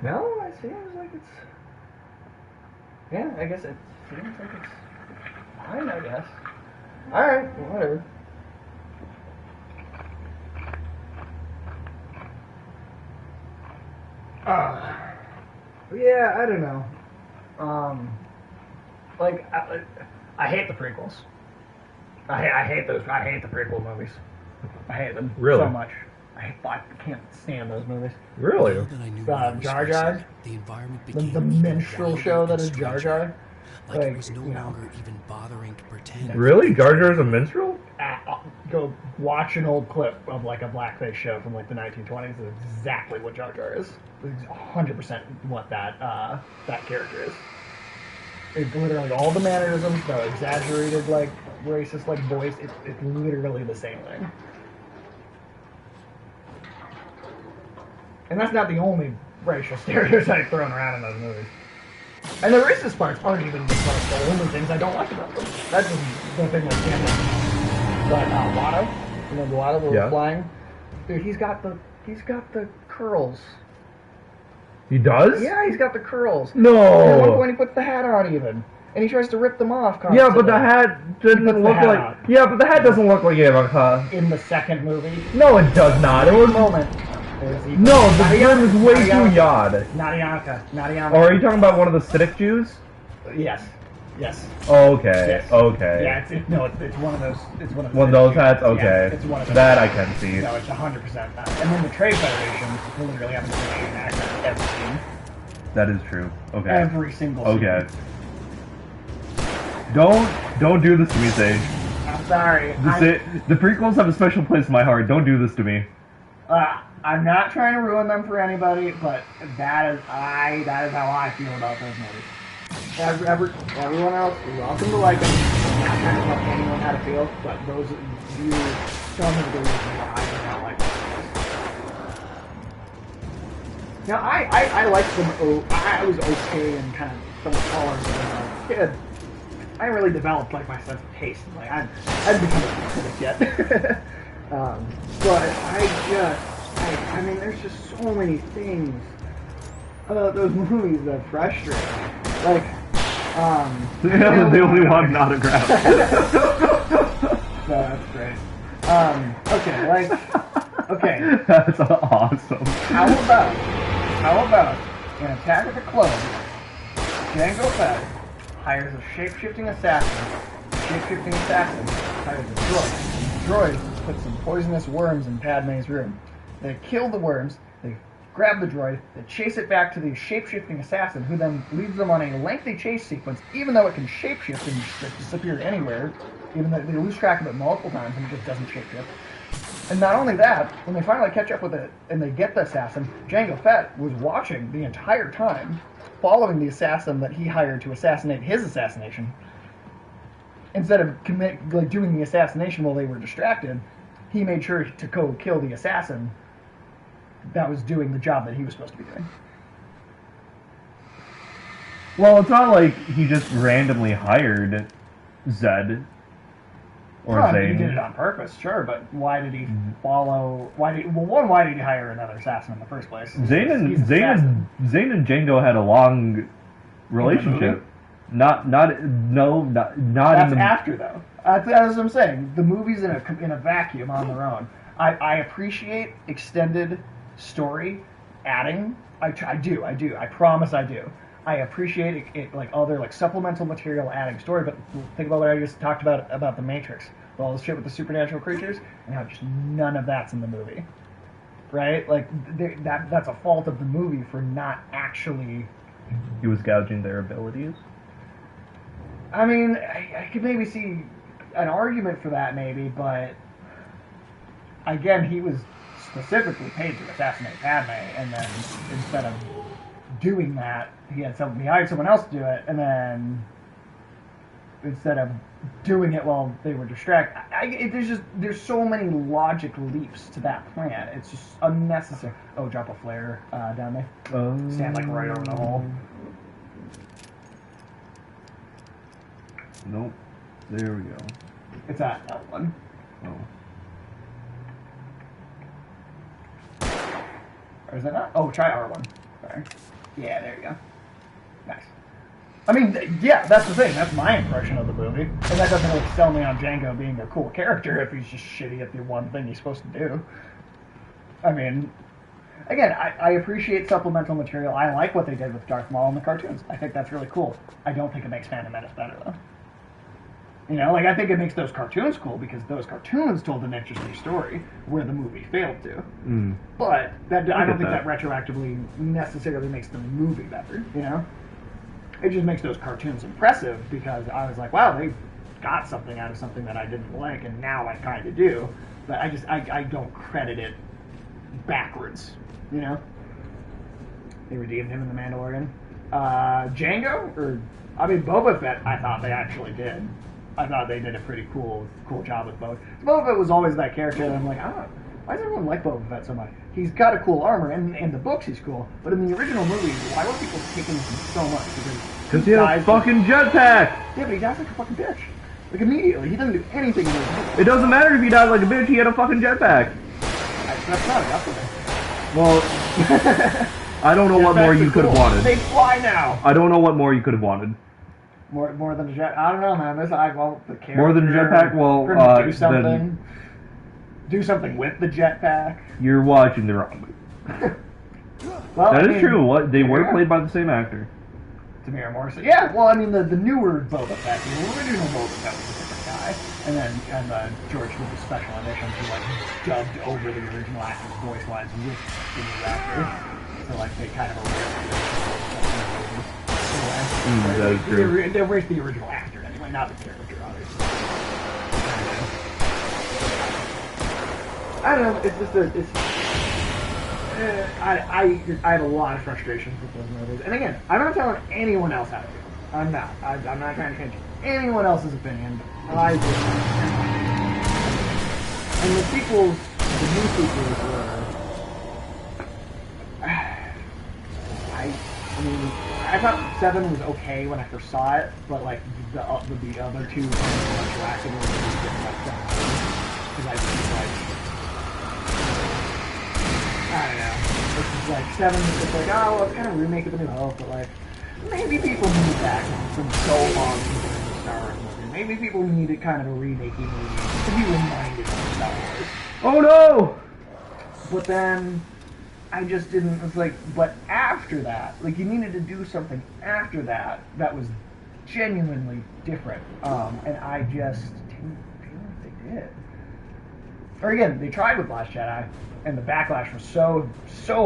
No, it seems like it's. Yeah, I guess it seems like it's fine, I guess. Alright, whatever. Yeah, I don't know. I hate the prequels. I hate those. I hate the prequel movies. I hate them so much. I can't stand those movies. Really? Jar Jar, the minstrel show that is Jar Jar. Like it was no longer even bothering to pretend. Really? Jar Jar's a minstrel? Go watch an old clip of a blackface show from the 1920s. It's exactly what Jar Jar is. It's 100% what that character is. It's literally all the mannerisms, the exaggerated racist voice. It's literally the same thing. And that's not the only racial stereotype thrown around in those movies. And the racist parts aren't even the only things I don't like about them. That's just the thing that stands out. But Watto, you know Watto, the little flying, dude, he's got the curls. He does? Yeah, he's got the curls. No. And at one point, he puts the hat on even, and he tries to rip them off. Constantly. Yeah, but the hat doesn't look like. On. Yeah, but the hat doesn't look like Eva. In the second movie. No, it does not. It was a moment. No, the brim is way too yod. Nadianka. Or are you talking about one of the Siddiq Jews? Yes. Oh, okay. Yes. Okay. Yeah, it's one of those. It's one of those. One of those hats. Okay. Yeah, it's one of those. That I can see. No, it's 100% that. And then the Trade Federation will literally have the same accent every scene. That is true. Okay. Every single scene. Okay. Don't do this to me, Sage. I'm sorry. The prequels have a special place in my heart. Don't do this to me. I'm not trying to ruin them for anybody, but that is how I feel about those movies. Everyone else is welcome to like them. I'm not trying to tell anyone how to feel, but those you tell me the reason why I do not like them. Now I liked them. I was okay and kind of somewhat tolerant when I was a kid. I really developed like my sense of taste. Like I hadn't become a critic yet. But I mean, there's just so many things about those movies that frustrate me. Like, they only want an autograph. No, that's great. Okay. That's awesome. How about in Attack of the Clones, Jango Fett hires a shape-shifting assassin. Shape-shifting assassin hires a droid. The droid puts some poisonous worms in Padme's room. They kill the worms, they grab the droid, they chase it back to the shape-shifting assassin, who then leads them on a lengthy chase sequence, even though it can shape-shift and just disappear anywhere, even though they lose track of it multiple times and it just doesn't shape-shift. And not only that, when they finally catch up with it and they get the assassin, Jango Fett was watching the entire time, following the assassin that he hired to assassinate his assassination. Instead of doing the assassination while they were distracted, he made sure to go kill the assassin that was doing the job that he was supposed to be doing. Well, it's not like he just randomly hired Zed or Zane. He did it on purpose, sure, but why did he follow? Why did he hire another assassin in the first place? Zane and Jango had a long relationship. Not That's in the after though. That's what I'm saying. The movie's in a vacuum on their own. I appreciate extended story adding. I do. I promise I do. I appreciate it like other like supplemental material adding story, but think about what I just talked about the Matrix, all this shit with the supernatural creatures, and how just none of that's in the movie, right? Like that's a fault of the movie for not actually. He was gouging their abilities. I mean, I could maybe see an argument for that, maybe, but again, he was specifically paid to assassinate Padme, and then instead of doing that, he hired someone else to do it, and then instead of doing it while they were distracted, there's so many logic leaps to that plan. It's just unnecessary. Oh, drop a flare down there. Stand like right over the hole. Nope. There we go. It's at L1. Oh. Or is it not? Oh, try R1. Sorry. Yeah, there you go. Nice. I mean, yeah, that's the thing. That's my impression of the movie. And that doesn't really sell me on Jango being a cool character if he's just shitty at the one thing he's supposed to do. I mean, again, I appreciate supplemental material. I like what they did with Darth Maul in the cartoons. I think that's really cool. I don't think it makes Phantom Menace better, though. You know, like, I think it makes those cartoons cool because those cartoons told an interesting story where the movie failed to. But I don't think that retroactively necessarily makes the movie better, you know? It just makes those cartoons impressive because I was like, wow, they got something out of something that I didn't like, and now I kind of do. But I don't credit it backwards, you know? They redeemed him in The Mandalorian. Boba Fett, I thought they actually did. I thought they did a pretty cool job with Boba. Boba Fett was always that character that I'm like, why does everyone like Boba Fett so much? He's got a cool armor, and in the books he's cool, but in the original movies, why were people taking him so much? Because he had a fucking jetpack! Yeah, but he dies like a fucking bitch. Like, immediately. He doesn't do anything in those movies. It doesn't matter if he died like a bitch, he had a fucking jetpack. That's not enough for me. Well, I don't know what more you could have wanted. They fly now! I don't know what more you could have wanted. More than a jet? I don't know, man. The character. More than a jetpack? Well, do something. then Do something with the jetpack. you're watching the wrong movie. Well, That is true. They were played by the same actor. Tamara Morrison. Yeah, well, I mean, the newer Boba Fett, the original Boba Fett was a different guy. And then George did the special editions who, like, dubbed over the original actor's voice lines with the new actor. So, like, they kind of erased the original That is true. They erased the original actor, anyway, not the character, obviously. I don't know. It's just I have a lot of frustrations with those movies. And again, I'm not telling anyone else how to do it. I'm not. I'm not trying to change anyone else's opinion. I just. And the sequels, the new sequels were. I mean, I thought 7 was okay when I first saw it, but like the other two kind of retroactively get left out. Because I just like. I don't know. It's just like 7 is just like, oh, well, it's kind of a remake of The New Hope, but like, maybe people need that because it's been so long since there's a Star Wars movie. Maybe people needed kind of a remaking movie to be reminded of Star Wars. Oh no! But then, I just didn't, it's like, but after that, like, you needed to do something after that that was genuinely different. And I just didn't feel like they did. Or again, they tried with Last Jedi, and the backlash was so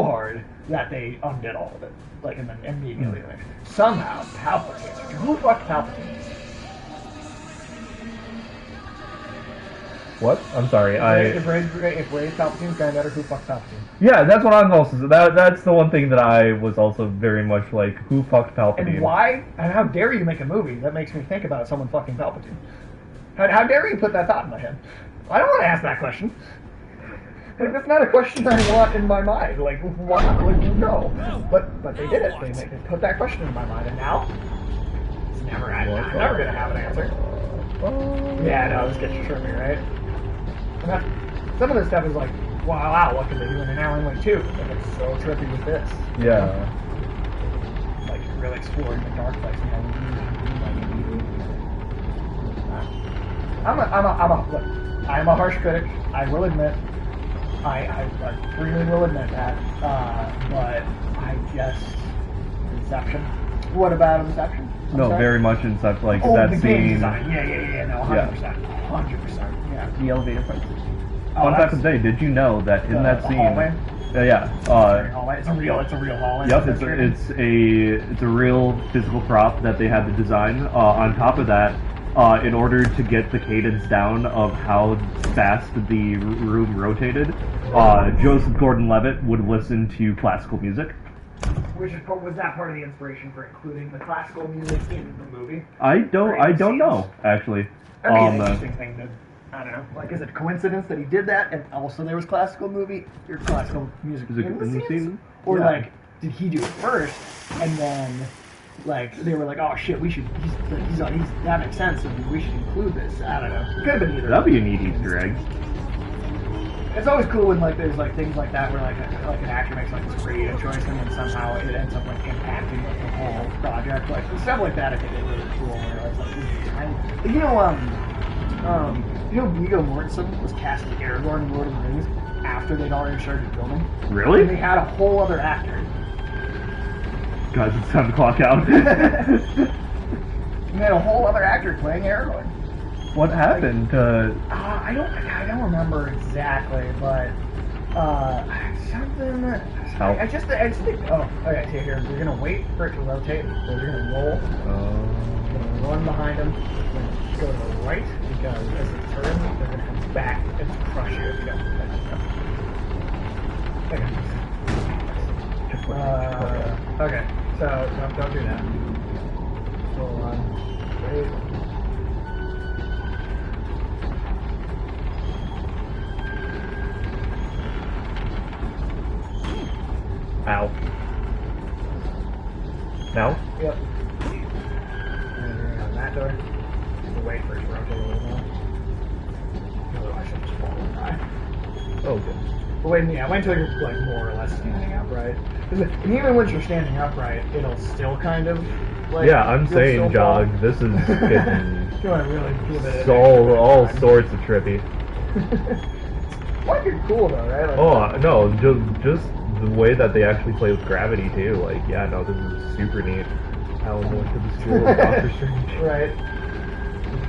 hard that they undid all of it. Like, and then immediately, like, somehow, Palpatine. Who fucked Palpatine? What? I'm sorry. If Rey's Palpatine's granddaughter, who fucked Palpatine? Yeah, that's what I'm also. That's the one thing that I was also very much like, who fucked Palpatine? And why? And how dare you make a movie that makes me think about someone fucking Palpatine? How dare you put that thought in my head? I don't want to ask that question. Like, that's not a question I want in my mind. Like, what? Like, no. But they did it. They put that question in my mind, and now it's never. I'm never gonna have an answer. Yeah, no, this gets trippy, right? And some of this stuff is like, wow, what can they do in an Alan Wake 2? Like, it's so trippy with this. Yeah. Like, really exploring the dark place. You know, look, I'm a harsh critic. I will admit. I freely will admit that. But I just Inception. What about Inception? No, very much Inception. Like that the game scene. Design. Yeah. No, 100%. 100%. Yeah. The elevator fight. Oh, Fun fact of the day: did you know that in that scene? Hallway? Yeah. It's a real hallway. Yep, it's a real physical prop that they had to design. On top of that, in order to get the cadence down of how fast the room rotated, Joseph Gordon-Levitt would listen to classical music. Was that part of the inspiration for including the classical music in the movie? I don't know actually. That'd be an interesting thing to. I don't know. Like, is it a coincidence that he did that, and also there was classical music in the scene? Or like, did he do it first, and then, like, they were like, oh shit, we should. He's that makes sense, and we should include this. I don't know. Could have been either. That'd be a neat Easter egg. It's always cool when like there's like things like that where like an actor makes like this creative choice and then somehow it ends up like impacting like the whole project. Like stuff like that, I think is really cool. Where it's like, Viggo Mortensen was cast as Aragorn in Lord of the Rings after they'd already started filming. Really? And they had a whole other actor. Guys, it's time to clock out. They had a whole other actor playing Aragorn. What happened? I don't remember exactly, but something. I just think. Oh, okay. So here we're gonna wait for it to rotate. So we're gonna roll. We're gonna run behind them. We're gonna go to the right because as it turns, they're gonna come back and crush you. Okay. So don't do that. Hold on. Wait. Ow. Now? Yep. And then on that door. We'll wait for it to rotate a little more. Otherwise, she'll just fall and die. Oh, good. But wait until you're like more or less standing upright. And even when you're standing upright, it'll still kind of like. Yeah, I'm saying, Jog, this is getting you want to really give it all sorts of trippy. Like you're cool though, right? Like, no, just the way that they actually play with gravity too. Like, yeah, no, this is super neat. Alan went to the school of Doctor Strange. Right.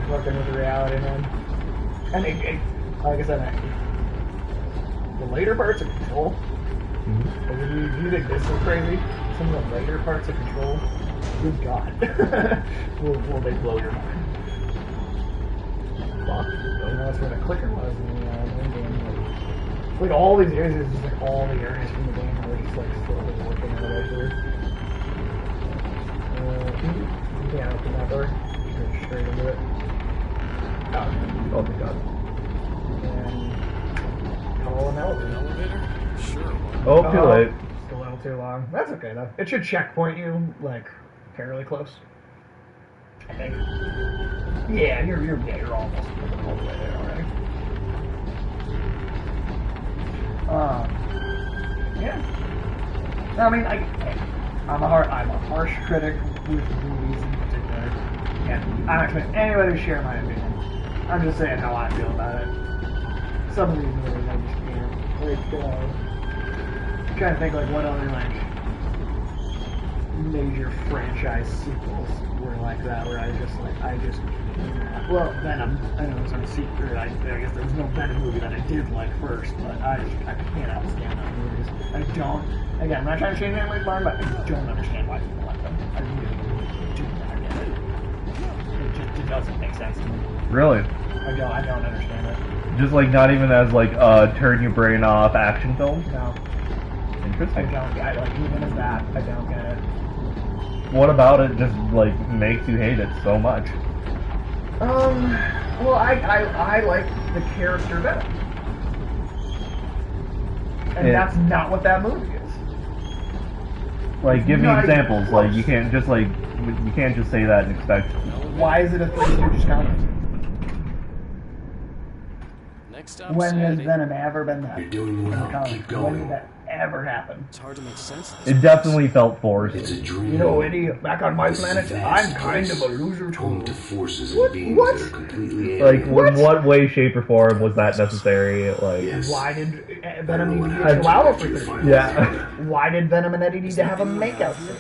Fucking with reality, man. And it, like I said, the later parts of Control. Mm-hmm. You think this is crazy? Some of the later parts of Control. Good God. will they blow your mind? Fuck. That's where the clicker was in the game. Like all these areas is just like all the areas from the game where it's like slowly working out actually. You can't open that door. Just go straight into it. Oh my god. And call an elevator. Elevator? Sure. Oh, too late. Just a little too long. That's okay though. It should checkpoint you like fairly close. I think. Yeah, you're almost all the way there already. Yeah. No, I mean, I'm a harsh critic with movies in particular, and I'm not expecting anybody to share my opinion. I'm just saying how I feel about it. Some of these movies I just can't. Like, I'm trying to think like what other like major franchise sequels were like that, where I just well, Venom. I know it's on secret. I guess there was no Venom movie that I did like first, but I can't stand those movies. I don't. Again, I'm not trying to change anybody's mind, but I don't understand why people like them. I really do not get it. It doesn't make sense to me. Really? I don't understand it. Just like not even as like a turn your brain off action film? No. Interesting. Even as that, I don't get it. What about it just like makes you hate it so much? Well, I like the character Venom. And Yeah. that's not what that movie is. Like, give me Not even examples. close. Like, you can't just say that and expect. Why is it a 3 comic? Next stop, When has Sanity. Venom ever been that? You're doing in the well. comics? Keep When going. did that ever happen? It's hard to make sense of this. It definitely felt forced. It's a dream. You know, Eddie, back on my This is a planet, vast I'm kind of place, a loser home too. to forces What? and beings What? that are completely Like, alien. in what way, shape, or form was that necessary? Like, Yes. Why did I Venom don't know need to what be a happened chihuahua after for your 30 final years? Yeah. Why did Venom and Eddie need to have a makeout scene?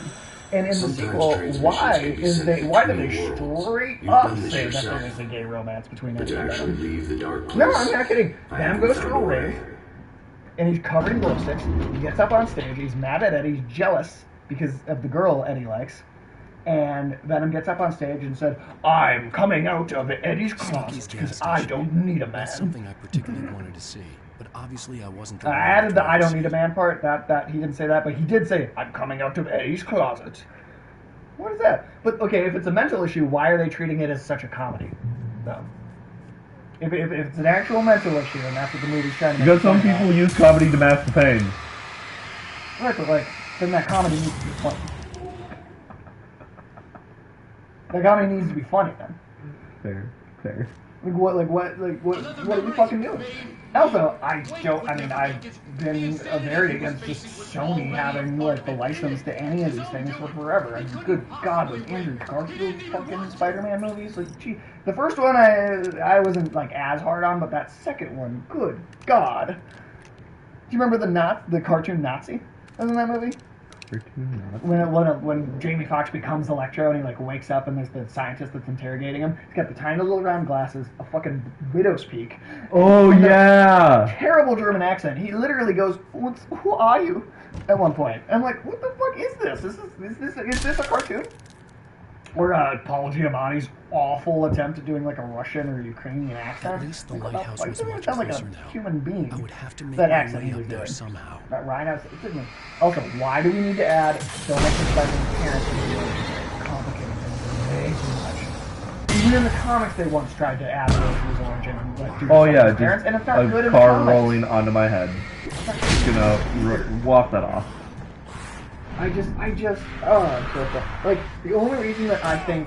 And in the Sometimes sequel, transmissions why can be is sent why did between they worlds. straight You've up done this say that yourself. there is a gay romance between But Eddie to and actually Venom? leave the dark place. No, I'm not kidding. I Venom haven't goes to found a a way. rave, and he's covered in glow sticks. He gets up on stage. He's mad at Eddie. He's jealous because of the girl Eddie likes. And Venom gets up on stage and said, "I'm coming out of Eddie's closet because I don't need a man." That's something I particularly wanted to see, but obviously I wasn't. I added the "I don't need a man" part. That he didn't say that, but he did say, "I'm coming out of Eddie's closet." What is that? But okay, if it's a mental issue, why are they treating it as such a comedy? Though, if it's an actual mental issue, and that's what the movie's trying to make because some it sound people use comedy to mask the pain. right, but like, then that comedy needs to be funny. That comedy needs to be funny then. Fair. What are you fucking doing? Also, I've been very against just Sony having like the license to any of these things for forever. I mean, good God, with Andrew Garfield's fucking Spider-Man movies, like, gee, the first one I wasn't like as hard on, but that second one, good God. Do you remember the cartoon Nazi in that movie? When Jamie Foxx becomes Electro and he like wakes up and there's the scientist that's interrogating him. He's got the tiny little round glasses, a fucking widow's peak. Oh and a yeah. terrible German accent. He literally goes, "Who are you?" at one point. I'm like, what the fuck is this? Is this a cartoon? Or Paul Giamatti's awful attempt at doing like a Russian or Ukrainian accent. At least the Like, lighthouse it was doesn't much sound like closer a now. human being. I would have to make That my accent way he was up there doing. somehow. That Rhino. Also, why do we need to add so much respect and parents into complicated things? Way too much. Even in the comics, they once tried to add Rose's origin, like, do Oh something yeah, with parents, and it's not just good a in the car comics. rolling onto my head. Just gonna walk that off. I just, like, the only reason that I think,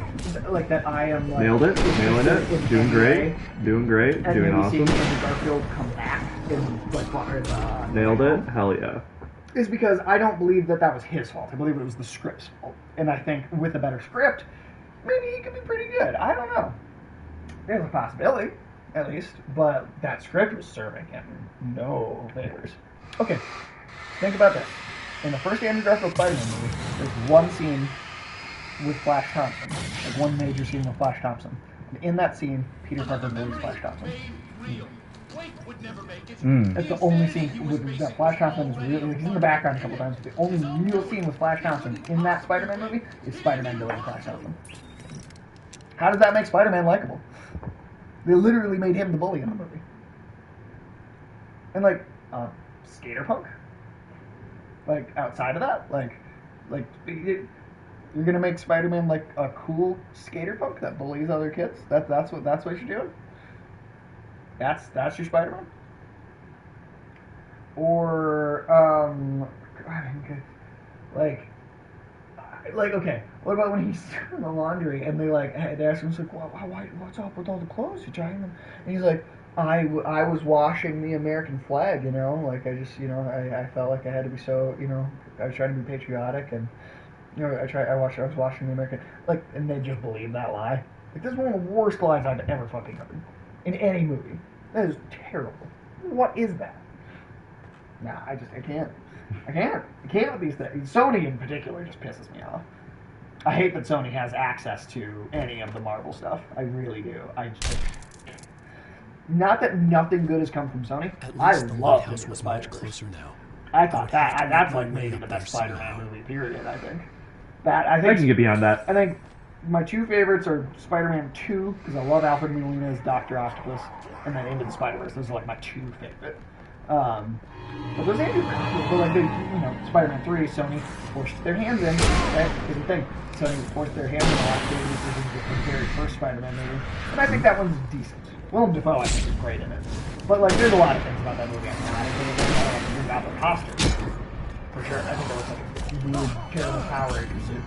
like, that I am, like... Nailed it. Nailing it. Doing great. Doing great. And Doing maybe awesome. seeing Andrew Garfield come back in, like, Nailed it. Hell yeah. is because I don't believe that was his fault. I believe it was the script's fault. And I think with a better script, maybe he could be pretty good. I don't know. There's a possibility, at least. But that script was serving him no favors. Okay, think about this. In the first Andrew Garfield Spider-Man movie, there's one scene with Flash Thompson. Like one major scene with Flash Thompson. And in that scene, Peter Parker bullies Flash Thompson. That's the only scene with that Flash Thompson is really. He's in the background a couple times. But the only real scene with Flash Thompson in that Spider-Man movie is Spider-Man bullying Flash Thompson. How does that make Spider-Man likable? They literally made him the bully in the movie. And like, skater punk. Like outside of that, you're gonna make Spider-Man like a cool skater punk that bullies other kids. That's what you're doing. That's your Spider-Man. Or okay, what about when he's doing the laundry and they ask him, like, what's up with all the clothes you're trying them? And he's like, I was washing the American flag, like I just, I felt like I had to be so, I was trying to be patriotic and, I was washing the American, and they just believe that lie. Like, this is one of the worst lies I've ever fucking heard in any movie. That is terrible. What is that? Nah, I can't. I can't with these things. Sony in particular just pisses me off. I hate that Sony has access to any of the Marvel stuff. I really do. Not that nothing good has come from Sony. I love House was much closer now. I thought that's like maybe the best Spider-Man movie, period, I think. I can get behind that. I think my two favorites are Spider-Man 2, because I love Alfred Molina's Dr. Octopus, and then Into the Spider-Verse. Those are like my two favorite. But those ain't Spider-Man 3, Sony forced their hands in. Right? Good thing. Sony forced their hands in the last days. This is the very first Spider-Man movie. And I think that one's decent. Willem Dafoe, I think, is great in it. But, there's a lot of things about that movie I'm not into. About the costume. For sure. I think that was a weird, terrible power suit.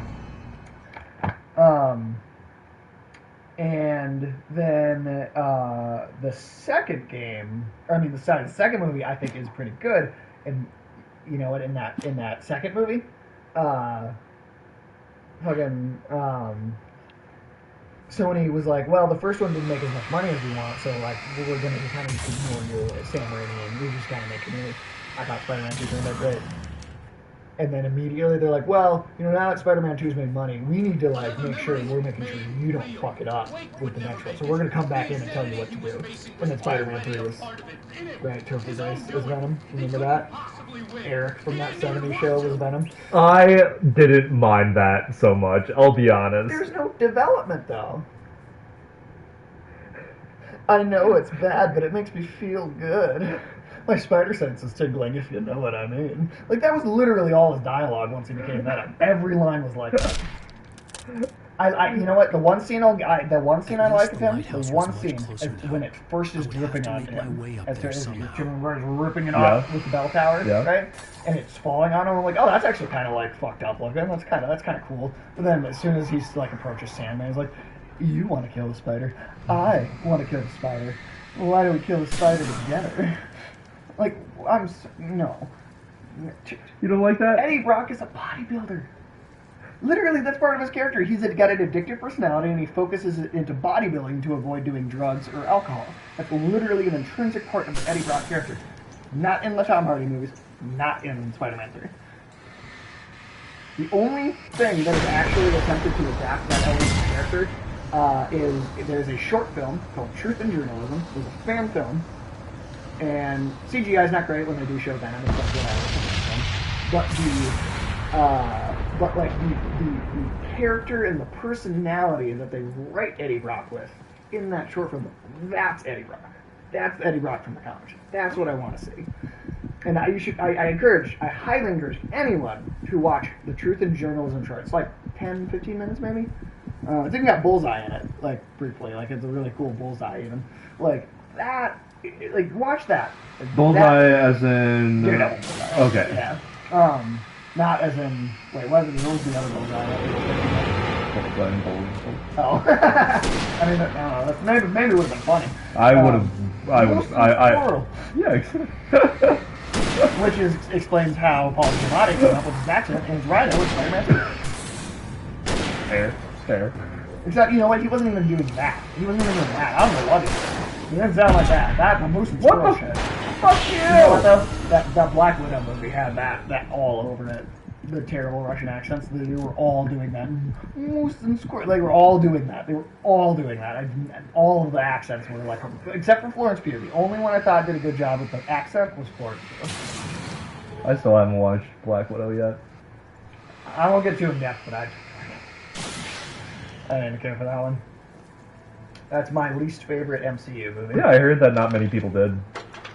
And then the second the second movie I think is pretty good, and you know what? In that second movie, Sony was like, well, the first one didn't make as much money as we want, so we're gonna kind of ignore you, Sam Raimi, and we just kind of make a movie. I thought Spider-Man 2 turned out great. And then immediately they're like, well, now that Spider-Man 2's made money, we need to make sure we're making sure you don't fuck it up with the next one. So we're gonna come back in and tell you what to do. And then Spider-Man 3 was right, Topher Grace is Venom. Remember that? Eric from that 70s show was Venom. I didn't mind that so much, I'll be honest. There's no development though. I know it's bad, but it makes me feel good. My spider sense is tingling, if you know what I mean. That was literally all his dialogue once he became Venom. Every line was like that. You know what? The one scene I like of him, the one scene is when it first is dripping on him, as Jim Ross ripping it off with the bell towers, right? And it's falling on him. I'm like, oh, that's actually kind of fucked up looking. That's kind of cool. But then as soon as he's approaches Sandman, he's like, you want to kill the spider? I want to kill the spider. Why do we kill the spider together? No. You don't like that? Eddie Brock is a bodybuilder. Literally, that's part of his character. He's got an addictive personality, and he focuses into bodybuilding to avoid doing drugs or alcohol. That's literally an intrinsic part of the Eddie Brock character. Not in the Tom Hardy movies. Not in Spider-Man 3. The only thing that is actually attempted to adapt that element of character is there's a short film called Truth in Journalism. It's a fan film. And CGI is not great when they do show Venom. It's but the character and the personality that they write Eddie Brock with in that short film, that's Eddie Brock. That's Eddie Brock from the comics. That's what I want to see. And I highly encourage anyone to watch the Truth in Journalism short. It's 10, 15 minutes maybe. I think we got Bullseye in it, briefly. It's a really cool Bullseye even. That. Watch that. Bullseye as in... Daredevil. Okay. Yeah. Not as in... Wait, what was the other Bullseye? Oh. I mean, I don't know. Maybe it would have been funny. Yeah. Which explains how Paul Giamatti came up with his accent and his rhino with Spider-Man. Fair. Except, you know what? He wasn't even doing that. I don't know what he was. He didn't sound like that. That the Moose and Squirrel shit. Fuck you! You know what though? That Black Widow movie had that all over it. The terrible Russian accents. They were all doing that. Moose and Squirrel. They were all doing that. All of the accents were except for Florence Pugh. The only one I thought did a good job with the accent was Florence Pugh. I still haven't watched Black Widow yet. I won't get too in depth, but I didn't care for that one. That's my least favorite MCU movie. Yeah, I heard that not many people did.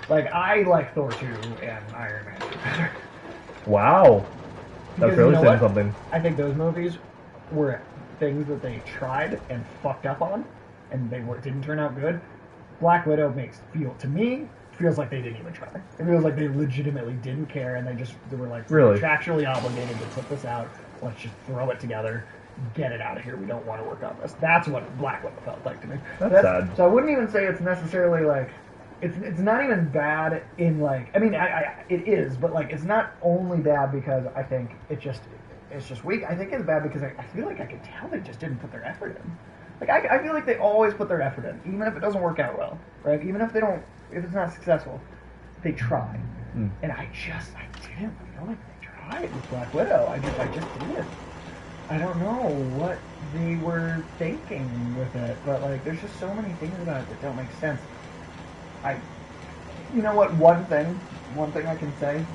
Like, I like Thor 2 and Iron Man 2 better. Wow. That's Because really you know saying what? something. I think those movies were things that they tried and fucked up on, and didn't turn out good. Black Widow feels like they didn't even try. It feels like they legitimately didn't care, and they were like Really? contractually obligated to put this out. Let's just throw it together, get it out of here. We don't want to work on this. That's what Black Widow felt like to me. That's sad. So I wouldn't even say it's necessarily like it's not even bad in like I mean it is, but like it's not only bad because I think it's just weak. I think it's bad because I feel like I can tell they just didn't put their effort in. Like I feel like they always put their effort in, even if it doesn't work out well, right? Even if if it's not successful, they try. And I didn't feel like they tried with Black Widow. I just didn't. I don't know what they were thinking with it, but like there's just so many things about it that don't make sense. You know what? One thing I can say,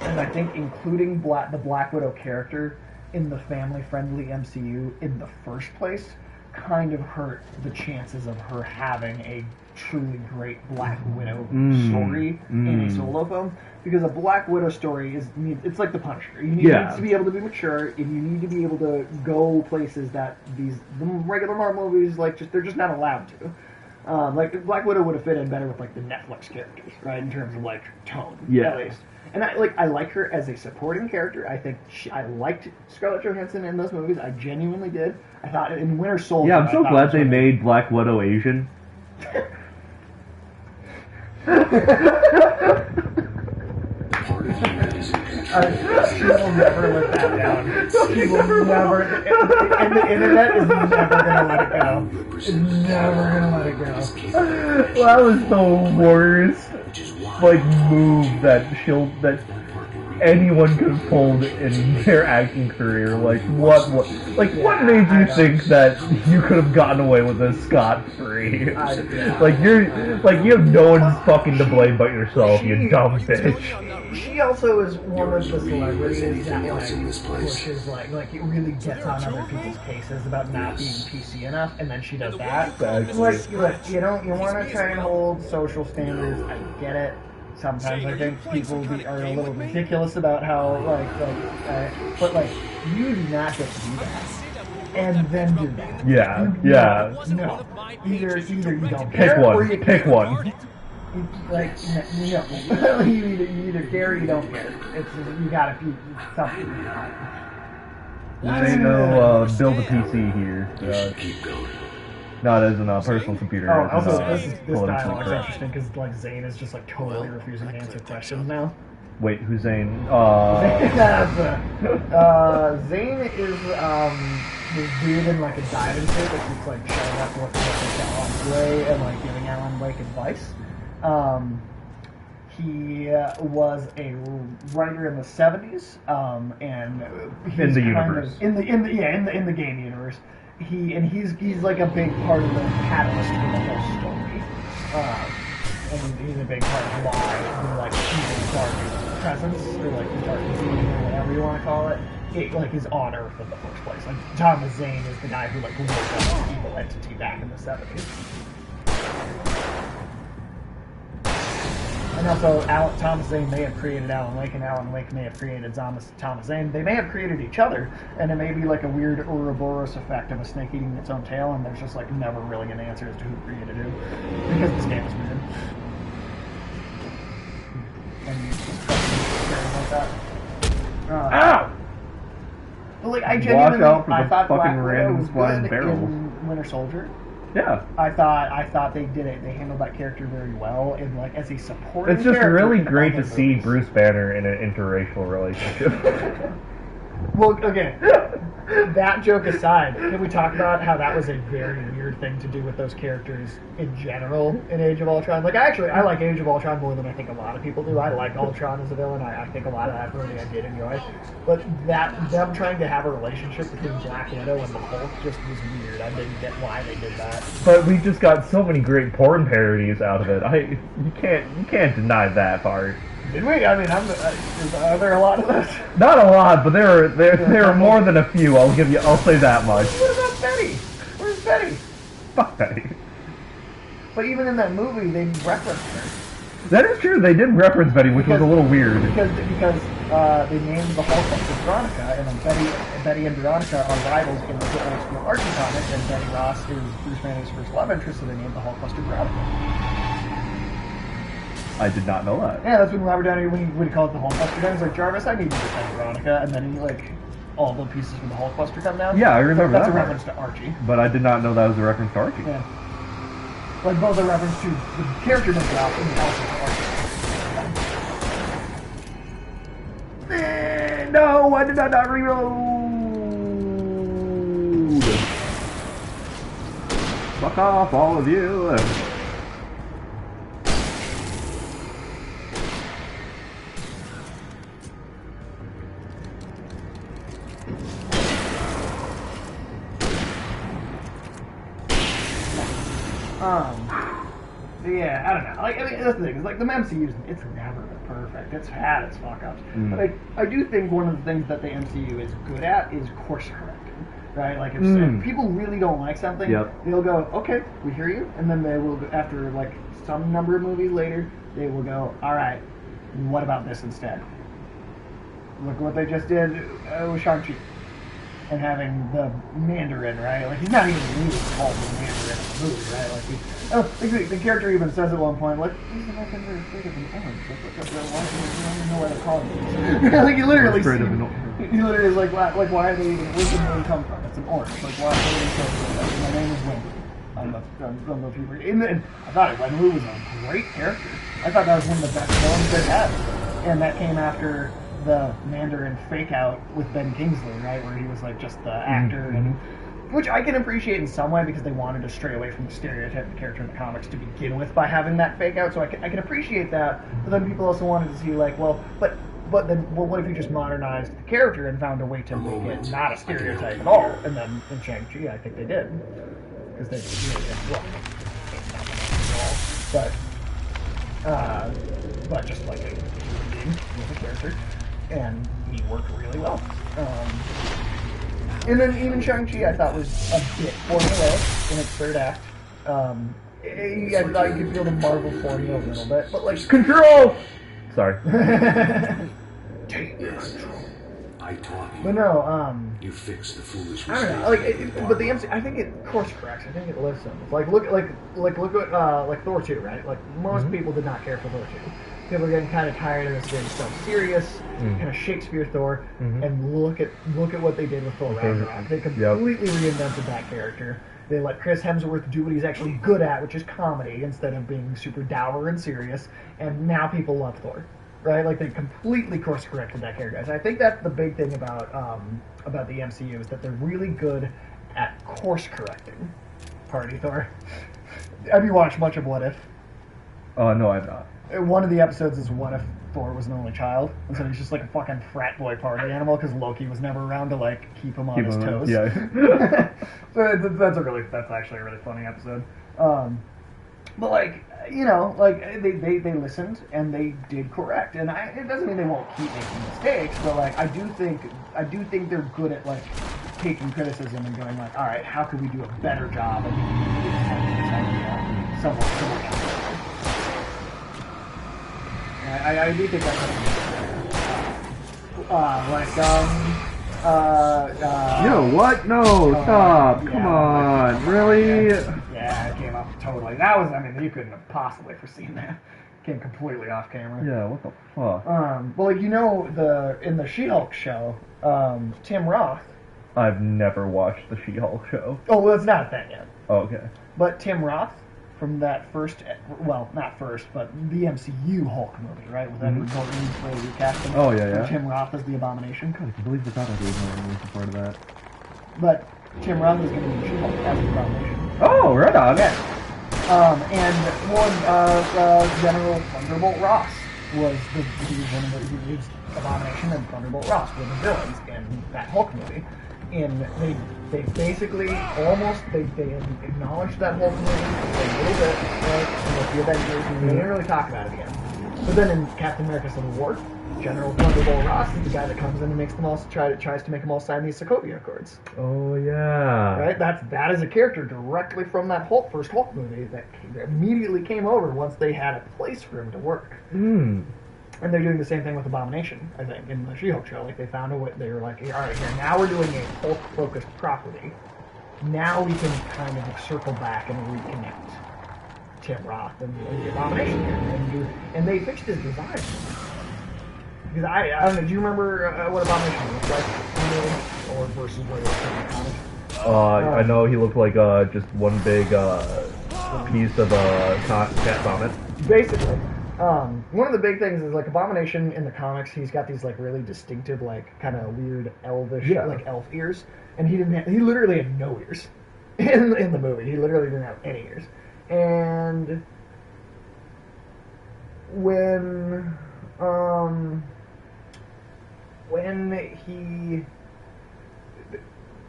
and I think including the Black Widow character in the family-friendly MCU in the first place kind of hurt the chances of her having a truly great Black Widow story in a solo film. Because a Black Widow story it's like the Punisher. You need to be able to be mature, and you need to be able to go places that the regular Marvel movies they're just not allowed to. Like Black Widow would have fit in better with like the Netflix characters, right? In terms of like tone, at least. And I like her as a supporting character. I think I liked Scarlett Johansson in those movies. I genuinely did. I thought in Winter Soldier. Yeah, I'm so glad they made Black Widow Asian. She will never let that down. She will never, and the internet is never gonna let it go. It's never gonna let it go. Well, that was the worst, move that anyone could have pulled in their acting career. What made you think that you could have gotten away with this scot-free? You have no one fucking to blame but yourself, you dumb bitch. She also is one of the celebrities that pushes it really gets on other people's cases about not being PC enough, and then she does that. Look, you want to try and hold social standards. I get it. Sometimes I think people are a little ridiculous about how but you do not get to do that and then do that. No. Either you don't care or you Pick one. No. you either care or you don't care. You gotta be something. There ain't no build a PC here. Keep going. No, it isn't a personal computer. Oh, also, this politically dialogue's correct. interesting because Zane is just totally refusing to answer questions now. Wait, who's Zane? Zane is this dude in a diving suit that keeps showing up with Alan Gray and giving Alan Wake advice. He was a writer in the 70s, and in the universe. In the game universe. He's like a big part of the catalyst for the whole story. And he's a big part of why evil dark presence, or the dark being, or whatever you want to call it, is on Earth in the first place. Thomas Zane is the guy who woke up the evil entity back in the 70s. And also, Thomas Zane may have created Alan Wake, and Alan Wake may have created Thomas Zane. They may have created each other, and it may be a weird Ouroboros effect of a snake eating its own tail, and there's just never really an answer as to who created who, because this game is weird. And you just like that. Ow! But I genuinely, I thought fucking Black Widow was good in Winter Soldier. Yeah. I thought they did it. They handled that character very well, and as a supporting. It's just really great to see movies. Bruce Banner in an interracial relationship. Well, okay. That joke aside, can we talk about how that was a very weird thing to do with those characters in general in Age of Ultron? I like Age of Ultron more than I think a lot of people do. I like Ultron as a villain. I think a lot of that movie I did enjoy. But them trying to have a relationship between Black Widow and the Hulk just was weird. I didn't get why they did that. But we just got so many great porn parodies out of it. You can't deny that part. Did we? I mean, are there a lot of those? Not a lot, but there are more than a few. I'll say that much. What about Betty? Where's Betty? Fuck Betty. But even in that movie, they referenced her. That is true. They did reference Betty, which was a little weird. Because they named the Hulkbuster Veronica, and then Betty and Veronica are rivals in the old school Archie comic, and Betty Ross is Bruce Banner's first love interest, so they named the Hulkbuster Veronica. I did not know that. Yeah, that's when Robert Downey, when he called it the Hulkbuster down, he's like, Jarvis, I need you to defend Veronica, and then he, like, all the pieces from the Hulkbuster come down. Yeah, I remember that's that. That's a reference to Archie. But I did not know that was a reference to Archie. Yeah. Like, both a reference to the character Nick and also to Archie. No, I did not reload. Fuck off, all of you. Yeah, I don't know. Like, I mean, that's the thing. It's like the MCU, it's never perfect. It's had its fuck ups. But I do think one of the things that the MCU is good at is course correcting, right? Like, if people really don't like something, they'll go, okay, we hear you, and then they will, after like some number of movies later, they will go, all right, what about this instead? Look what they just did with Shang-Chi. And having the Mandarin, right? Like, he's not even really called the Mandarin in the movie, right? Like, the character even says at one point, like, these Americans are afraid of an orange. Like, why do you know why they're calling it? Like, he literally is like, why are they eating? Where's the name come from? It's an orange. Like, why are they so good? My name is Wendy. I'm the people. And I thought Wenwu was a great character. I thought that was one of the best villains they've had. And that came after the Mandarin fake out with Ben Kingsley, right, where he was like just the actor, and which I can appreciate in some way because they wanted to stray away from the stereotype of the character in the comics to begin with by having that fake out. So I can appreciate that, but then people also wanted to see like, well, but then what if you just modernized the character and found a way to make it not a stereotype at all? And then in Shang-Chi, I think they did because they really but just like a with a character. And he worked really well. And then even Shang-Chi I thought was a bit formulaic in its third act. I thought you could feel the Marvel formula a little bit, but like... Control! Sorry. Take control. I taught you. But no, you fix the foolish I don't know, like, but the MC, I think it course corrects. I think it listens. Like, look at Thor 2, right? Like, most people did not care for Thor 2. People are getting kind of tired of this being so serious, kind of Shakespeare Thor, and look at what they did with Thor Ragnarok. They completely reinvented that character. They let Chris Hemsworth do what he's actually good at, which is comedy, instead of being super dour and serious. And now people love Thor, right? Like, they completely course corrected that character. And I think that's the big thing about the MCU is that they're really good at course correcting. Party Thor. Have you watched much of What If? No, I've not. One of the episodes is what if Thor was an only child, and so he's just like a fucking frat boy party animal because Loki was never around to like keep him on his toes. Yeah. So that's actually a really funny episode. But like, you know, like they listened and they did correct, and it doesn't mean they won't keep making mistakes, but like I do think they're good at like taking criticism and going like, all right, how could we do a better job of somewhat else. I do think that's what? No, stop. Come on. Really? Yeah, it came up totally. That was, I mean, you couldn't have possibly foreseen that. It came completely off camera. Yeah, what the fuck? Well, you know, in the She-Hulk show, Tim Roth. I've never watched the She-Hulk show. Oh, well, it's not a thing yet. Oh, okay. But Tim Roth, from that first, well, not first, but the MCU Hulk movie, right? With Edward Norton recasting. Oh, yeah. Tim Roth as the Abomination. God, I can believe that I was a part of that. But Tim Roth is going to be She-Hulk as the Abomination. Oh, right on. Yeah. And General Thunderbolt Ross was he was Abomination, and Thunderbolt Ross were the villains in that Hulk movie. And they basically they acknowledged that Hulk movie a little bit, right? And with the Avengers, and they didn't really talk about it again. But then in Captain America Civil War, General Thunderbolt Ross is the guy that comes in and makes them all tries to make them all sign these Sokovia Accords. Oh yeah. Right? That is a character directly from that first Hulk movie that immediately came over once they had a place for him to work. Hmm. And they're doing the same thing with Abomination, I think, in the She-Hulk show. Like, they found a way, they were like, all right, here, now we're doing a Hulk-focused property. Now we can kind of circle back and reconnect Tim Roth and the Abomination here. And they fixed his design. Because I don't know, do you remember what Abomination looks like? Or versus what it looks like in the comics? I know he looked like just one big piece of cat vomit. Basically. One of the big things is, like, Abomination in the comics, he's got these, like, really distinctive, like, kind of weird elvish, like, elf ears. And he literally had no ears in the movie. He literally didn't have any ears. And when he,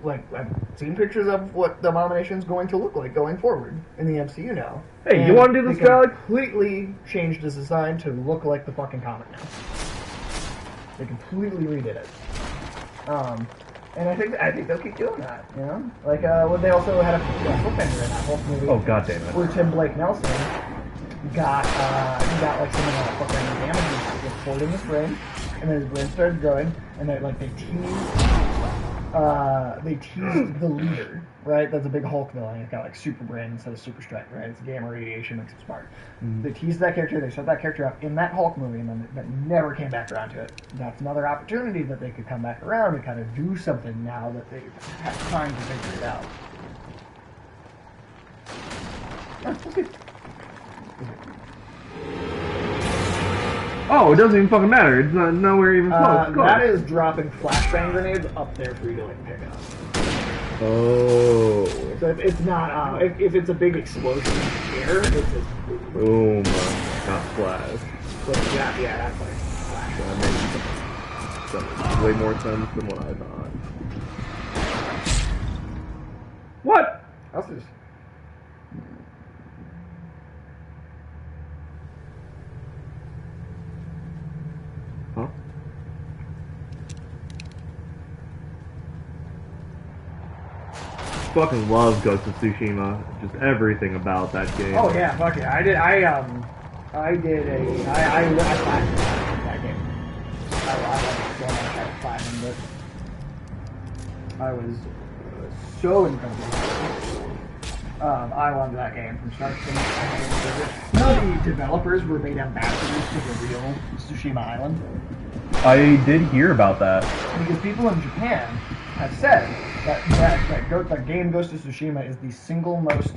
like, I've seen pictures of what the Abomination's going to look like going forward in the MCU now. Hey, And you want to do this, they Alex? completely changed his design to look like the fucking comic now. They completely redid it. And I think they'll keep doing that, you know? Like, when they also had a cliffhanger in that whole movie. Oh, god damn it. Where Tim Blake Nelson got like some of that fucking damage was poured in his brain, and then his brain started growing, and they teased the leader, right? That's a big Hulk villain. He's got like super brain instead of super strength, right? It's gamma radiation, makes him smart. They teased that character, they set that character up in that Hulk movie, and then that never came back around to it. That's another opportunity that they could come back around and kind of do something now that they've had time to figure it out. That's good. Oh, it doesn't even fucking matter. It's not nowhere even close. That is dropping flashbang grenades up there for you to like pick up. Oh. So if it's not, if it's a big explosion in the air, it's a Boom. Not splash. but yeah, that's like flash. That makes way more sense than what I thought. What? That's just Huh? Fucking love Ghost of Tsushima. Just everything about that game. oh yeah, fuck yeah. I platinumed that game. I platinum, but I was so incredibly I loved that game from start to finish. None of the developers were made ambassadors to the real Tsushima Island. I did hear about that. Because people in Japan have said that game Ghost of Tsushima is the single most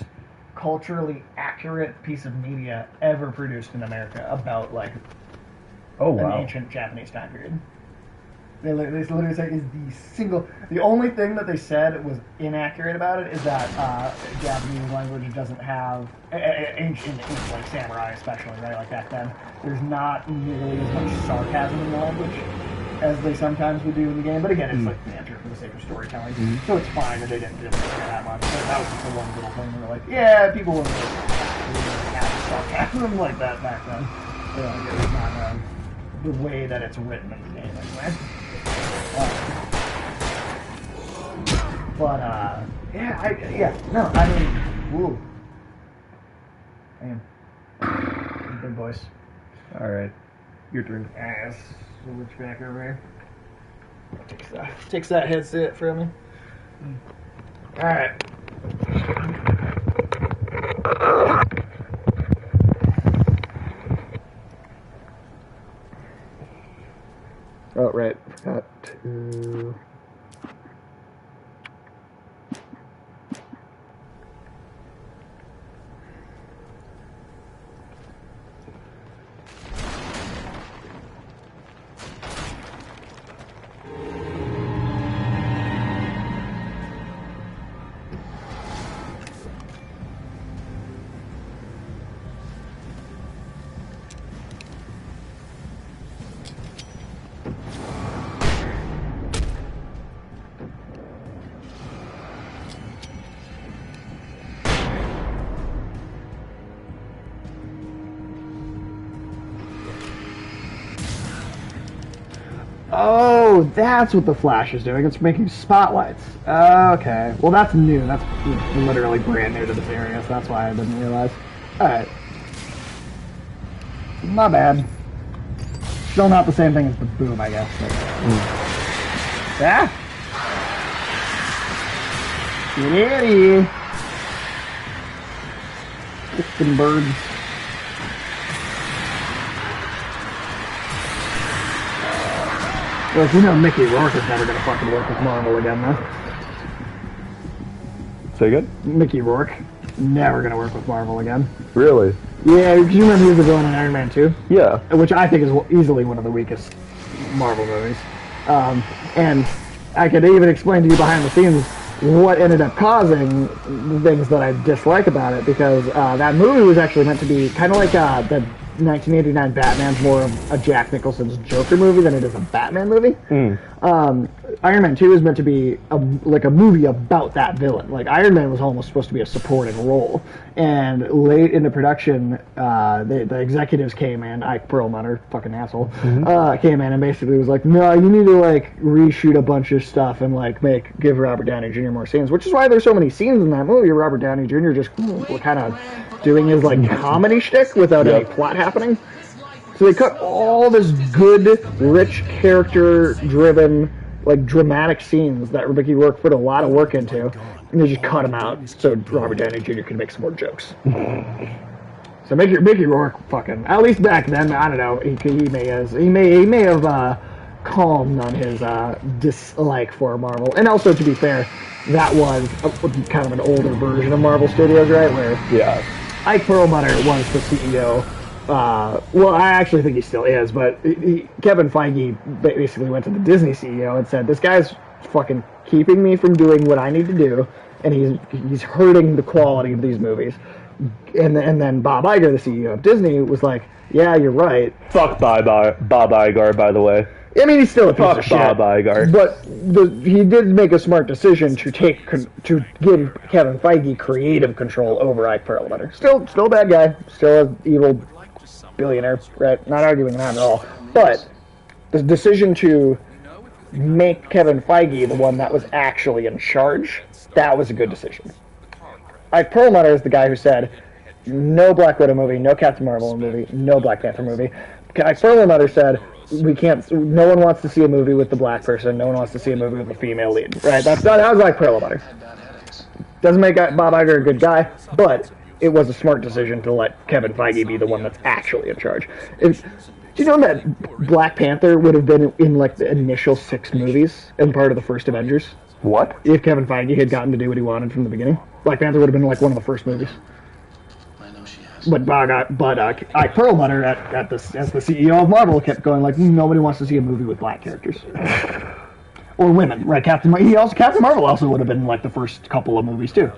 culturally accurate piece of media ever produced in America about, like, Oh, an wow. ancient Japanese time period. They literally say the only thing that they said was inaccurate about it is that Japanese language doesn't have ancient, like samurai especially, right? Like back then, there's not nearly as much sarcasm in the language as they sometimes would do in the game. But again, it's like banter for the sake of storytelling, so it's fine that they didn't care that much. But that was just the one little thing where, like, yeah, people wouldn't really have sarcasm like that back then. Like, it was not the way that it's written in the game anyway. Woo. Damn. Big boys. Alright. Your turn. Yes. Switch back over here. Takes that headset from me. Alright. Oh, right. Forgot to... Oh, that's what the Flash is doing. It's making spotlights. Okay. Well, that's new. That's literally brand new to this area, so that's why I didn't realize. Alright. My bad. Still not the same thing as the boom, I guess. But... Yeah. Get out of here. Fucking birds. Well, you know Mickey Rourke is never going to fucking work with Marvel again, though. Say again? Mickey Rourke. Never going to work with Marvel again. Really? Yeah, do you remember he was the villain in Iron Man 2? Yeah. Which I think is easily one of the weakest Marvel movies. And I could even explain to you behind the scenes what ended up causing the things that I dislike about it, because that movie was actually meant to be kind of like the 1989 Batman's more of a Jack Nicholson's Joker movie than it is a Batman movie. Iron Man 2 is meant to be like a movie about that villain. Like, Iron Man was almost supposed to be a supporting role. And late into production, the executives came in, Ike Perlmutter, fucking asshole, came in and basically was like, no, you need to, like, reshoot a bunch of stuff and, like, give Robert Downey Jr. more scenes. Which is why there's so many scenes in that movie. Robert Downey Jr. just kind of doing his, like, comedy shtick without any plot happening. So they cut all this good, rich, character-driven, like, dramatic scenes that Mickey Rourke put a lot of work into, and they just cut them out so Robert Downey Jr. can make some more jokes. So Mickey Rourke, fucking, at least back then, I don't know, he may have calmed on his dislike for Marvel. And also, to be fair, that was kind of an older version of Marvel Studios, right? Where Ike Perlmutter was the CEO. Well, I actually think he still is, but Kevin Feige basically went to the Disney CEO and said, this guy's fucking keeping me from doing what I need to do, and he's hurting the quality of these movies. And then Bob Iger, the CEO of Disney, was like, yeah, you're right. Fuck Bob Iger, by the way. I mean, he's still a piece of shit. Bob Iger. But he did make a smart decision to give Kevin Feige creative control over Ike Perlmutter. Still a bad guy. Still an evil billionaire, right? Not arguing that at all. But the decision to make Kevin Feige the one that was actually in charge, that was a good decision. Ike Perlmutter is the guy who said, no Black Widow movie, no Captain Marvel movie, no Black Panther movie. Ike Perlmutter said, no one wants to see a movie with the black person, no one wants to see a movie with a female lead, right? That was Ike Perlmutter. Doesn't make Bob Iger a good guy, but it was a smart decision to let Kevin Feige be the one that's actually in charge. Do you know that Black Panther would have been in, like, the initial 6 movies and part of the first Avengers? What? If Kevin Feige had gotten to do what he wanted from the beginning. Black Panther would have been, like, one of the first movies. But Ike Perlmutter, as the CEO of Marvel, kept going, like, nobody wants to see a movie with black characters. Or women, right? Captain Marvel also would have been, like, the first couple of movies, too.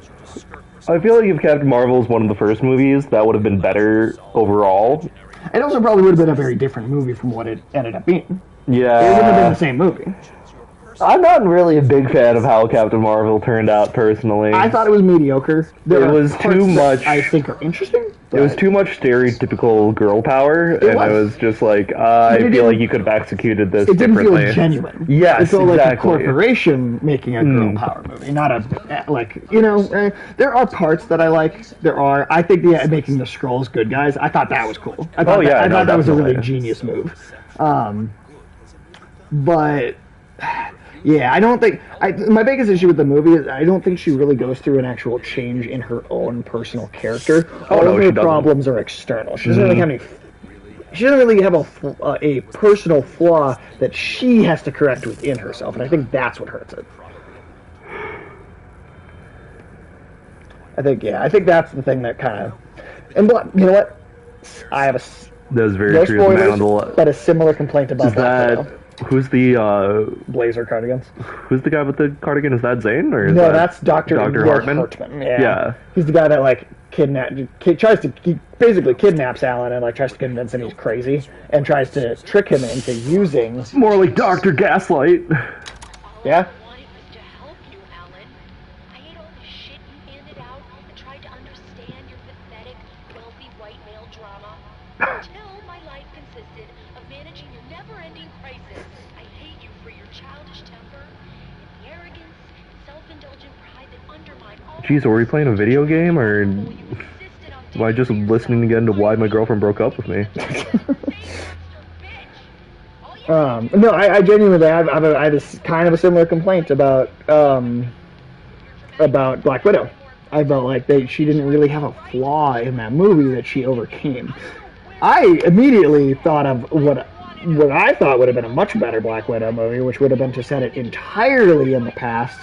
I feel like if Captain Marvel was one of the first movies, that would have been better overall. It also probably would have been a very different movie from what it ended up being. Yeah. It wouldn't have been the same movie. I'm not really a big fan of how Captain Marvel turned out, personally. I thought it was mediocre. It was too much. I think are interesting. It was too much stereotypical girl power, and I was just like, I feel like you could have executed this differently. It didn't feel genuine. Yes, it felt exactly. like a corporation making a girl power movie, not a, like, you know, there are parts that I like. I think making the Skrulls good guys, I thought that was cool. I thought that was a really genius move. But... yeah, I don't think... my biggest issue with the movie is I don't think she really goes through an actual change in her own personal character. All of her problems are external. She doesn't really have any... She doesn't really have a personal flaw that she has to correct within herself, and I think that's what hurts it. I think that's the thing that kind of... And you know what? I have that was very no true. spoilers, but a similar complaint about that. Who's the Blazer cardigans? Who's the guy with the cardigan? Is that Zane or is that's Dr. Hartman? Yeah. He's the guy that like basically kidnaps Alan and like tries to convince him he's crazy and tries to trick him into using more like Dr. Gaslight. Yeah. Geez, are we playing a video game, or am I just listening again to why my girlfriend broke up with me? No, I genuinely have this kind of a similar complaint about Black Widow. I felt like she didn't really have a flaw in that movie that she overcame. I immediately thought of what I thought would have been a much better Black Widow movie, which would have been to set it entirely in the past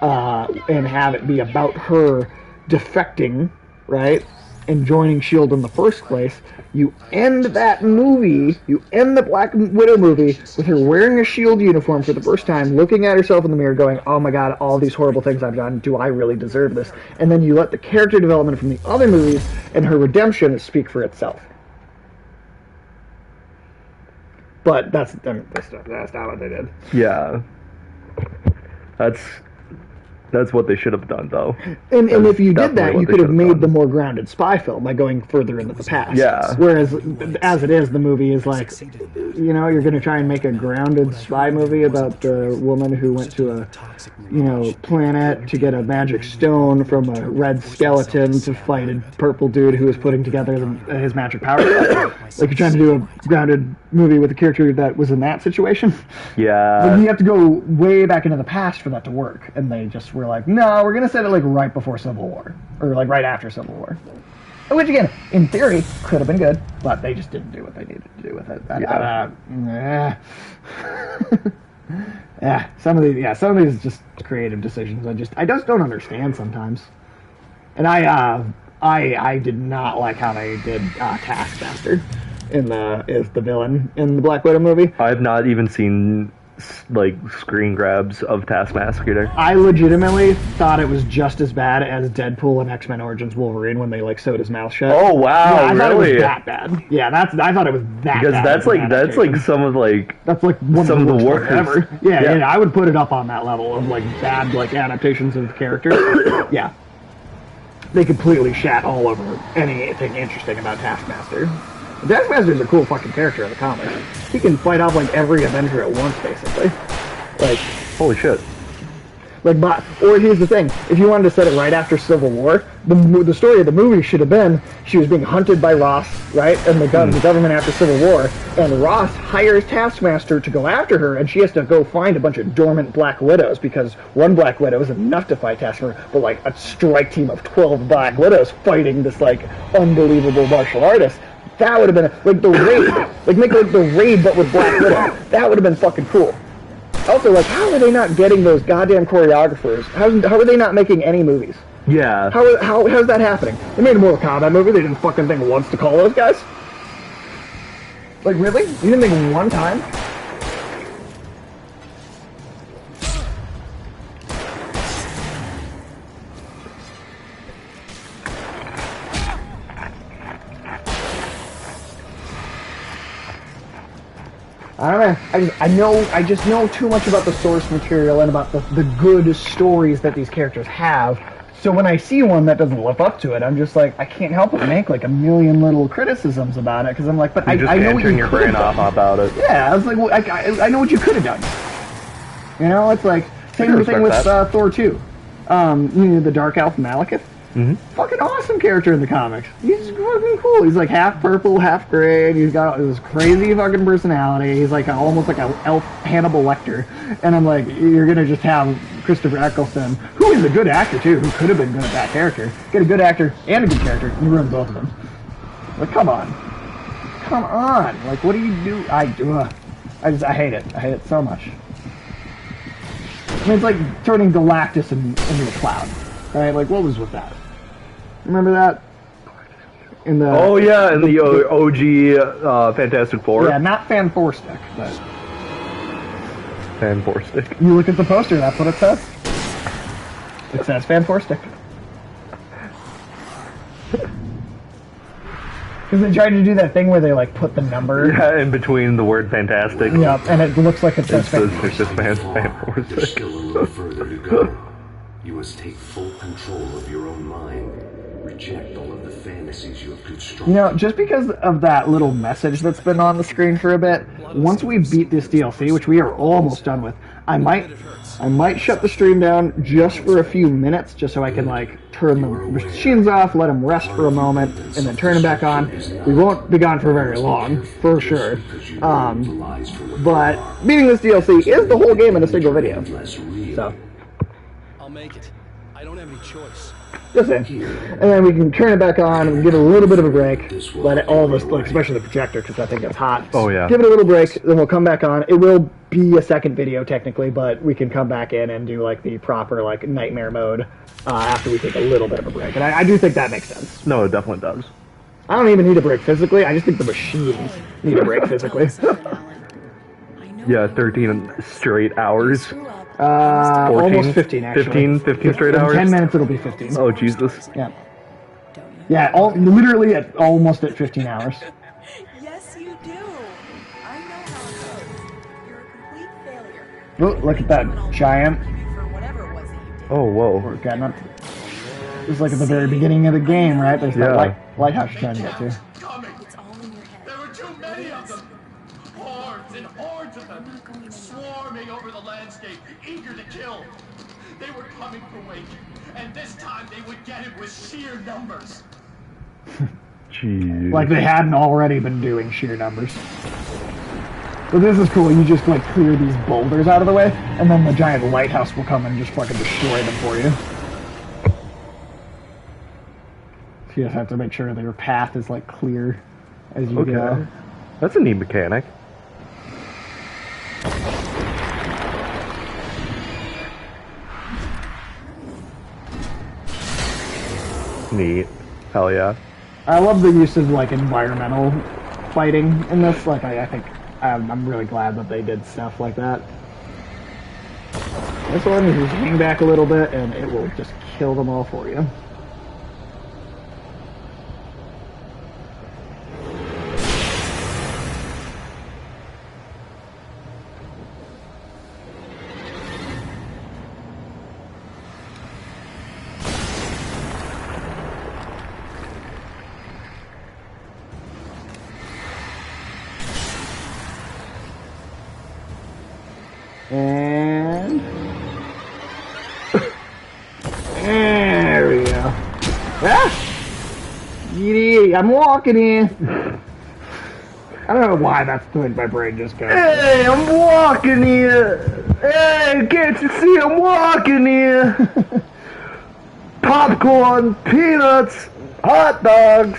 and have it be about her defecting, right, and joining S.H.I.E.L.D. in the first place. You end that movie, you end the Black Widow movie with her wearing a S.H.I.E.L.D. uniform for the first time, looking at herself in the mirror going, oh my god, all these horrible things I've done, do I really deserve this? And then you let the character development from the other movies and her redemption speak for itself. But that's not what they did. Yeah. That's what they should have done, though. And if you did that, you could have made the more grounded spy film by going further into the past. Yeah. Whereas, as it is, the movie is like, you know, you're going to try and make a grounded spy movie about the woman who went to a, you know, planet to get a magic stone from a red skeleton to fight a purple dude who was putting together his magic power. Like you're trying to do a grounded movie with a character that was in that situation. Yeah. But you have to go way back into the past for that to work. And they just were like, no, we're going to set it like right before Civil War. Or like right after Civil War. Which again, in theory, could have been good, but they just didn't do what they needed to do with it. Yeah, some of these just creative decisions I just don't understand sometimes. And I did not like how they did Taskmaster as the villain in the Black Widow movie. I've not even seen like screen grabs of Taskmaster. I legitimately thought it was just as bad as Deadpool and X-Men Origins Wolverine when they like sewed his mouth shut. Oh wow, yeah, I really? thought it was that bad. Yeah, I thought it was that because bad. That's like some of that's like one some of the worst worst ever. Yeah, I would put it up on that level of like bad like adaptations of characters. Yeah. They completely shat all over anything interesting about Taskmaster. Taskmaster's a cool fucking character in the comics. He can fight off like every Avenger at once, basically. Like, holy shit. Like, or here's the thing: if you wanted to set it right after Civil War, the story of the movie should have been she was being hunted by Ross, right, and the government after Civil War, and Ross hires Taskmaster to go after her, and she has to go find a bunch of dormant Black Widows because one Black Widow isn't enough to fight Taskmaster, but like a strike team of 12 Black Widows fighting this like unbelievable martial artist. That would have been like the raid, like make like the raid but with Black Widow. That would have been fucking cool. Also, like, how are they not getting those goddamn choreographers? How are they not making any movies? Yeah. How's that happening? They made a Mortal Kombat movie. They didn't fucking think once to call those guys. Like, really? You didn't think one time? I don't know. I just know too much about the source material and about the good stories that these characters have. So when I see one that doesn't live up to it, I'm just like, I can't help but make like a million little criticisms about it because I'm like, but I know what you your brain off about it. Yeah, I was like, well, I know what you could have done. You know, it's like same thing with Thor 2. You know, the Dark Elf Malekith. Mm-hmm. Fucking awesome character in the comics. He's fucking cool. He's like half purple, half gray, and he's got this crazy fucking personality. He's like almost like an elf Hannibal Lecter. And I'm like, you're gonna just have Christopher Eccleston, who is a good actor too, who could have been good at that character. Get a good actor and a good character, and you ruin both of them. Like, come on. Like, what do you do? I hate it. I hate it so much. I mean, it's like turning Galactus into a cloud. Right? Like, what was with that? Remember that? In the OG Fantastic Four. Yeah, not Fan Four Stick, but Fan Four Stick. You look at the poster, that's what it says. It says Fan Four Stick. Because they tried to do that thing where they like put the number in between the word fantastic. Yeah, and it looks like it says Fan Four Stick. There's still a little further to go. You must take full control of your own mind. Reject all of the fantasies you have constructed. You know, just because of that little message that's been on the screen for a bit, once we beat this DLC, which we are almost done with, I might I might shut the stream down just for a few minutes, just so I can like turn the machines off, let them rest for a moment, and then turn them back on. We won't be gone for very long, for sure. But beating this DLC is the whole game in a single video. So, I'll make it. I don't have any choice. just in. And then we can turn it back on and give it a little bit of a break. Let it, all this, like, especially the projector, because I think it's hot. Oh, yeah. Give it a little break, then we'll come back on. It will be a second video, technically, but we can come back in and do, like, the proper, like, nightmare mode after we take a little bit of a break. And I do think that makes sense. No, it definitely does. I don't even need a break physically. I just think the machines need a break physically. Yeah, 13 straight hours. 14? Almost 15, actually. 15 straight In hours? 10 minutes, it'll be 15. Oh, Jesus. Yeah. Yeah, literally almost at 15 hours. Yes, you do. I know how it goes. You're a complete failure. Oh, look at that giant. For whatever it was that you did. Oh, whoa. We're getting up. It was like at the very beginning of the game, right? There's that lighthouse you're trying to get to. Coming. It's all in your head. There were too many of them. Hordes and hordes of them. Swarming over the landscape, eager to kill. They were coming for Wake. And this time they would get it with sheer numbers. Jeez. Like they hadn't already been doing sheer numbers. But this is cool. You just like clear these boulders out of the way, and then the giant lighthouse will come and just fucking destroy them for you. So you just have to make sure that your path is like clear as you go. That's a neat mechanic. Neat. Hell yeah. I love the use of like environmental fighting in this. Like I think I'm really glad that they did stuff like that. This one is just hang back a little bit and it will just kill them all for you. And there we go. Ah! I'm walking in. I don't know why that's doing my brain just goes. Hey, I'm walking here. Hey, can't you see I'm walking here? Popcorn, peanuts, hot dogs.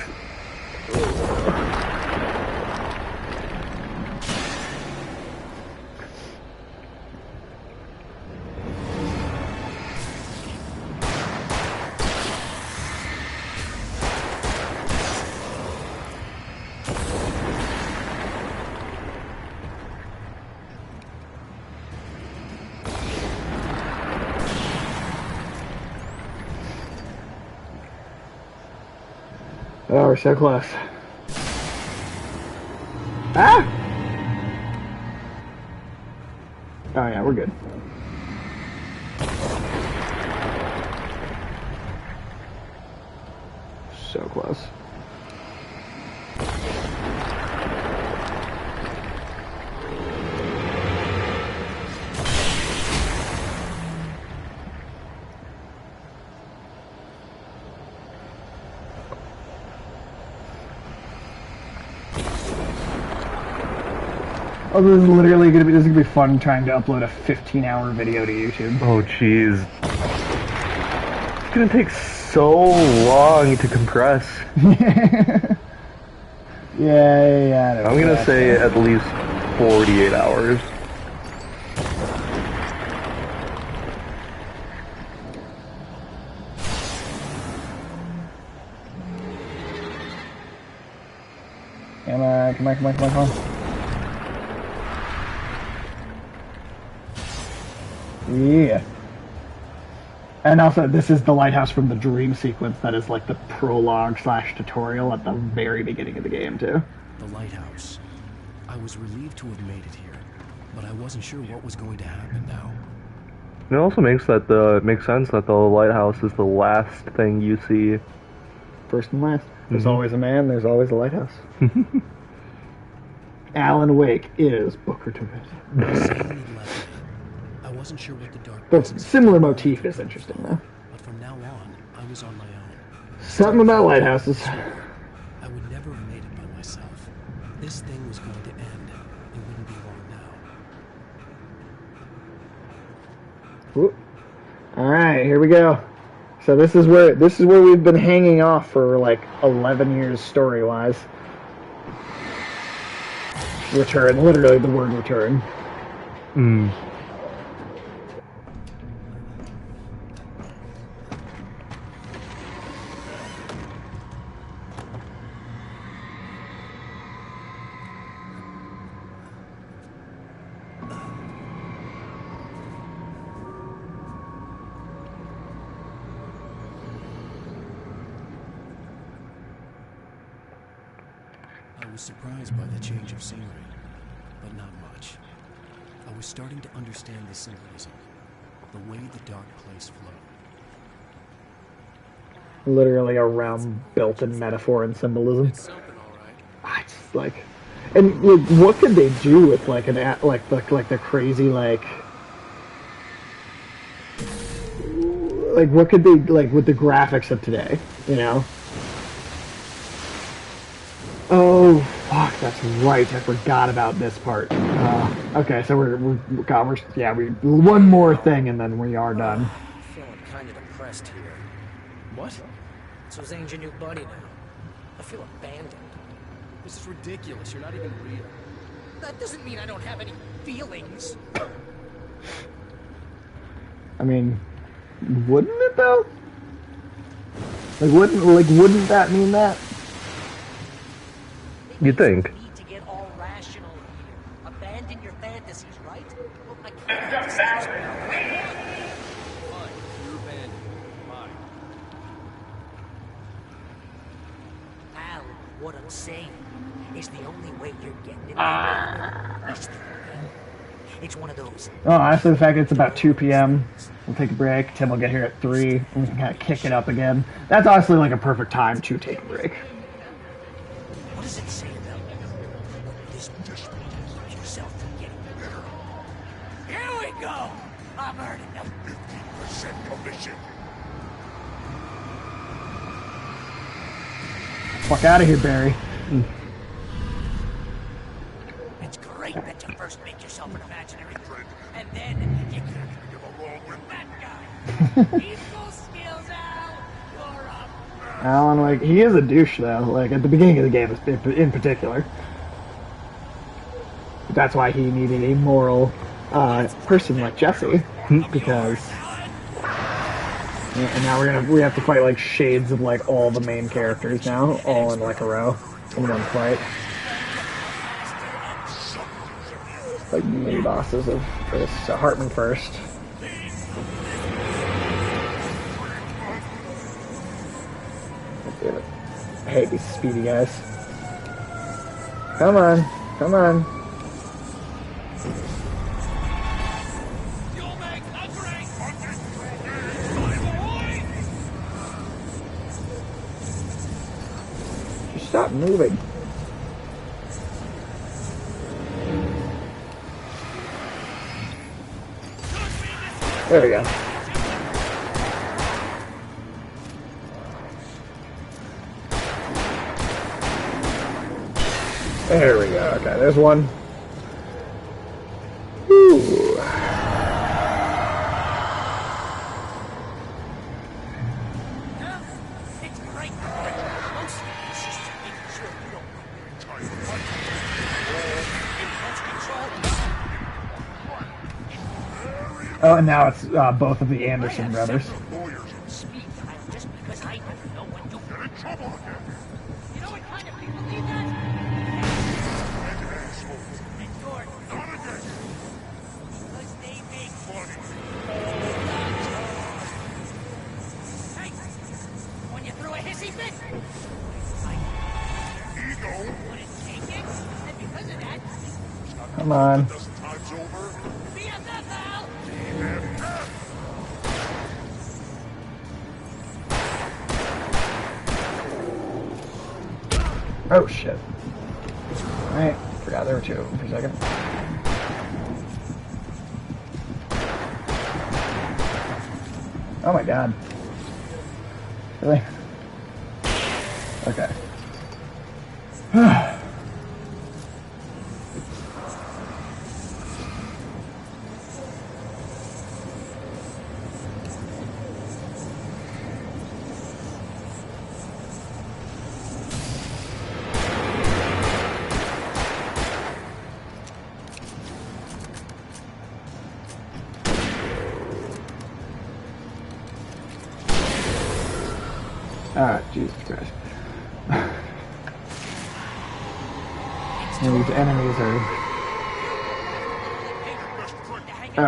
Oh, we're so close. Ah! Oh yeah, we're good. So close. Oh, this is literally gonna be fun trying to upload a 15-hour video to YouTube. Oh, jeez. It's gonna take so long to compress. Yeah. I'm gonna say at least 48 hours. Come on. Yeah. And also, this is the lighthouse from the dream sequence that is like the prologue/tutorial at the very beginning of the game, too. The lighthouse. I was relieved to have made it here, but I wasn't sure what was going to happen now. It also makes sense that the lighthouse is the last thing you see. First and last. There's always a man, there's always a lighthouse. Alan Wake is Booker to it. I wanted wasn't sure what the dark... The similar motif is interesting, though. But from now on, I was on my own. Something about lighthouses. I would never have made it by myself. This thing was going to end. It wouldn't be long now. Whoop. All right, here we go. So this is where we've been hanging off for like 11 years story-wise. Return, literally the word return. I was surprised by the change of scenery, but not much. I was starting to understand the symbolism, the way the dark place flowed. Literally a realm built in metaphor and symbolism. It's something, all right. It's like, and like, what could they do with like the crazy like what could they like with the graphics of today? You know. Oh fuck, that's right. I forgot about this part. Okay, so we're one more thing and then we are done. I'm feeling kind of depressed here. What? So Zane's your new buddy now. I feel abandoned. This is ridiculous. You're not even real. That doesn't mean I don't have any feelings. I mean, wouldn't it though? Wouldn't that mean that? You think? Need to get all rational here. Abandon your fantasies, right? Well, I can't just fine, you're abandoned. Bye. Al, what I'm saying is the only way you're getting it is through me. It's one of those. Oh, honestly, the fact that it's about 2 p.m. We'll take a break. Tim will get here at 3, and we can kind of kick it up again. That's honestly like a perfect time to take a break. What does it say about this desperate to keep yourself from getting better? Here we go! I'm earning a 50% commission. Fuck out of here, Barry. It's great that you first make yourself an imaginary friend, and then you can't get along with that guy. Equal skills, Al! You're up! Alan, like, he is a douche, though, like, at the beginning of the game in particular. That's why he needed a moral person like Jesse, because... And now we have to fight, like, shades of, like, all the main characters now, all in, like, a row, in one fight. Like, mini bosses of this. So Hartman first. Damn it. I hate these speedy guys. Come on. Come on. Just stop moving. There we go. There we go. Okay, there's one. Ooh. It's great. Mostly it's just making sure you don't Oh, and now it's both of the Anderson brothers. speed dial just because I never know when you'll get in trouble again. You know what kind of people need that? Not again. Because they make money. Hey, when you threw a hissy fit, ego wouldn't take it, and because of that, Come on. Time's over. BFF, Al! Oh shit. Alright, forgot there were two of them for a second. Oh my god. Really? Okay. Ah, Jesus Christ. These enemies are...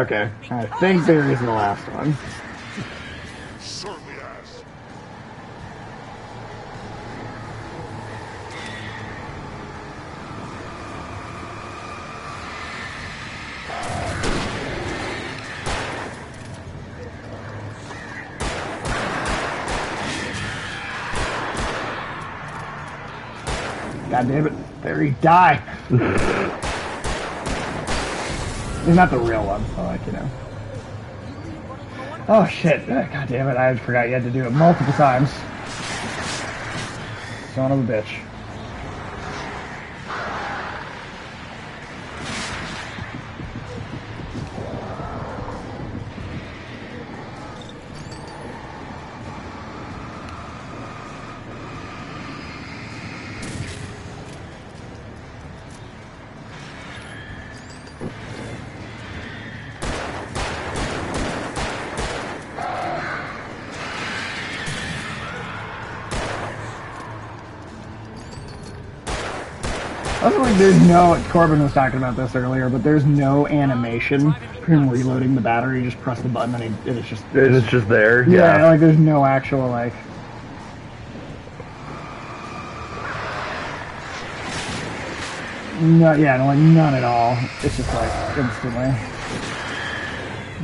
Okay, I think Barry's the last one. Certainly has. God damn it. Barry, die! He's not the real one, so like, you know. Oh shit. God damn it, I forgot you had to do it multiple times. Son of a bitch. I was like, there's no, Corbin was talking about this earlier, but there's no animation for him reloading the battery. You just press the button and it's just... It's just there. Yeah, like there's no actual, like... No, yeah, no, like none at all. It's just like instantly.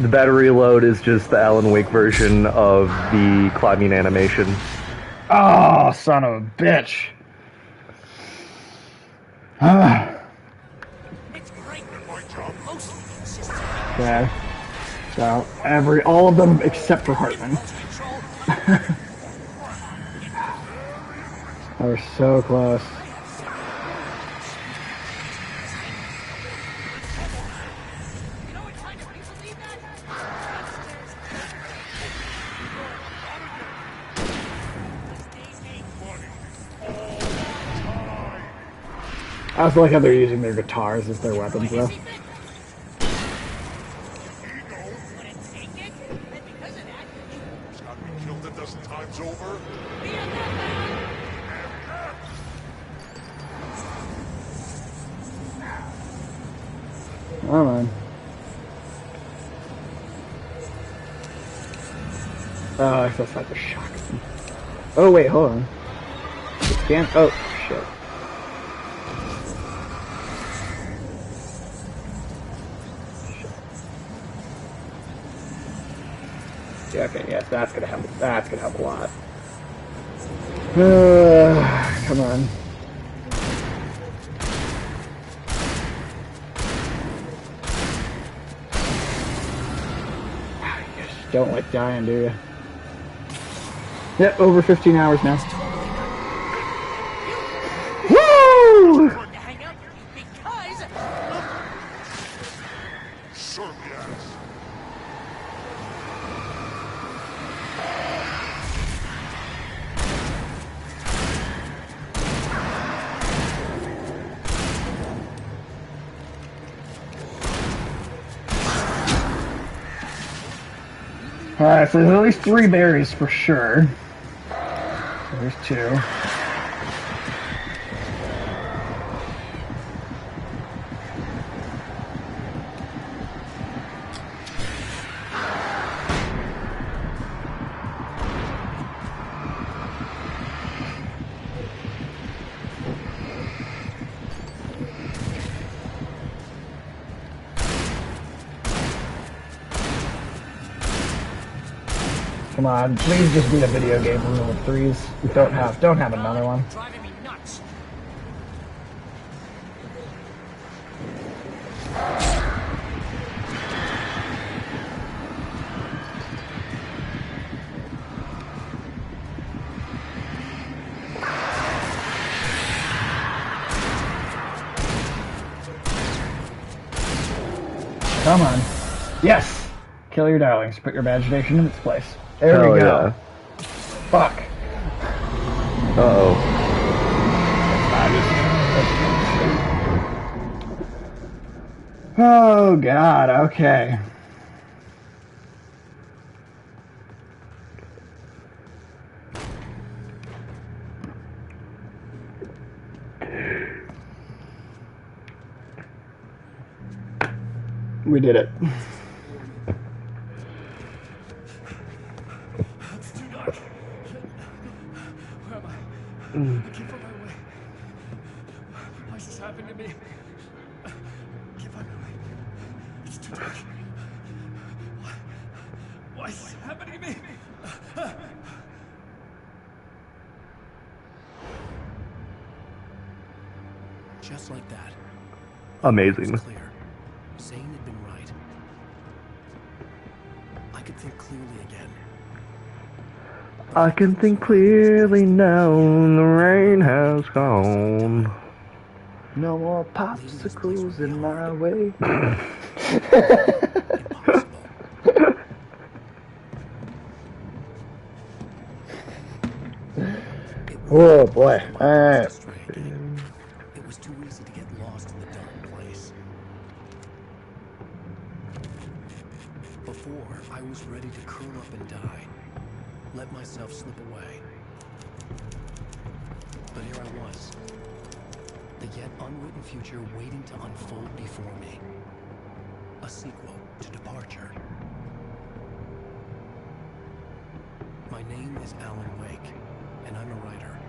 The battery load is just the Alan Wake version of the climbing animation. Oh, son of a bitch. It's great. Mostly consistent. Okay. So, all of them except for Hartman. We're so close. I also like how they're using their guitars as their weapons, though. Oh man. Oh, I guess that's the shotgun. Oh wait, hold on. Scan. Oh shit. Yeah, okay, yes, that's gonna help. That's gonna help a lot. Come on. You just don't like dying, do you? Yep, over 15 hours now. Woo! Certainly has. Alright, so there's at least 3 berries for sure. So there's 2. Come on, please just be a video game rule of 3s. Don't have another one. Driving me nuts. Come on. Yes! Kill your darlings. Put your imagination in its place. There Hell we go. yeah. Fuck. Uh-oh. Oh, God. Okay. We did it. It's too dark. Where am I? I can't find my way. Why is this happening to me? I can't find my way. It's too dark. Why is this happening to me? Just like that. Amazing. It was clear. Zane had been right. I could think clearly again. I can think clearly now, the rain has gone. No more popsicles in my way. Impossible. Oh boy. Alright. It was too easy to get lost in the dark place. Before, I was ready to curl up and die. Let myself slip away. But here I was. The yet unwritten future waiting to unfold before me. A sequel to Departure. My name is Alan Wake, and I'm a writer.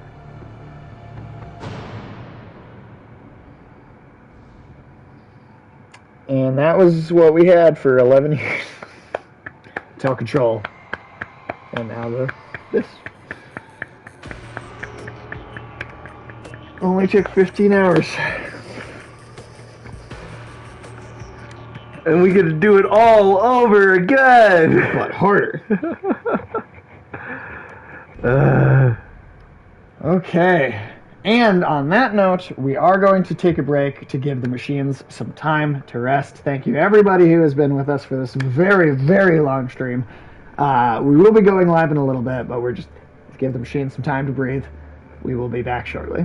And that was what we had for 11 years. Tell Control. And now this. Only took 15 hours. And we get to do it all over again! But harder. Okay. And on that note, we are going to take a break to give the machines some time to rest. Thank you everybody who has been with us for this very, very long stream. We will be going live in a little bit, but we're just to give the machines some time to breathe. We will be back shortly.